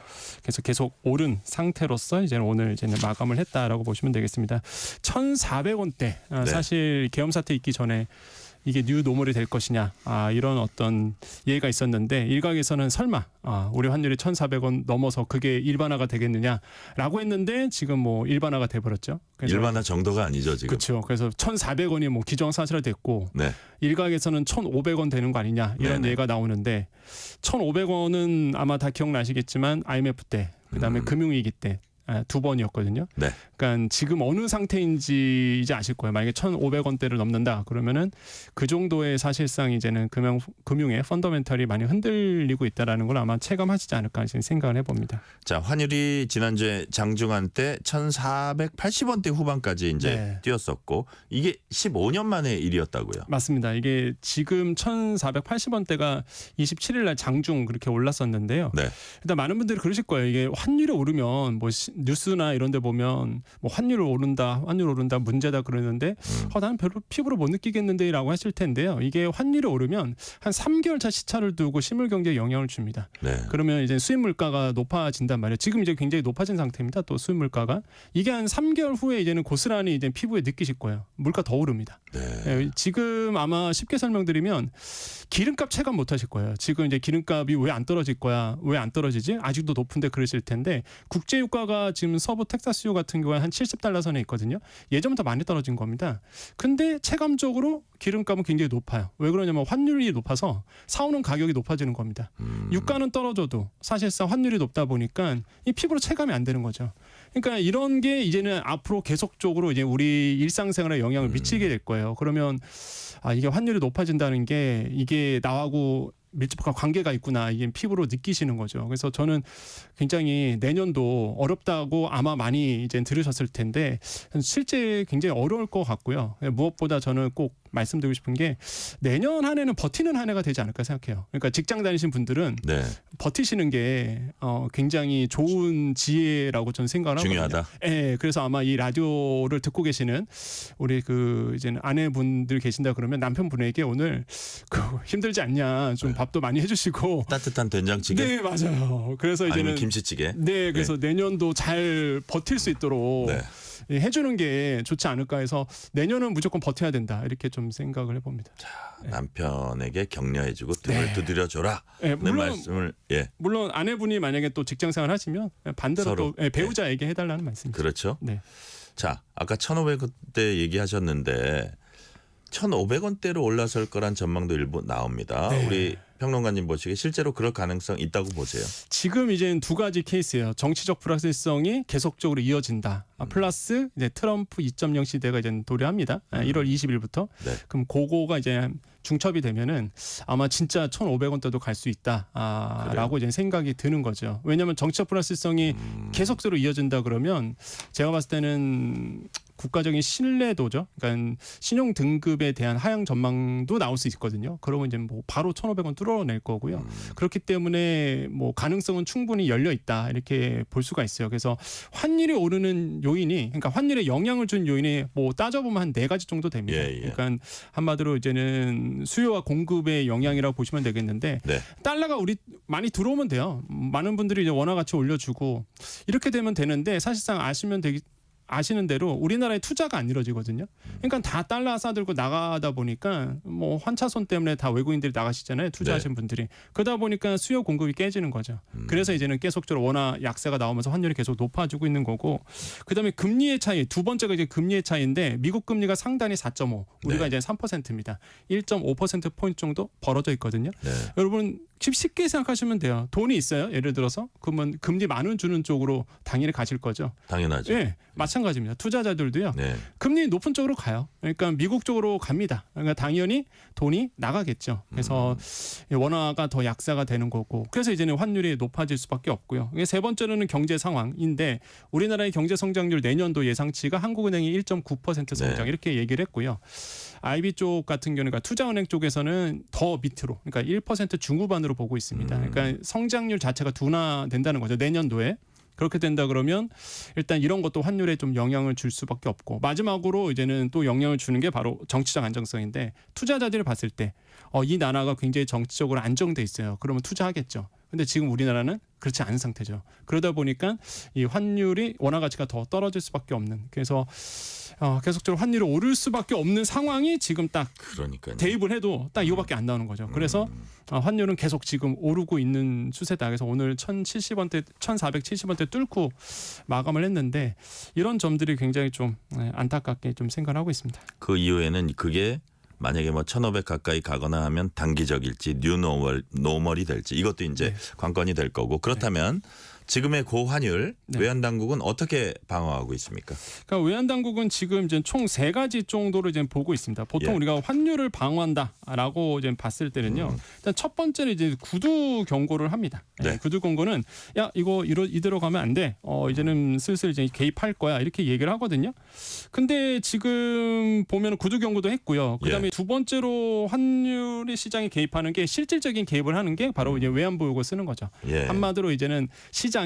계속 오른 상태로서 이제는 오늘 이제는 마감을 했다라고 보시면 되겠습니다. 1,400원대 네. 사실 계엄 사태 있기 전에 이게 뉴 노멀이 될 것이냐 이런 어떤 예가 있었는데 일각에서는 설마 우리 환율이 1,400원 넘어서 그게 일반화가 되겠느냐라고 했는데 지금 뭐 일반화가 돼버렸죠. 그래서 일반화 정도가 아니죠 지금. 그렇죠. 그래서 1,400원이 뭐 기정사실화됐고 네. 일각에서는 1,500원 되는 거 아니냐 이런 네네. 예가 나오는데 1,500원은 아마 다 기억나시겠지만 IMF 때 그다음에 금융위기 때 두 번이었거든요. 네. 그러니까 지금 어느 상태인지 이제 아실 거예요. 만약에 1,500원대를 넘는다 그러면은 그 정도의 사실상 이제는 금융의 펀더멘털이 많이 흔들리고 있다라는 걸 아마 체감하시지 않을까 생각을 해봅니다. 자, 환율이 지난주에 장중한 때 1,480원대 후반까지 이제 네. 뛰었었고 이게 15년 만의 일이었다고요. 맞습니다. 이게 지금 1,480원대가 27일 날 장중 그렇게 올랐었는데요. 네. 일단 많은 분들이 그러실 거예요. 이게 환율이 오르면 뭐 뉴스나 이런 데 보면 뭐 환율 오른다 문제다 그러는데 난 별로 피부로 못 느끼겠는데라고 하실 텐데요. 이게 환율이 오르면 한 3개월 차 시차를 두고 실물 경제에 영향을 줍니다. 네. 그러면 이제 수입 물가가 높아진단 말이에요. 지금 이제 굉장히 높아진 상태입니다. 또 수입 물가가 이게 한 3개월 후에 이제는 고스란히 이제 피부에 느끼실 거예요. 물가 더 오릅니다. 네. 지금 아마 쉽게 설명드리면 기름값 체감 못 하실 거예요. 지금 이제 기름값이 왜 안 떨어질 거야? 왜 안 떨어지지? 아직도 높은데 그러실 텐데 국제 유가가 지금 서부 텍사스주 같은 경우에 한 70달러 선에 있거든요. 예전부터 많이 떨어진 겁니다. 근데 체감적으로 기름값은 굉장히 높아요. 왜 그러냐면 환율이 높아서 사오는 가격이 높아지는 겁니다. 유가는 떨어져도 사실상 환율이 높다 보니까 이 피부로 체감이 안 되는 거죠. 그러니까 이런 게 이제는 앞으로 계속적으로 이제 우리 일상생활에 영향을 미치게 될 거예요. 그러면 이게 환율이 높아진다는 게 이게 나하고 밀접한 관계가 있구나 이게 피부로 느끼시는 거죠. 그래서 저는 굉장히 내년도 어렵다고 아마 많이 이제 들으셨을 텐데 실제 굉장히 어려울 것 같고요. 무엇보다 저는 꼭 말씀드리고 싶은 게 내년 한 해는 버티는 한 해가 되지 않을까 생각해요. 그러니까 직장 다니신 분들은 네. 버티시는 게 굉장히 좋은 지혜라고 저는 생각을 하거든요. 중요하다. 네, 그래서 아마 이 라디오를 듣고 계시는 우리 그 이제 아내분들 계신다 그러면 남편분에게 오늘 힘들지 않냐 좀 밥도 많이 해주시고 따뜻한 된장찌개. 네 맞아요. 그래서 아니면 이제는 김치찌개. 네 그래서 내년도 잘 버틸 수 있도록. 네. 해주는 게 좋지 않을까 해서 내년은 무조건 버텨야 된다 이렇게 좀 생각을 해봅니다. 남편에게 격려해주고 등을 네. 두드려줘라. 네, 말씀을 물론 아내분이 만약에 또 직장생활 하시면 반대로 서로. 또 배우자에게 해달라는 말씀이죠. 그렇죠. 네. 자, 아까 1,500원대 얘기하셨는데 1,500원대로 올라설 거란 전망도 일부 나옵니다. 네. 우리 평론가님 보시기에 실제로 그럴 가능성 있다고 보세요. 지금 이제 두 가지 케이스예요. 정치적 불확실성이 계속적으로 이어진다. 플러스 이제 트럼프 2.0 시대가 이제 도래합니다. 1월 20일부터. 네. 그럼 그거가 이제 중첩이 되면은 아마 진짜 1,500원대도 갈 수 있다. 라고 이제 생각이 드는 거죠. 왜냐하면 정치적 불확실성이 계속적으로 이어진다 그러면 제가 봤을 때는 국가적인 신뢰도죠. 그러니까 신용 등급에 대한 하향 전망도 나올 수 있거든요. 그러면 이제 뭐 바로 1,500원 뚫어낼 거고요. 그렇기 때문에 뭐 가능성은 충분히 열려 있다 이렇게 볼 수가 있어요. 그래서 환율이 오르는 요인이, 그러니까 환율에 영향을 준 요인이 뭐 따져보면 한 4가지 정도 됩니다. 그러니까 한마디로 이제는 수요와 공급의 영향이라고 보시면 되겠는데 네. 달러가 우리 많이 들어오면 돼요. 많은 분들이 이제 원화 가치 올려주고 이렇게 되면 되는데 사실상 아시는 대로 우리나라의 투자가 안 이루어지거든요. 그러니까 다 달러 싸들고 나가다 보니까 뭐 환차손 때문에 다 외국인들이 나가시잖아요. 투자하신 네. 분들이. 그러다 보니까 수요 공급이 깨지는 거죠. 그래서 이제는 계속적으로 원화 약세가 나오면서 환율이 계속 높아지고 있는 거고, 그다음에 금리의 차이, 두 번째가 이제 금리의 차이인데 미국 금리가 상단이 4.5, 우리가 네. 이제 3%입니다. 1.5% 포인트 정도 벌어져 있거든요. 네. 여러분 쉽게 생각하시면 돼요. 돈이 있어요. 예를 들어서 그러면 금리 10,000원 주는 쪽으로 당연히 가실 거죠. 당연하죠. 네, 마찬가지입니다. 투자자들도요. 네. 금리 높은 쪽으로 가요. 그러니까 미국 쪽으로 갑니다. 그러니까 당연히 돈이 나가겠죠. 그래서 원화가 더 약세가 되는 거고, 그래서 이제는 환율이 높아질 수밖에 없고요. 세 번째로는 경제 상황인데 우리나라의 경제 성장률 내년도 예상치가 한국은행이 1.9% 성장 네. 이렇게 얘기를 했고요. IB 쪽 같은 경우는, 그러니까 투자은행 쪽에서는 더 밑으로, 그러니까 1% 중후반으로 보고 있습니다. 그러니까 성장률 자체가 둔화된다는 거죠. 내년도에. 그렇게 된다 그러면 일단 이런 것도 환율에 좀 영향을 줄 수밖에 없고 마지막으로 이제는 또 영향을 주는 게 바로 정치적 안정성인데 투자자들이 봤을 때 이 나라가 굉장히 정치적으로 안정돼 있어요. 그러면 투자하겠죠. 근데 지금 우리나라는 그렇지 않은 상태죠. 그러다 보니까 이 환율이 원화 가치가 더 떨어질 수밖에 없는 그래서 계속적으로 환율이 오를 수밖에 없는 상황이 지금 딱 그러니까요. 대입을 해도 딱 이거밖에 안 나오는 거죠. 그래서 환율은 계속 지금 오르고 있는 추세다. 그래서 오늘 1,070원대, 1,470원대 뚫고 마감을 했는데 이런 점들이 굉장히 좀 안타깝게 좀 생각하고 있습니다. 그 이후에는 그게 만약에 뭐 1,500 가까이 가거나 하면 단기적일지 뉴노멀이 될지 이것도 이제 관건이 될 거고 그렇다면 지금의 고환율 외환 당국은 어떻게 방어하고 있습니까? 그러니까 외환 당국은 지금 이제 총 3가지 정도로 이제 보고 있습니다. 보통 우리가 환율을 방어한다라고 이제 봤을 때는요. 일단 첫 번째는 이제 구두 경고를 합니다. 구두 경고는 야 이거 이대로 가면 안 돼. 이제는 슬슬 이제 개입할 거야 이렇게 얘기를 하거든요. 근데 지금 보면 구두 경고도 했고요. 그다음에 두 번째로 환율의 시장에 개입하는 게 실질적인 개입을 하는 게 바로 이제 외환 보유고 쓰는 거죠. 한마디로 이제는 시장에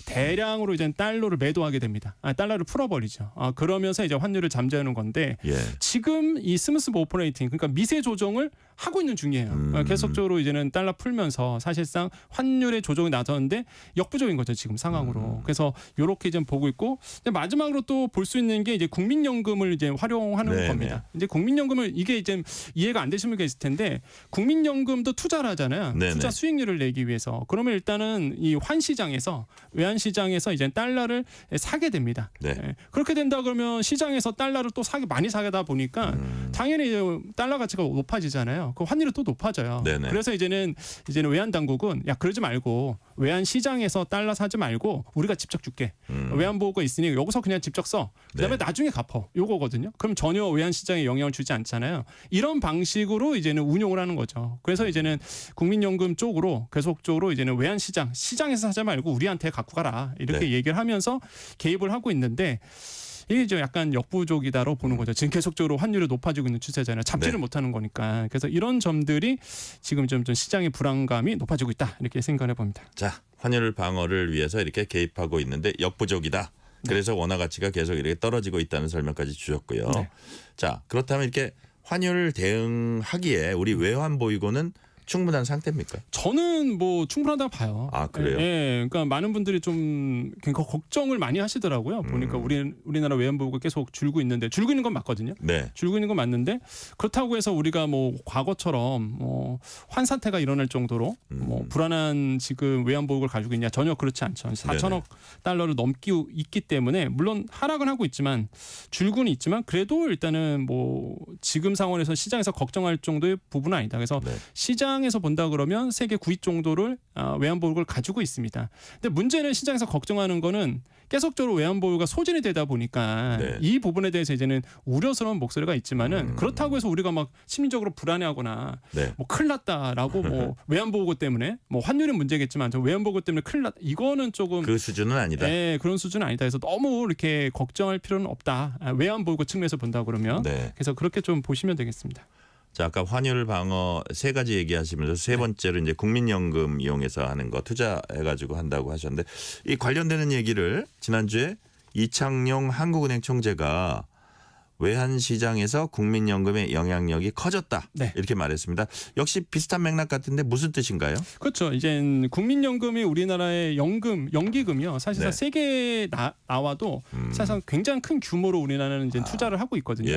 대량으로 이제 달러를 매도하게 됩니다. 달러를 풀어버리죠. 그러면서 이제 환율을 잠재우는 건데 지금 이 스무스 오퍼레이팅 그러니까 미세 조정을 하고 있는 중이에요. 계속적으로 이제는 달러 풀면서 사실상 환율의 조정이 나섰는데 역부족인 거죠 지금 상황으로. 그래서 이렇게 좀 보고 있고 마지막으로 또 볼 수 있는 게 이제 국민연금을 이제 활용하는 겁니다. 이제 국민연금을 이게 이제 이해가 안 되시는 게 있을 텐데 국민연금도 투자를 하잖아요. 투자 수익률을 내기 위해서. 그러면 일단은 이 환시장에서 외환 시장에서 이제 달러를 사게 됩니다. 그렇게 된다 그러면 시장에서 달러를 또 많이 사다 보니까 당연히 이제 달러 가치가 높아지잖아요. 그 환율이 또 높아져요. 그래서 이제는 외환 당국은 야 그러지 말고 외환 시장에서 달러 사지 말고 우리가 직접 줄게. 외환 보호가 있으니 여기서 그냥 직접 써. 그다음에 나중에 갚어. 요거거든요. 그럼 전혀 외환 시장에 영향을 주지 않잖아요. 이런 방식으로 이제는 운용을 하는 거죠. 그래서 이제는 국민연금 쪽으로 계속적으로 이제는 외환 시장에서 사지 말고 우리한테 갖고 가라. 이렇게 얘기를 하면서 개입을 하고 있는데 이게 좀 약간 역부족이다로 보는 거죠. 지금 계속적으로 환율이 높아지고 있는 추세잖아요. 잡지를 못하는 거니까. 그래서 이런 점들이 지금 좀 시장의 불안감이 높아지고 있다. 이렇게 생각을 해봅니다. 자, 환율 방어를 위해서 이렇게 개입하고 있는데 역부족이다. 그래서 원화 가치가 계속 이렇게 떨어지고 있다는 설명까지 주셨고요. 자, 그렇다면 이렇게 환율 대응하기에 우리 외환 보유고는 충분한 상태입니까? 저는 뭐 충분하다고 봐요. 그래요? 그러니까 많은 분들이 좀 걱정을 많이 하시더라고요. 보니까 우리나라 외환 보유고가 계속 줄고 있는데 줄고 있는 건 맞거든요. 줄고 있는 건 맞는데 그렇다고 해서 우리가 뭐 과거처럼 환사태가 일어날 정도로 뭐 불안한 지금 외환 보유고를 가지고 있냐 전혀 그렇지 않죠. 4천억 달러를 넘기고 있기 때문에 물론 하락은 하고 있지만 줄고는 있지만 그래도 일단은 뭐 지금 상황에서 시장에서 걱정할 정도의 부분은 아니다. 그래서 시장에서 본다 그러면 세계 9위 정도를 외환 보유고를 가지고 있습니다. 근데 문제는 시장에서 걱정하는 거는 계속적으로 외환 보유가 소진이 되다 보니까 이 부분에 대해서 이제는 우려스러운 목소리가 있지만은 그렇다고 해서 우리가 막 심리적으로 불안해하거나 뭐 큰일 났다라고 뭐 외환 보유고 때문에 뭐 환율은 문제겠지만 저 외환 보유고 때문에 큰일 났다 이거는 조금 그 수준은 아니다. 그런 수준은 아니다. 그래서 너무 이렇게 걱정할 필요는 없다. 외환 보유고 측면에서 본다 그러면 그래서 그렇게 좀 보시면 되겠습니다. 자, 아까 환율 방어 3가지 얘기하시면서 세 번째로 이제 국민연금 이용해서 하는 거 투자해가지고 한다고 하셨는데 이 관련되는 얘기를 지난주에 이창용 한국은행 총재가 외환 시장에서 국민연금의 영향력이 커졌다 이렇게 말했습니다. 역시 비슷한 맥락 같은데 무슨 뜻인가요? 그렇죠. 이제 국민연금이 우리나라의 연기금이요. 사실상 세계에 나와도 사실상 굉장히 큰 규모로 우리나라는 이제 투자를 하고 있거든요.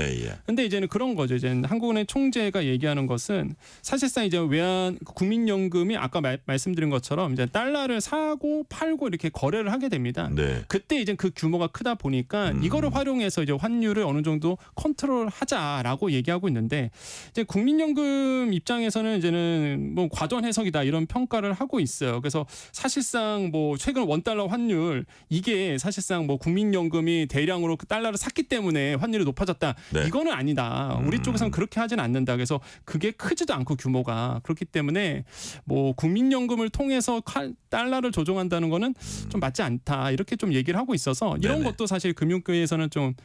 근데 이제는 그런 거죠. 이제 한국은행 총재가 얘기하는 것은 사실상 이제 외환 국민연금이 아까 말씀드린 것처럼 이제 달러를 사고 팔고 이렇게 거래를 하게 됩니다. 그때 이제 그 규모가 크다 보니까 이거를 활용해서 이제 환율을 어느 정도 컨트롤하자라고 얘기하고 있는데 이제 국민연금 입장에서는 이제는 뭐 과도한 해석이다 이런 평가를 하고 있어요. 그래서 사실상 뭐 최근 원달러 환율 이게 사실상 뭐 국민연금이 대량으로 그 달러를 샀기 때문에 환율이 높아졌다. 이거는 아니다. 우리 쪽에서는 그렇게 하지는 않는다. 그래서 그게 크지도 않고 규모가 그렇기 때문에 뭐 국민연금을 통해서 달러를 조정한다는 거는 좀 맞지 않다. 이렇게 좀 얘기를 하고 있어서 이런 것도 사실 금융계에서는 좀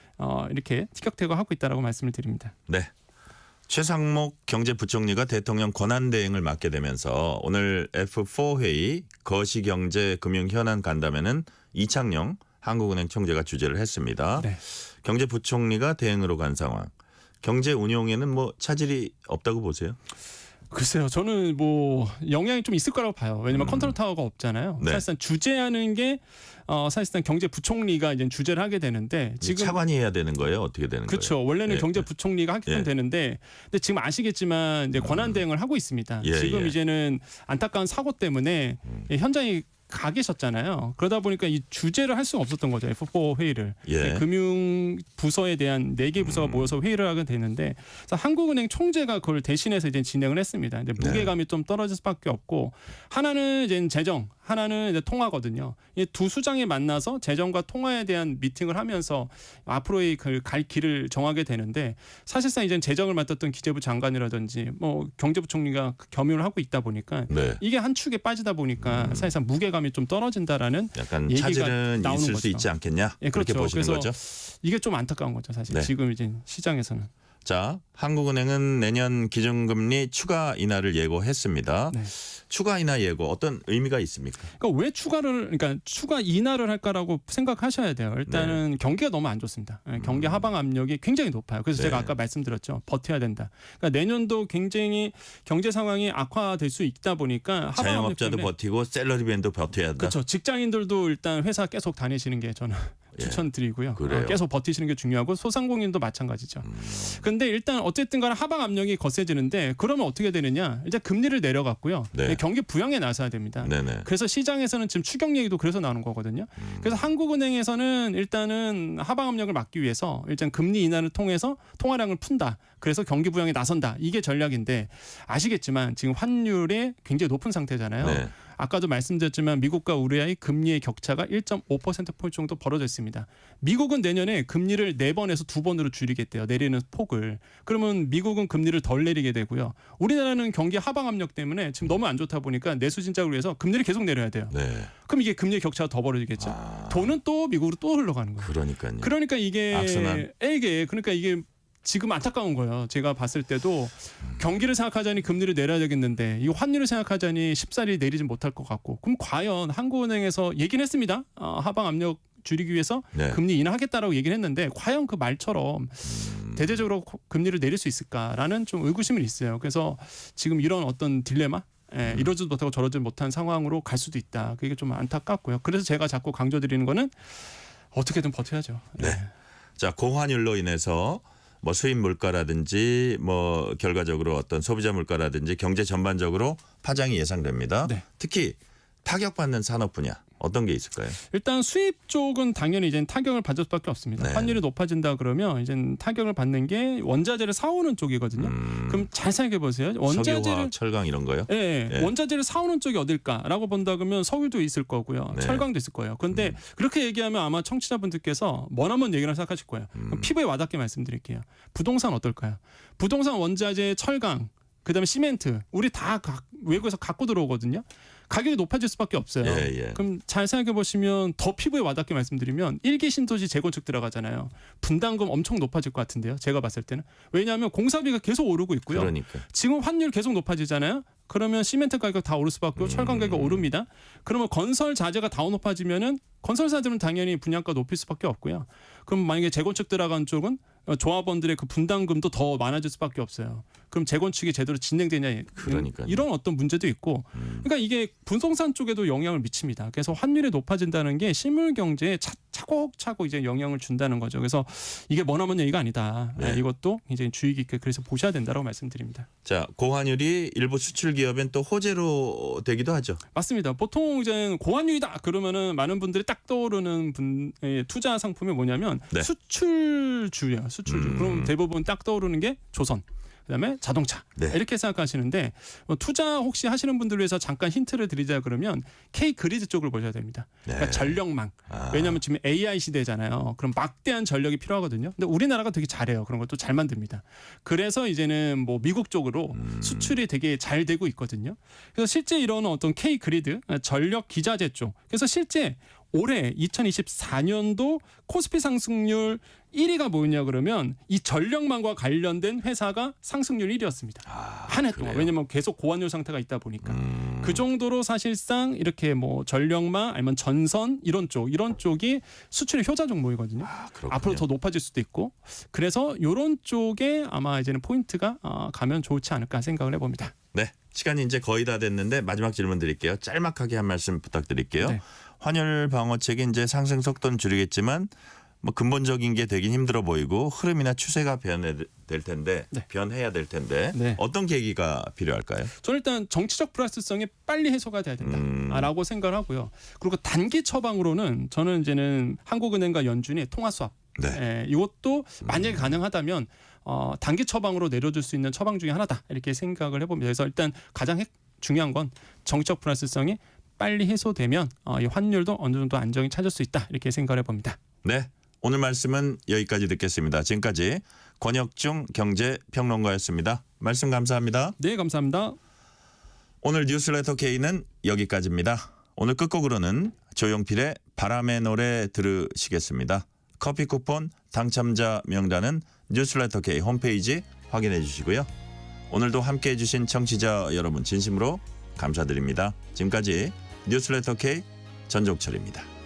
이렇게 티격태격하고 있다라고 말씀을 드립니다. 최상목 경제부총리가 대통령 권한대행을 맡게 되면서 오늘 F4 회의 거시경제금융현안 간담회는 이창용 한국은행 총재가 주재를 했습니다. 네. 경제부총리가 대행으로 간 상황. 경제 운용에는 뭐 차질이 없다고 보세요? 글쎄요. 저는 뭐 영향이 좀 있을 거라고 봐요. 왜냐면 컨트롤 타워가 없잖아요. 네. 사실상 주재하는 게 사실상 경제부총리가 이제 주재를 하게 되는데 지금 차관이 해야 되는 거예요? 어떻게 되는 그렇죠. 거예요? 원래는 예. 경제부총리가 하게 예. 되는데 근데 지금 아시겠지만 이제 권한 대행을 하고 있습니다. 예, 지금 예. 이제는 안타까운 사고 때문에 현장에 가 계셨잖아요. 그러다 보니까 이 주재를 할 수가 없었던 거죠. F4 회의를. 예. 금융 부서에 대한 4개 부서가 모여서 회의를 하게 되는데 그래서 한국은행 총재가 그걸 대신해서 이제 진행을 했습니다. 근데 무게감이 좀 떨어질 수밖에 없고 하나는 이제 재정, 하나는 이제 통화거든요. 이 두 수장이 만나서 재정과 통화에 대한 미팅을 하면서 앞으로의 갈 길을 정하게 되는데 사실상 이제 재정을 맡았던 기재부 장관이라든지 뭐 경제부총리가 겸임을 하고 있다 보니까 네. 이게 한 축에 빠지다 보니까 사실상 무게감이 좀 떨어진다라는 약간 얘기가 차질은 나오는 있을 거죠. 수 있지 않겠냐? 예, 그렇게 그렇죠. 보시는 그래서 거죠? 이게 좀 안타까운 거죠, 사실. 네. 지금 이제 시장에서는. 자, 한국은행은 내년 기준금리 추가 인하를 예고했습니다. 네. 추가 인하 예고 어떤 의미가 있습니까? 그러니까 왜 추가 인하를 할까라고 생각하셔야 돼요. 일단은 경기가 너무 안 좋습니다. 경기 하방 압력이 굉장히 높아요. 그래서 제가 아까 말씀드렸죠. 버텨야 된다. 그러니까 내년도 굉장히 경제 상황이 악화될 수 있다 보니까 하방 자영업자도 압력 때문에 버티고 샐러리맨도 버텨야 한다. 그렇죠. 직장인들도 일단 회사 계속 다니시는 게 저는 추천드리고요. 그래요? 계속 버티시는 게 중요하고 소상공인도 마찬가지죠. 근데 일단 어쨌든 간에 하방 압력이 거세지는데 그러면 어떻게 되느냐. 이제 금리를 내려갔고요. 네. 경기 부양에 나서야 됩니다. 네네. 그래서 시장에서는 지금 추경 얘기도 그래서 나오는 거거든요. 그래서 한국은행에서는 일단은 하방 압력을 막기 위해서 일단 금리 인하를 통해서 통화량을 푼다. 그래서 경기 부양에 나선다. 이게 전략인데 아시겠지만 지금 환율이 굉장히 높은 상태잖아요. 네. 아까도 말씀드렸지만 미국과 우리의 금리의 격차가 1.5%포인트 정도 벌어져 있습니다. 미국은 내년에 금리를 4번에서 2번으로 줄이겠대요. 내리는 폭을. 그러면 미국은 금리를 덜 내리게 되고요. 우리나라는 경기 하방 압력 때문에 지금 너무 안 좋다 보니까 내수 진작을 위해서 금리를 계속 내려야 돼요. 네. 그럼 이게 금리의 격차가 더 벌어지겠죠. 돈은 또 미국으로 또 흘러가는 거예요. 그러니까요. 그러니까 이게 악순환. 이게 지금 안타까운 거예요. 제가 봤을 때도 경기를 생각하자니 금리를 내려야 되겠는데 이 환율을 생각하자니 쉽사리 내리지 못할 것 같고 그럼 과연 한국은행에서 얘기는 했습니다. 하방 압력 줄이기 위해서 네. 금리 인하하겠다라고 얘기를 했는데 과연 그 말처럼 대대적으로 금리를 내릴 수 있을까라는 좀 의구심은 있어요. 그래서 지금 이런 어떤 딜레마 이러지도 못하고 저러지 못한 상황으로 갈 수도 있다. 그게 좀 안타깝고요. 그래서 제가 자꾸 강조드리는 거는 어떻게든 버텨야죠. 네. 자, 고환율로 인해서 뭐 수입 물가라든지 뭐 결과적으로 어떤 소비자 물가라든지 경제 전반적으로 파장이 예상됩니다. 네. 특히 타격받는 산업 분야 어떤 게 있을까요? 일단 수입 쪽은 당연히 이제 타격을 받을 수밖에 없습니다. 네. 환율이 높아진다 그러면 이제 타격을 받는 게 원자재를 사오는 쪽이거든요. 그럼 잘 생각해 보세요. 원자재를 석유화, 철강 이런 거요? 예, 예. 원자재를 사오는 쪽이 어딜까라고 본다 그러면 석유도 있을 거고요, 네. 철강도 있을 거예요. 그런데 그렇게 얘기하면 아마 청취자분들께서 머나먼 얘기를 생각하실 거예요. 그럼 피부에 와닿게 말씀드릴게요. 부동산 어떨까요? 부동산 원자재, 철강, 그다음에 시멘트, 우리 다 외국에서 갖고 들어오거든요. 가격이 높아질 수밖에 없어요. 예. 그럼 잘 생각해 보시면 더 피부에 와닿게 말씀드리면 1기 신도시 재건축 들어가잖아요. 분담금 엄청 높아질 것 같은데요. 제가 봤을 때는. 왜냐하면 공사비가 계속 오르고 있고요. 그러니까. 지금 환율 계속 높아지잖아요. 그러면 시멘트 가격 다 오를 수밖에 없고 철강 가격 오릅니다. 그러면 건설 자재가 다 높아지면은 건설사들은 당연히 분양가 높일 수밖에 없고요. 그럼 만약에 재건축 들어간 쪽은 조합원들의 그 분담금도 더 많아질 수밖에 없어요. 그럼 재건축이 제대로 진행되냐 그러니까요. 이런 어떤 문제도 있고 그러니까 이게 부동산 쪽에도 영향을 미칩니다. 그래서 환율이 높아진다는 게 실물 경제에 차곡차곡 이제 영향을 준다는 거죠. 그래서 이게 머나먼 얘기가 아니다. 네. 이것도 굉장히 주의 깊게 그래서 보셔야 된다고 말씀드립니다. 자, 고환율이 일부 수출 기업엔 또 호재로 되기도 하죠. 맞습니다. 보통 이제 고환율이다 그러면은 많은 분들이 딱 떠오르는 투자 상품이 뭐냐면 네. 수출주예요. 수출주. 그럼 대부분 딱 떠오르는 게 조선. 그다음에 자동차 네. 이렇게 생각하시는데 투자 혹시 하시는 분들을 위해서 잠깐 힌트를 드리자 그러면 K-그리드 쪽을 보셔야 됩니다. 그러니까 네. 전력망. 왜냐하면 지금 AI 시대잖아요. 그럼 막대한 전력이 필요하거든요. 근데 우리나라가 되게 잘해요. 그런 것도 잘 만듭니다. 그래서 이제는 뭐 미국 쪽으로 수출이 되게 잘 되고 있거든요. 그래서 실제 이런 어떤 K-그리드 전력 기자재 쪽. 그래서 실제 올해 2024년도 코스피 상승률 1위가 뭐였냐 그러면 이 전력망과 관련된 회사가 상승률 1위였습니다. 한 해 동안. 왜냐면 계속 고환율 상태가 있다 보니까. 그 정도로 사실상 이렇게 뭐 전력망 아니면 전선 이런 쪽이 수출의 효자 종목이거든요. 앞으로 더 높아질 수도 있고. 그래서 이런 쪽에 아마 이제는 포인트가 가면 좋지 않을까 생각을 해봅니다. 네. 시간이 이제 거의 다 됐는데 마지막 질문 드릴게요. 짤막하게 한 말씀 부탁드릴게요. 네. 환율 방어책이 이제 상승 속도는 줄이겠지만 뭐 근본적인 게 되긴 힘들어 보이고 흐름이나 추세가 변해야 될 텐데 네. 어떤 계기가 필요할까요? 저는 일단 정치적 불확실성이 빨리 해소가 돼야 된다라고 생각을 하고요. 그리고 단기 처방으로는 저는 이제는 한국은행과 연준이 통화 수합 이것도 만약에 가능하다면 단기 처방으로 내려줄 수 있는 처방 중에 하나다 이렇게 생각을 해봅니다. 그래서 일단 가장 중요한 건 정치적 불확실성이 빨리 해소되면 이 환율도 어느 정도 안정이 찾을 수 있다 이렇게 생각을 해봅니다. 네. 오늘 말씀은 여기까지 듣겠습니다. 지금까지 권혁중 경제평론가였습니다. 말씀 감사합니다. 네, 감사합니다. 오늘 뉴스레터 K는 여기까지입니다. 오늘 끝곡으로는 조용필의 바람의 노래 들으시겠습니다. 커피 쿠폰 당첨자 명단은 뉴스레터 K 홈페이지 확인해 주시고요. 오늘도 함께해 주신 청취자 여러분 진심으로 감사드립니다. 지금까지 뉴스레터 K 전종철입니다.